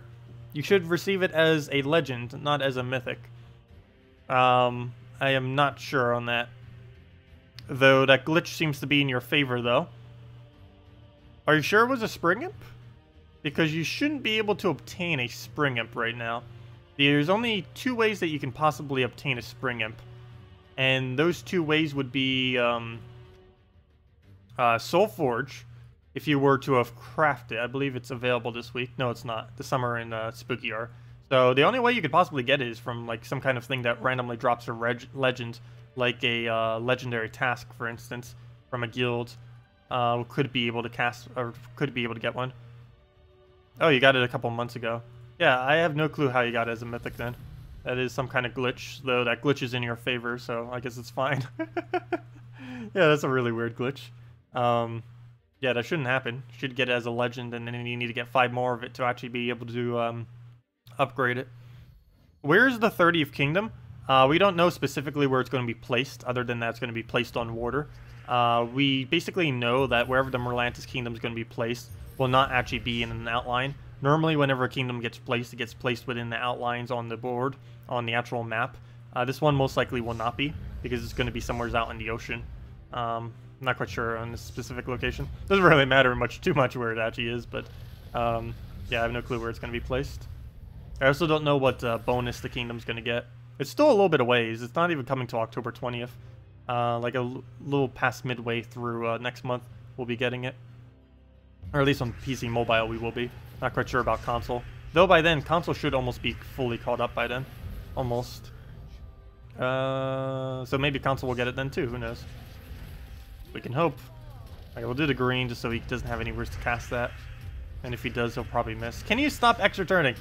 Speaker 1: You should receive it as a Legend, not as a Mythic. I am not sure on that. Though that glitch seems to be in your favor, though. Are you sure it was a Spring Imp? Because you shouldn't be able to obtain a Spring Imp right now. There's only 2 ways that you can possibly obtain a Spring Imp. And those 2 ways would be Soul Forge, if you were to have crafted. I believe it's available this week. No, it's not. The summer in Spooky R. So the only way you could possibly get it is from like some kind of thing that randomly drops a legend, like a legendary task, for instance, from a guild. Could be able to cast, or could be able to get one. Oh, you got it a couple months ago. Yeah, I have no clue how you got it as a Mythic then. That is some kind of glitch, though that glitch is in your favor, so I guess it's fine. Yeah, that's a really weird glitch. Yeah, that shouldn't happen. You should get it as a legend, and then you need to get 5 more of it to actually be able to upgrade it. Where's the 30th Kingdom? We don't know specifically where it's going to be placed, other than that it's going to be placed on water. We basically know that wherever the Merlantis Kingdom is going to be placed will not actually be in an outline. Normally, whenever a kingdom gets placed, it gets placed within the outlines on the board, on the actual map. This one most likely will not be, because it's going to be somewhere out in the ocean. Not quite sure on this specific location. Doesn't really matter too much where it actually is, but yeah, I have no clue where it's going to be placed. I also don't know what bonus the kingdom's going to get. It's still a little bit of ways. It's not even coming to October 20th. Like a little past midway through next month, we'll be getting it. Or at least on PC Mobile we will be. Not quite sure about console. Though by then, console should almost be fully caught up by then. Almost. So maybe console will get it then too, who knows. We can hope. Alright, we'll do the green just so he doesn't have anywhere to cast that. And if he does, he'll probably miss. Can you stop extra turning?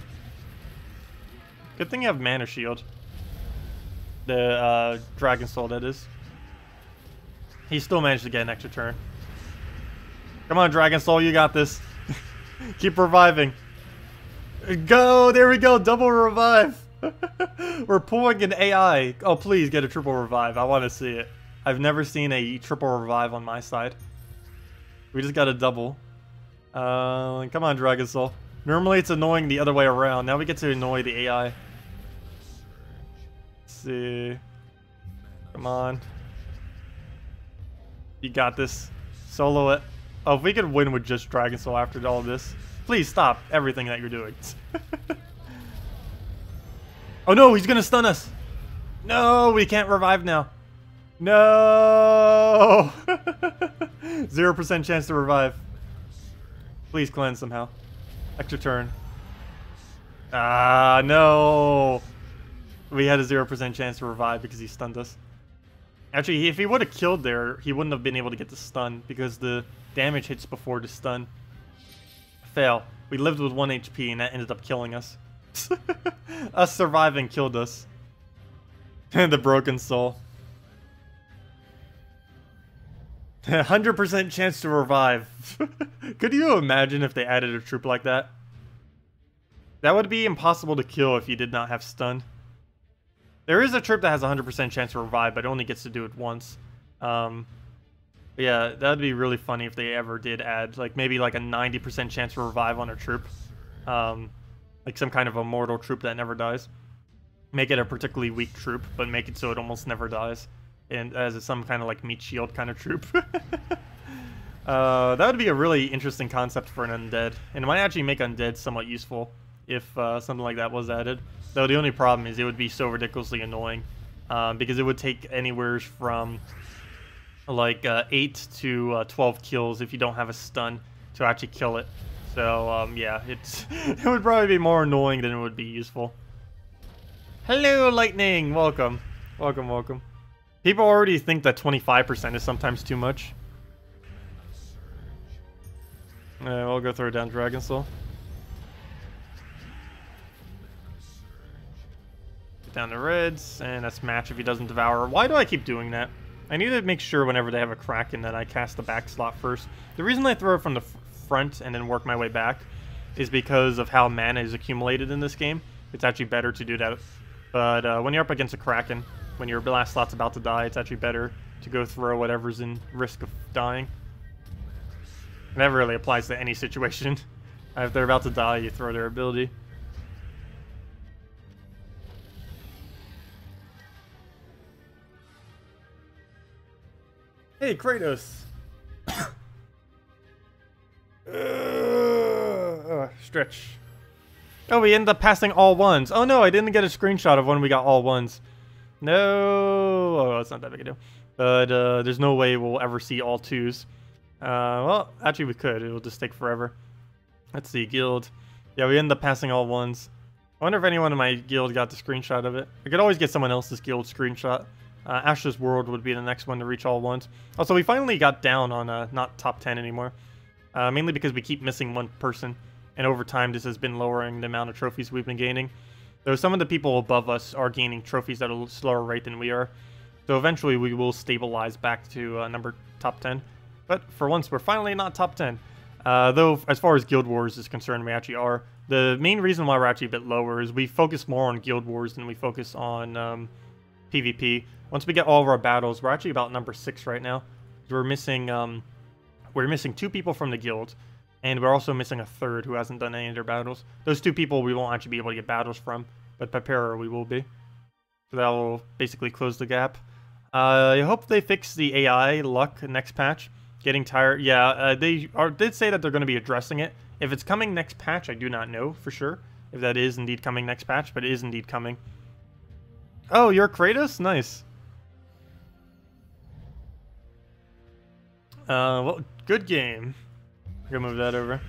Speaker 1: Good thing you have Mana Shield. The Dragon Soul, that is. He still managed to get an extra turn. Come on, Dragon Soul, you got this. Keep reviving. Go! There we go! Double revive! We're pulling an AI. Oh, please get a triple revive. I want to see it. I've never seen a triple revive on my side. We just got a double. Come on, Dragon Soul. Normally it's annoying the other way around. Now we get to annoy the AI. Let's see. Come on. You got this. Solo it. Oh, if we could win with just Dragon Soul after all this. Please stop everything that you're doing. Oh no, he's gonna stun us. No, we can't revive now. No. 0% chance to revive. Please cleanse somehow. Extra turn. Ah, no. We had a 0% chance to revive because he stunned us. Actually, if he would have killed there, he wouldn't have been able to get the stun because the damage hits before the stun. Fail. We lived with 1 HP and that ended up killing us. Us surviving killed us. The broken soul. 100% chance to revive. Could you imagine if they added a troop like that? That would be impossible to kill if you did not have stun. There is a troop that has a 100% chance to revive, but only gets to do it once. Yeah, that would be really funny if they ever did add, like, maybe like a 90% chance to revive on a troop. Like some kind of immortal troop that never dies. Make it a particularly weak troop, but make it so it almost never dies. And as some kind of like meat shield kind of troop. That would be a really interesting concept for an undead. And it might actually make undead somewhat useful if something like that was added. Though the only problem is it would be so ridiculously annoying. Because it would take anywhere from like 8 to 12 kills if you don't have a stun to actually kill it. So yeah, it would probably be more annoying than it would be useful. Hello, Lightning! Welcome. Welcome, welcome. People already think that 25% is sometimes too much. We'll go throw down Dragon Soul. Get down the reds, and that's match if he doesn't devour. Why do I keep doing that? I need to make sure whenever they have a Kraken that I cast the back slot first. The reason I throw it from the front and then work my way back is because of how mana is accumulated in this game. It's actually better to do that. But when you're up against a Kraken, when your last slot's about to die, it's actually better to go throw whatever's in risk of dying. And that really applies to any situation. If they're about to die, you throw their ability. Hey, Kratos! Stretch. Oh, we ended up passing all ones. Oh no, I didn't get a screenshot of when we got all ones. No. Oh, it's not that big a deal. But there's no way we'll ever see all twos. Well, actually we could. It'll just take forever. Let's see, guild. Yeah, we ended up passing all ones. I wonder if anyone in my guild got the screenshot of it. I could always get someone else's guild screenshot. Ash's World would be the next one to reach all ones. Also, we finally got down on not top 10 anymore. Mainly because we keep missing one person. And over time, this has been lowering the amount of trophies we've been gaining. Though some of the people above us are gaining trophies at a slower rate than we are. So eventually we will stabilize back to top 10. But for once, we're finally not top 10. Though, as far as Guild Wars is concerned, we actually are. The main reason why we're actually a bit lower is we focus more on Guild Wars than we focus on PvP. Once we get all of our battles, we're actually about number 6 right now. We're missing 2 people from the guild. And we're also missing a 3rd who hasn't done any of their battles. Those 2 people we won't actually be able to get battles from. But Preparer we will be. So that will basically close the gap. I hope they fix the AI luck next patch. Getting tired. Yeah, they did say that they're going to be addressing it. If it's coming next patch, I do not know for sure. If that is indeed coming next patch, but it is indeed coming. Oh, you're Kratos? Nice. Well, good game. I'm gonna move that over.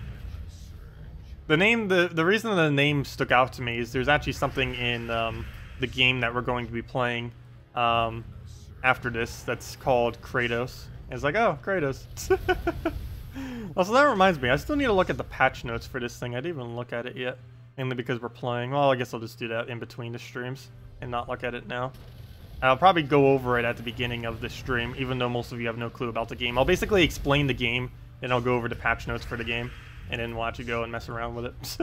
Speaker 1: The name, the reason the name stuck out to me is there's actually something in the game that we're going to be playing after this that's called Kratos. And it's like, oh, Kratos. Also, that reminds me, I still need to look at the patch notes for this thing. I didn't even look at it yet, mainly because we're playing. Well, I guess I'll just do that in between the streams and not look at it now. I'll probably go over it at the beginning of the stream, even though most of you have no clue about the game. I'll basically explain the game, then I'll go over the patch notes for the game, and then watch you go and mess around with it.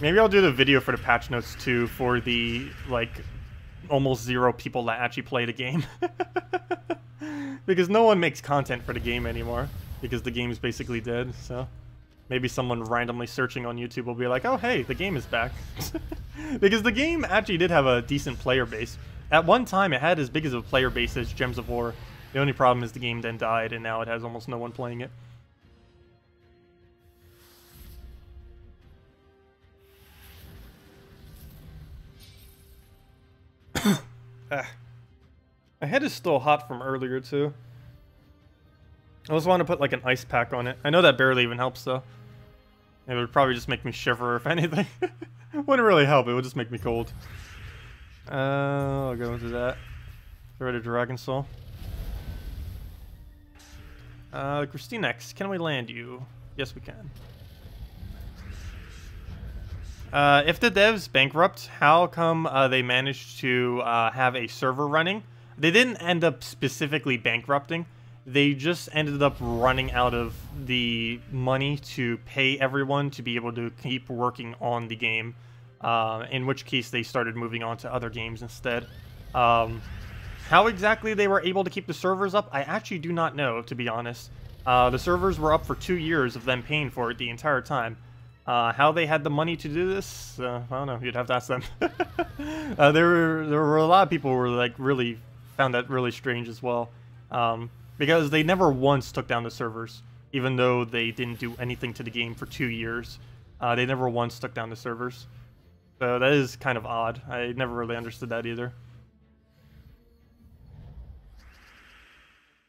Speaker 1: Maybe I'll do the video for the patch notes too, for the, like, almost 0 people that actually play the game. Because no one makes content for the game anymore, because the game is basically dead, so... Maybe someone randomly searching on YouTube will be like, oh hey, the game is back. Because the game actually did have a decent player base. At one time, it had as big as a player base as Gems of War. The only problem is the game then died, and now it has almost no one playing it. My head is still hot from earlier, too. I just want to put, like, an ice pack on it. I know that barely even helps, though. It would probably just make me shiver, if anything. Wouldn't really help, it would just make me cold. I'll go into that. Get rid of Dragon Soul. KrissTigger, can we land you? Yes, we can. If the devs bankrupt, how come they managed to have a server running? They didn't end up specifically bankrupting. They just ended up running out of the money to pay everyone to be able to keep working on the game. In which case they started moving on to other games instead. How exactly they were able to keep the servers up, I actually do not know, to be honest. The servers were up for 2 years of them paying for it the entire time. How they had the money to do this, I don't know. You'd have to ask them. There were a lot of people who were like really found that really strange as well, because they never once took down the servers, even though they didn't do anything to the game for 2 years. They never once took down the servers, so that is kind of odd. I never really understood that either.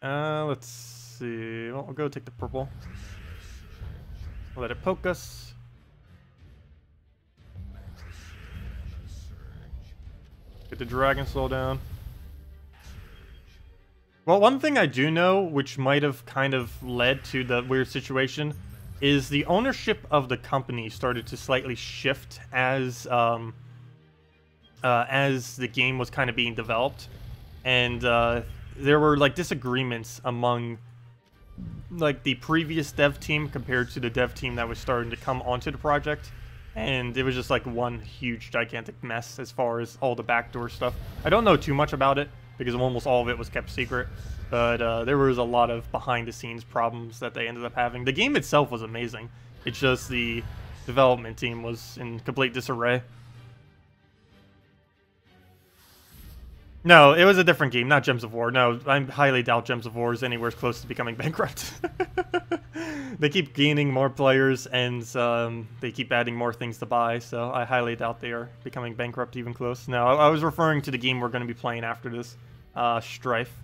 Speaker 1: Let's see. Well, I'll go take the purple. Let it poke us. Get the Dragon Soul down. Well, one thing I do know, which might have kind of led to the weird situation, is the ownership of the company started to slightly shift as the game was kind of being developed, and there were like disagreements among like the previous dev team compared to the dev team that was starting to come onto the project. And it was just like one huge gigantic mess as far as all the backdoor stuff. I don't know too much about it because almost all of it was kept secret, but there was a lot of behind the scenes problems that they ended up having. The game itself was amazing. It's just the development team was in complete disarray. No, it was a different game, not Gems of War. No, I highly doubt Gems of War is anywhere close to becoming bankrupt. They keep gaining more players, and they keep adding more things to buy, so I highly doubt they are becoming bankrupt even close. No, I was referring to the game we're going to be playing after this, Strife.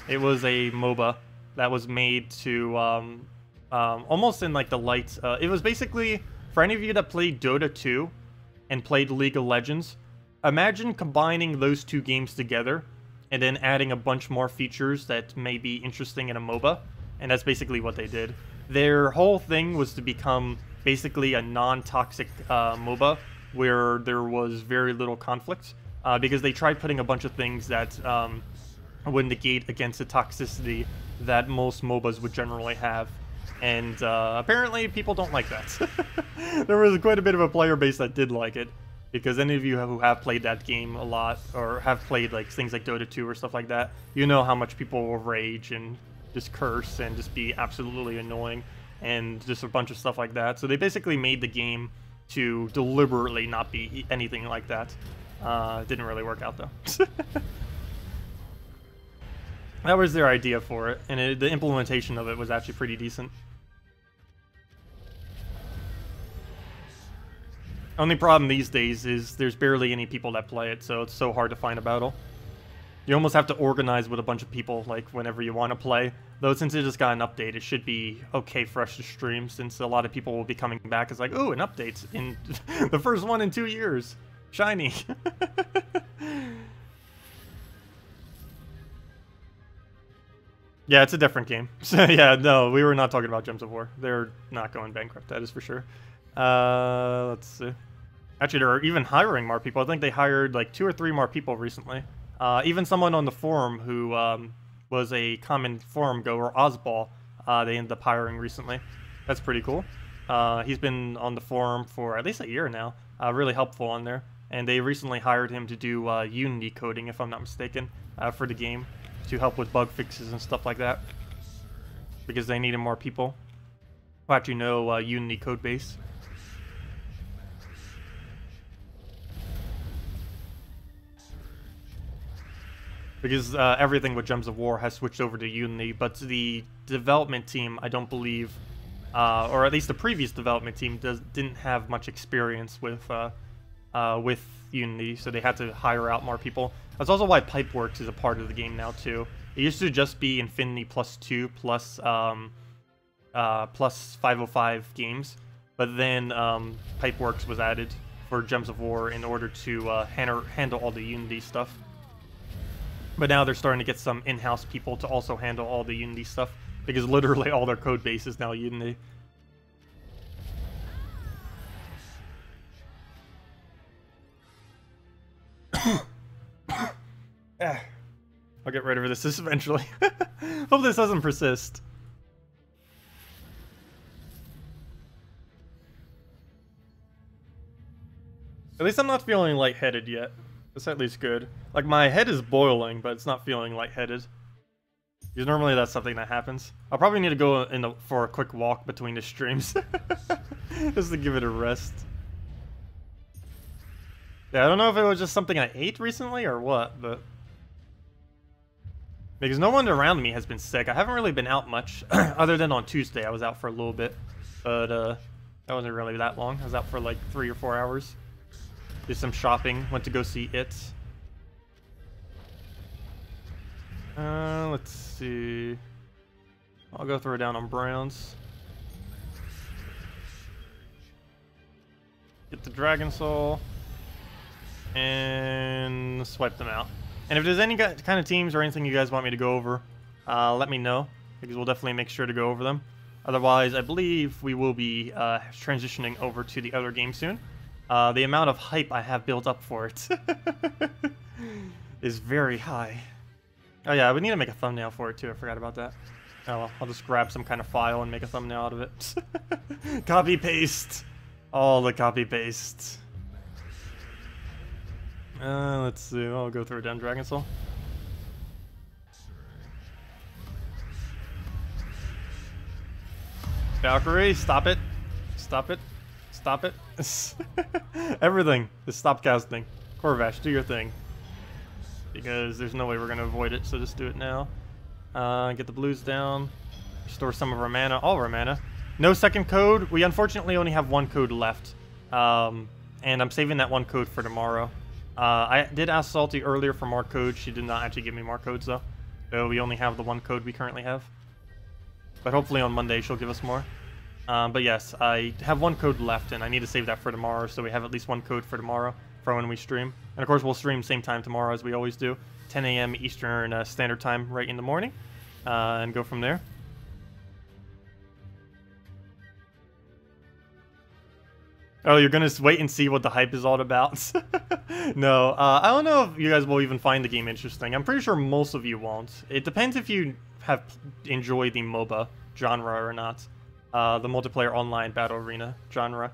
Speaker 1: It was a MOBA that was made to, almost in like the lights. It was basically, for any of you that played Dota 2 and played League of Legends, imagine combining those two games together and then adding a bunch more features that may be interesting in a MOBA, and that's basically what they did. Their whole thing was to become basically a non-toxic MOBA where there was very little conflict, because they tried putting a bunch of things that would negate against the toxicity that most MOBAs would generally have. And apparently people don't like that. There was quite a bit of a player base that did like it, because any of you who have played that game a lot, or have played like things like Dota 2 or stuff like that, you know how much people will rage and just curse and just be absolutely annoying and just a bunch of stuff like that. So they basically made the game to deliberately not be anything like that. Didn't really work out though. That was their idea for it, and the implementation of it was actually pretty decent. Only problem these days is there's barely any people that play it, so it's so hard to find a battle. You almost have to organize with a bunch of people, like, whenever you want to play. Though, since it just got an update, it should be okay for us to stream, since a lot of people will be coming back. It's like, ooh, an update in the first one in 2 years. Shiny. Yeah, it's a different game. So, yeah, no, we were not talking about Gems of War. They're not going bankrupt, that is for sure. Let's see. Actually, they're even hiring more people. I think they hired, like, 2 or 3 more people recently. Even someone on the forum who was a common forum goer, Ozball, they ended up hiring recently. That's pretty cool. He's been on the forum for at least a year now. Really helpful on there. And they recently hired him to do Unity coding, if I'm not mistaken, for the game, to help with bug fixes and stuff like that. Because they needed more people who actually know Unity code base. Because everything with Gems of War has switched over to Unity, but the development team, I don't believe, or at least the previous development team didn't have much experience with Unity, so they had to hire out more people. That's also why Pipeworks is a part of the game now too. It used to just be Infinity +2 plus 505 games, but then Pipeworks was added for Gems of War in order to handle all the Unity stuff. But now they're starting to get some in-house people to also handle all the Unity stuff, because literally all their code base is now Unity. I'll get rid of this eventually. Hope this doesn't persist. At least I'm not feeling lightheaded yet. That's at least good. Like, my head is boiling, but it's not feeling lightheaded. Because normally that's something that happens. I'll probably need to go for a quick walk between the streams. Just to give it a rest. Yeah, I don't know if it was just something I ate recently or what, but... Because no one around me has been sick. I haven't really been out much, other than on Tuesday. I was out for a little bit, but that wasn't really that long. I was out for like 3 or 4 hours. Did some shopping, went to go see It. Let's see. I'll go throw it down on Browns. Get the Dragon Soul. And swipe them out. And if there's any kind of teams or anything you guys want me to go over, let me know, because we'll definitely make sure to go over them. Otherwise, I believe we will be transitioning over to the other game soon. The amount of hype I have built up for it is very high. Oh yeah, I would need to make a thumbnail for it too. I forgot about that. Oh well, I'll just grab some kind of file and make a thumbnail out of it. Copy paste. All the copy paste. Let's see. I'll go through it down Dragon Soul. Valkyrie, stop it. Stop it. Stop it. Everything. Just stop casting. Corvash, do your thing. Because there's no way we're going to avoid it, so just do it now. Get the blues down. Restore some of our mana. All of our mana. No second code. We unfortunately only have 1 code left. And I'm saving that 1 code for tomorrow. I did ask Salty earlier for more codes. She did not actually give me more codes, though. So we only have the 1 code we currently have. But hopefully on Monday she'll give us more. But yes, I have 1 code left, and I need to save that for tomorrow, so we have at least 1 code for tomorrow for when we stream. And of course, we'll stream same time tomorrow as we always do, 10 a.m. Eastern Standard Time right in the morning, and go from there. Oh, you're gonna wait and see what the hype is all about? No, I don't know if you guys will even find the game interesting. I'm pretty sure most of you won't. It depends if you have enjoyed the MOBA genre or not. The multiplayer online battle arena genre.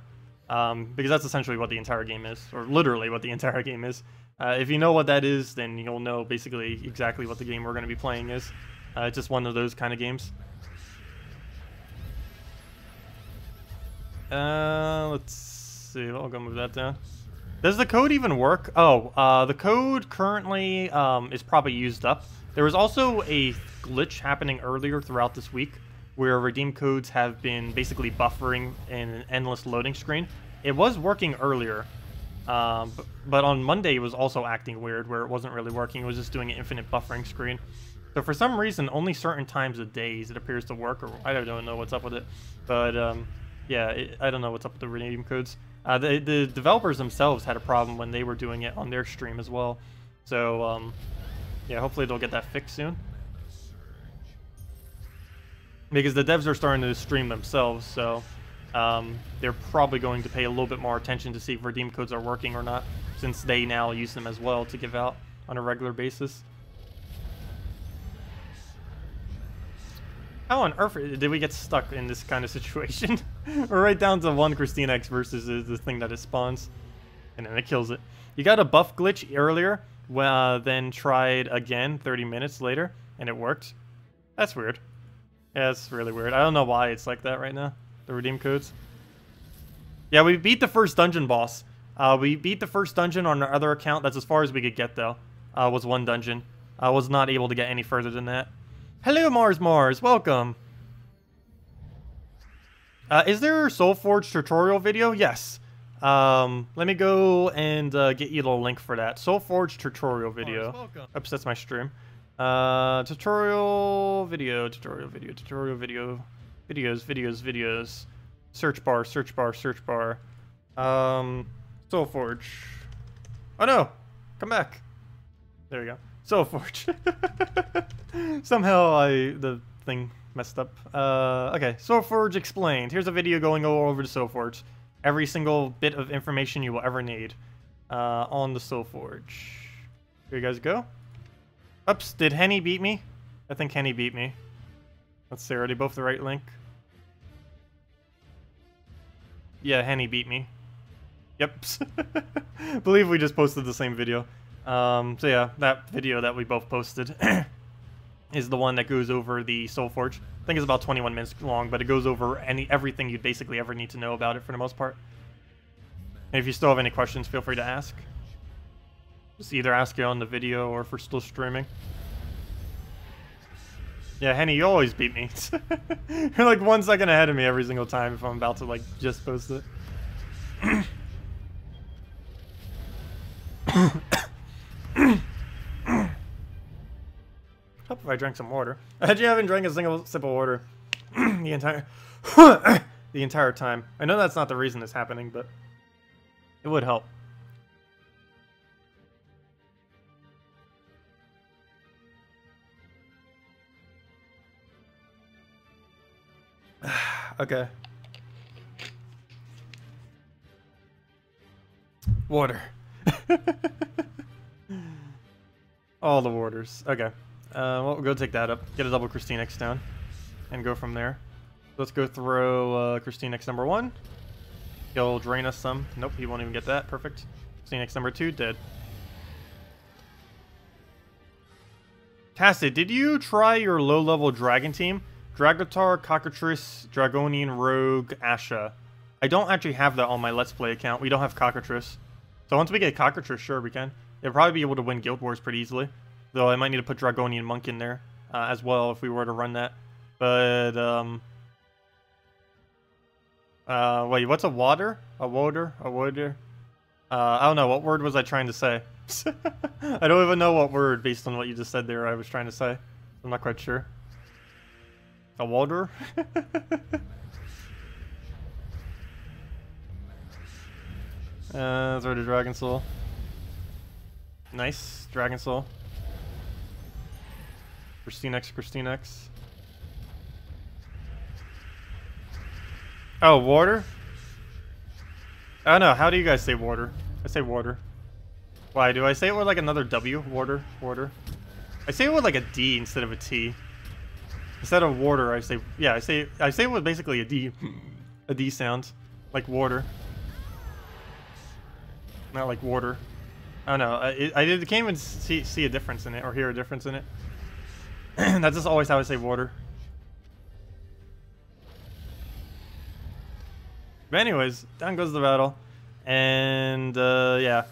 Speaker 1: Because that's essentially what the entire game is, or literally what the entire game is. If you know what that is, then you'll know basically exactly what the game we're going to be playing is. It's just one of those kind of games. Let's see. I'll go move that down. Does the code even work? Oh, the code currently is probably used up. There was also a glitch happening earlier throughout this week where redeem codes have been basically buffering in an endless loading screen. It was working earlier, but on Monday it was also acting weird where it wasn't really working. It was just doing an infinite buffering screen. So for some reason, only certain times of days it appears to work, or I don't know what's up with it. But yeah, I don't know what's up with the redeem codes. The developers themselves had a problem when they were doing it on their stream as well. So yeah, hopefully they'll get that fixed soon. Because the devs are starting to stream themselves, so they're probably going to pay a little bit more attention to see if redeem codes are working or not, since they now use them as well to give out on a regular basis. How on earth did we get stuck in this kind of situation? We're right down to 1 Christina X versus the thing that it spawns, and then it kills it. You got a buff glitch earlier, then tried again 30 minutes later, and it worked. That's weird. Yeah, it's really weird. I don't know why it's like that right now, the redeem codes. Yeah, we beat the first dungeon boss. We beat the first dungeon on our other account. That's as far as we could get, though. Was 1 dungeon. I was not able to get any further than that. Hello, Mars, welcome. Is there a Soulforge tutorial video? Yes. Let me go and get you the link for that. Soulforge tutorial video.
Speaker 2: Mars,
Speaker 1: Oops, that's my stream. Tutorial video. Videos. Search bar. Soulforge. Oh no! Come back. There we go. Soulforge. Somehow the thing messed up. Okay, Soulforge explained. Here's a video going over to Soulforge. Every single bit of information you will ever need on the Soulforge. Here you guys go. Oops, did Henny beat me? I think Henny beat me. Let's see, are they both the right link? Yeah, Henny beat me. Yep. Believe we just posted the same video. So yeah, that video that we both posted is the one that goes over the Soulforge. I think it's about 21 minutes long, but it goes over everything you'd basically ever need to know about it for the most part. And if you still have any questions, feel free to ask. Just either ask it on the video or if we're still streaming. Yeah, Henny, you always beat me. You're like 1 second ahead of me every single time if I'm about to like just post it. Hope if I drank some water. I actually haven't drank a single sip of water the entire time. I know that's not the reason it's happening, but it would help. Okay. Water. All the waters. Okay. Well, we'll go take that up. Get a double KrissTigger down. And go from there. Let's go throw KrissTigger number 1. He'll drain us some. Nope, he won't even get that. Perfect. KrissTigger number 2, dead. Tacet, did you try your low-level dragon team? Dragotar, Cockatrice, Dragonian, Rogue, Asha. I don't actually have that on my Let's Play account. We don't have Cockatrice. So once we get Cockatrice, sure, we can. They'll probably be able to win Guild Wars pretty easily. Though I might need to put Dragonian Monk in there as well if we were to run that. But, wait, what's a water? A water? I don't know. What word was I trying to say? I don't even know what word, based on what you just said there, I was trying to say. I'm not quite sure. A water? Throw the Dragon Soul. Nice. Dragon Soul. KrissTigger. Oh, water? I don't know. How do you guys say water? I say water. Why? Do I say it with like another W? Water? I say it with like a D instead of a T. Instead of water, I say... Yeah, I say it with basically a D. A D sound. Like water. Not like water. I don't know. I can't even see a difference in it or hear a difference in it. That's just always how I say water. But anyways, down goes the battle. And, yeah.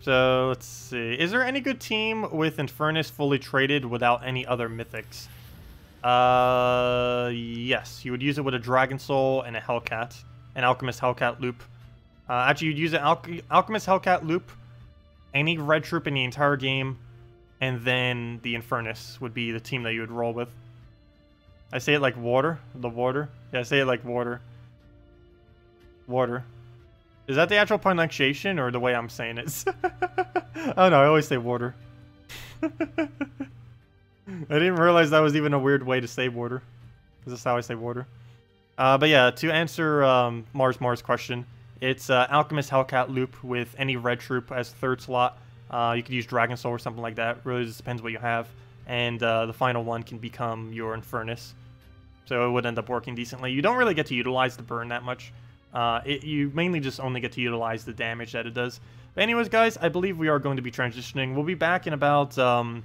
Speaker 1: So, let's see. Is there any good team with Infernus fully traded without any other mythics? Yes. You would use it with a Dragon Soul and a Hellcat. An Alchemist Hellcat loop. Actually, you'd use an Alchemist Hellcat loop, any red troop in the entire game, and then the Infernus would be the team that you would roll with. I say it like water. The water. Yeah, I say it like water. Water. Is that the actual pronunciation or the way I'm saying it? I don't know. I always say water. I didn't realize that was even a weird way to say water. This is how I say water. But yeah, to answer Mars' question, it's Alchemist Hellcat loop with any red troop as third slot. You could use Dragon Soul or something like that. Really just depends what you have. And the final one can become your Infernus. So it would end up working decently. You don't really get to utilize the burn that much. You mainly just only get to utilize the damage that it does. But anyways, guys, I believe we are going to be transitioning. We'll be back in about, I'd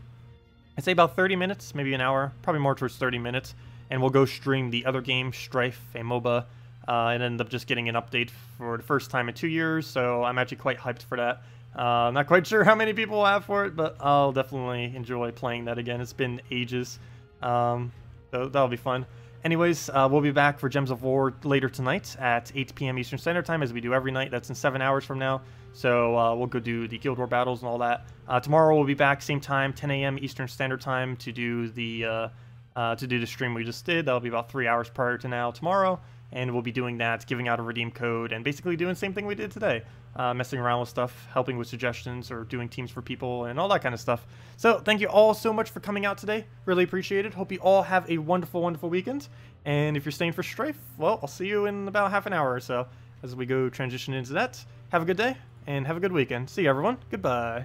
Speaker 1: say about 30 minutes, maybe an hour. Probably more towards 30 minutes. And we'll go stream the other game, Strife, a MOBA. And end up just getting an update for the first time in 2 years. So I'm actually quite hyped for that. Not quite sure how many people will have for it, but I'll definitely enjoy playing that again. It's been ages. So that'll be fun. Anyways, we'll be back for Gems of War later tonight at 8 p.m. Eastern Standard Time, as we do every night. That's in 7 hours from now. So we'll go do the Guild War battles and all that. Tomorrow we'll be back same time, 10 a.m. Eastern Standard Time, to do the stream we just did. That'll be about 3 hours prior to now tomorrow, and we'll be doing that, giving out a redeem code, and basically doing the same thing we did today. Messing around with stuff, helping with suggestions, or doing teams for people, and all that kind of stuff. So thank you all so much for coming out today. Really appreciate it. Hope you all have a wonderful, wonderful weekend. And if you're staying for Strafe, well, I'll see you in about half an hour or so as we go transition into that. Have a good day, and have a good weekend. See you, everyone. Goodbye.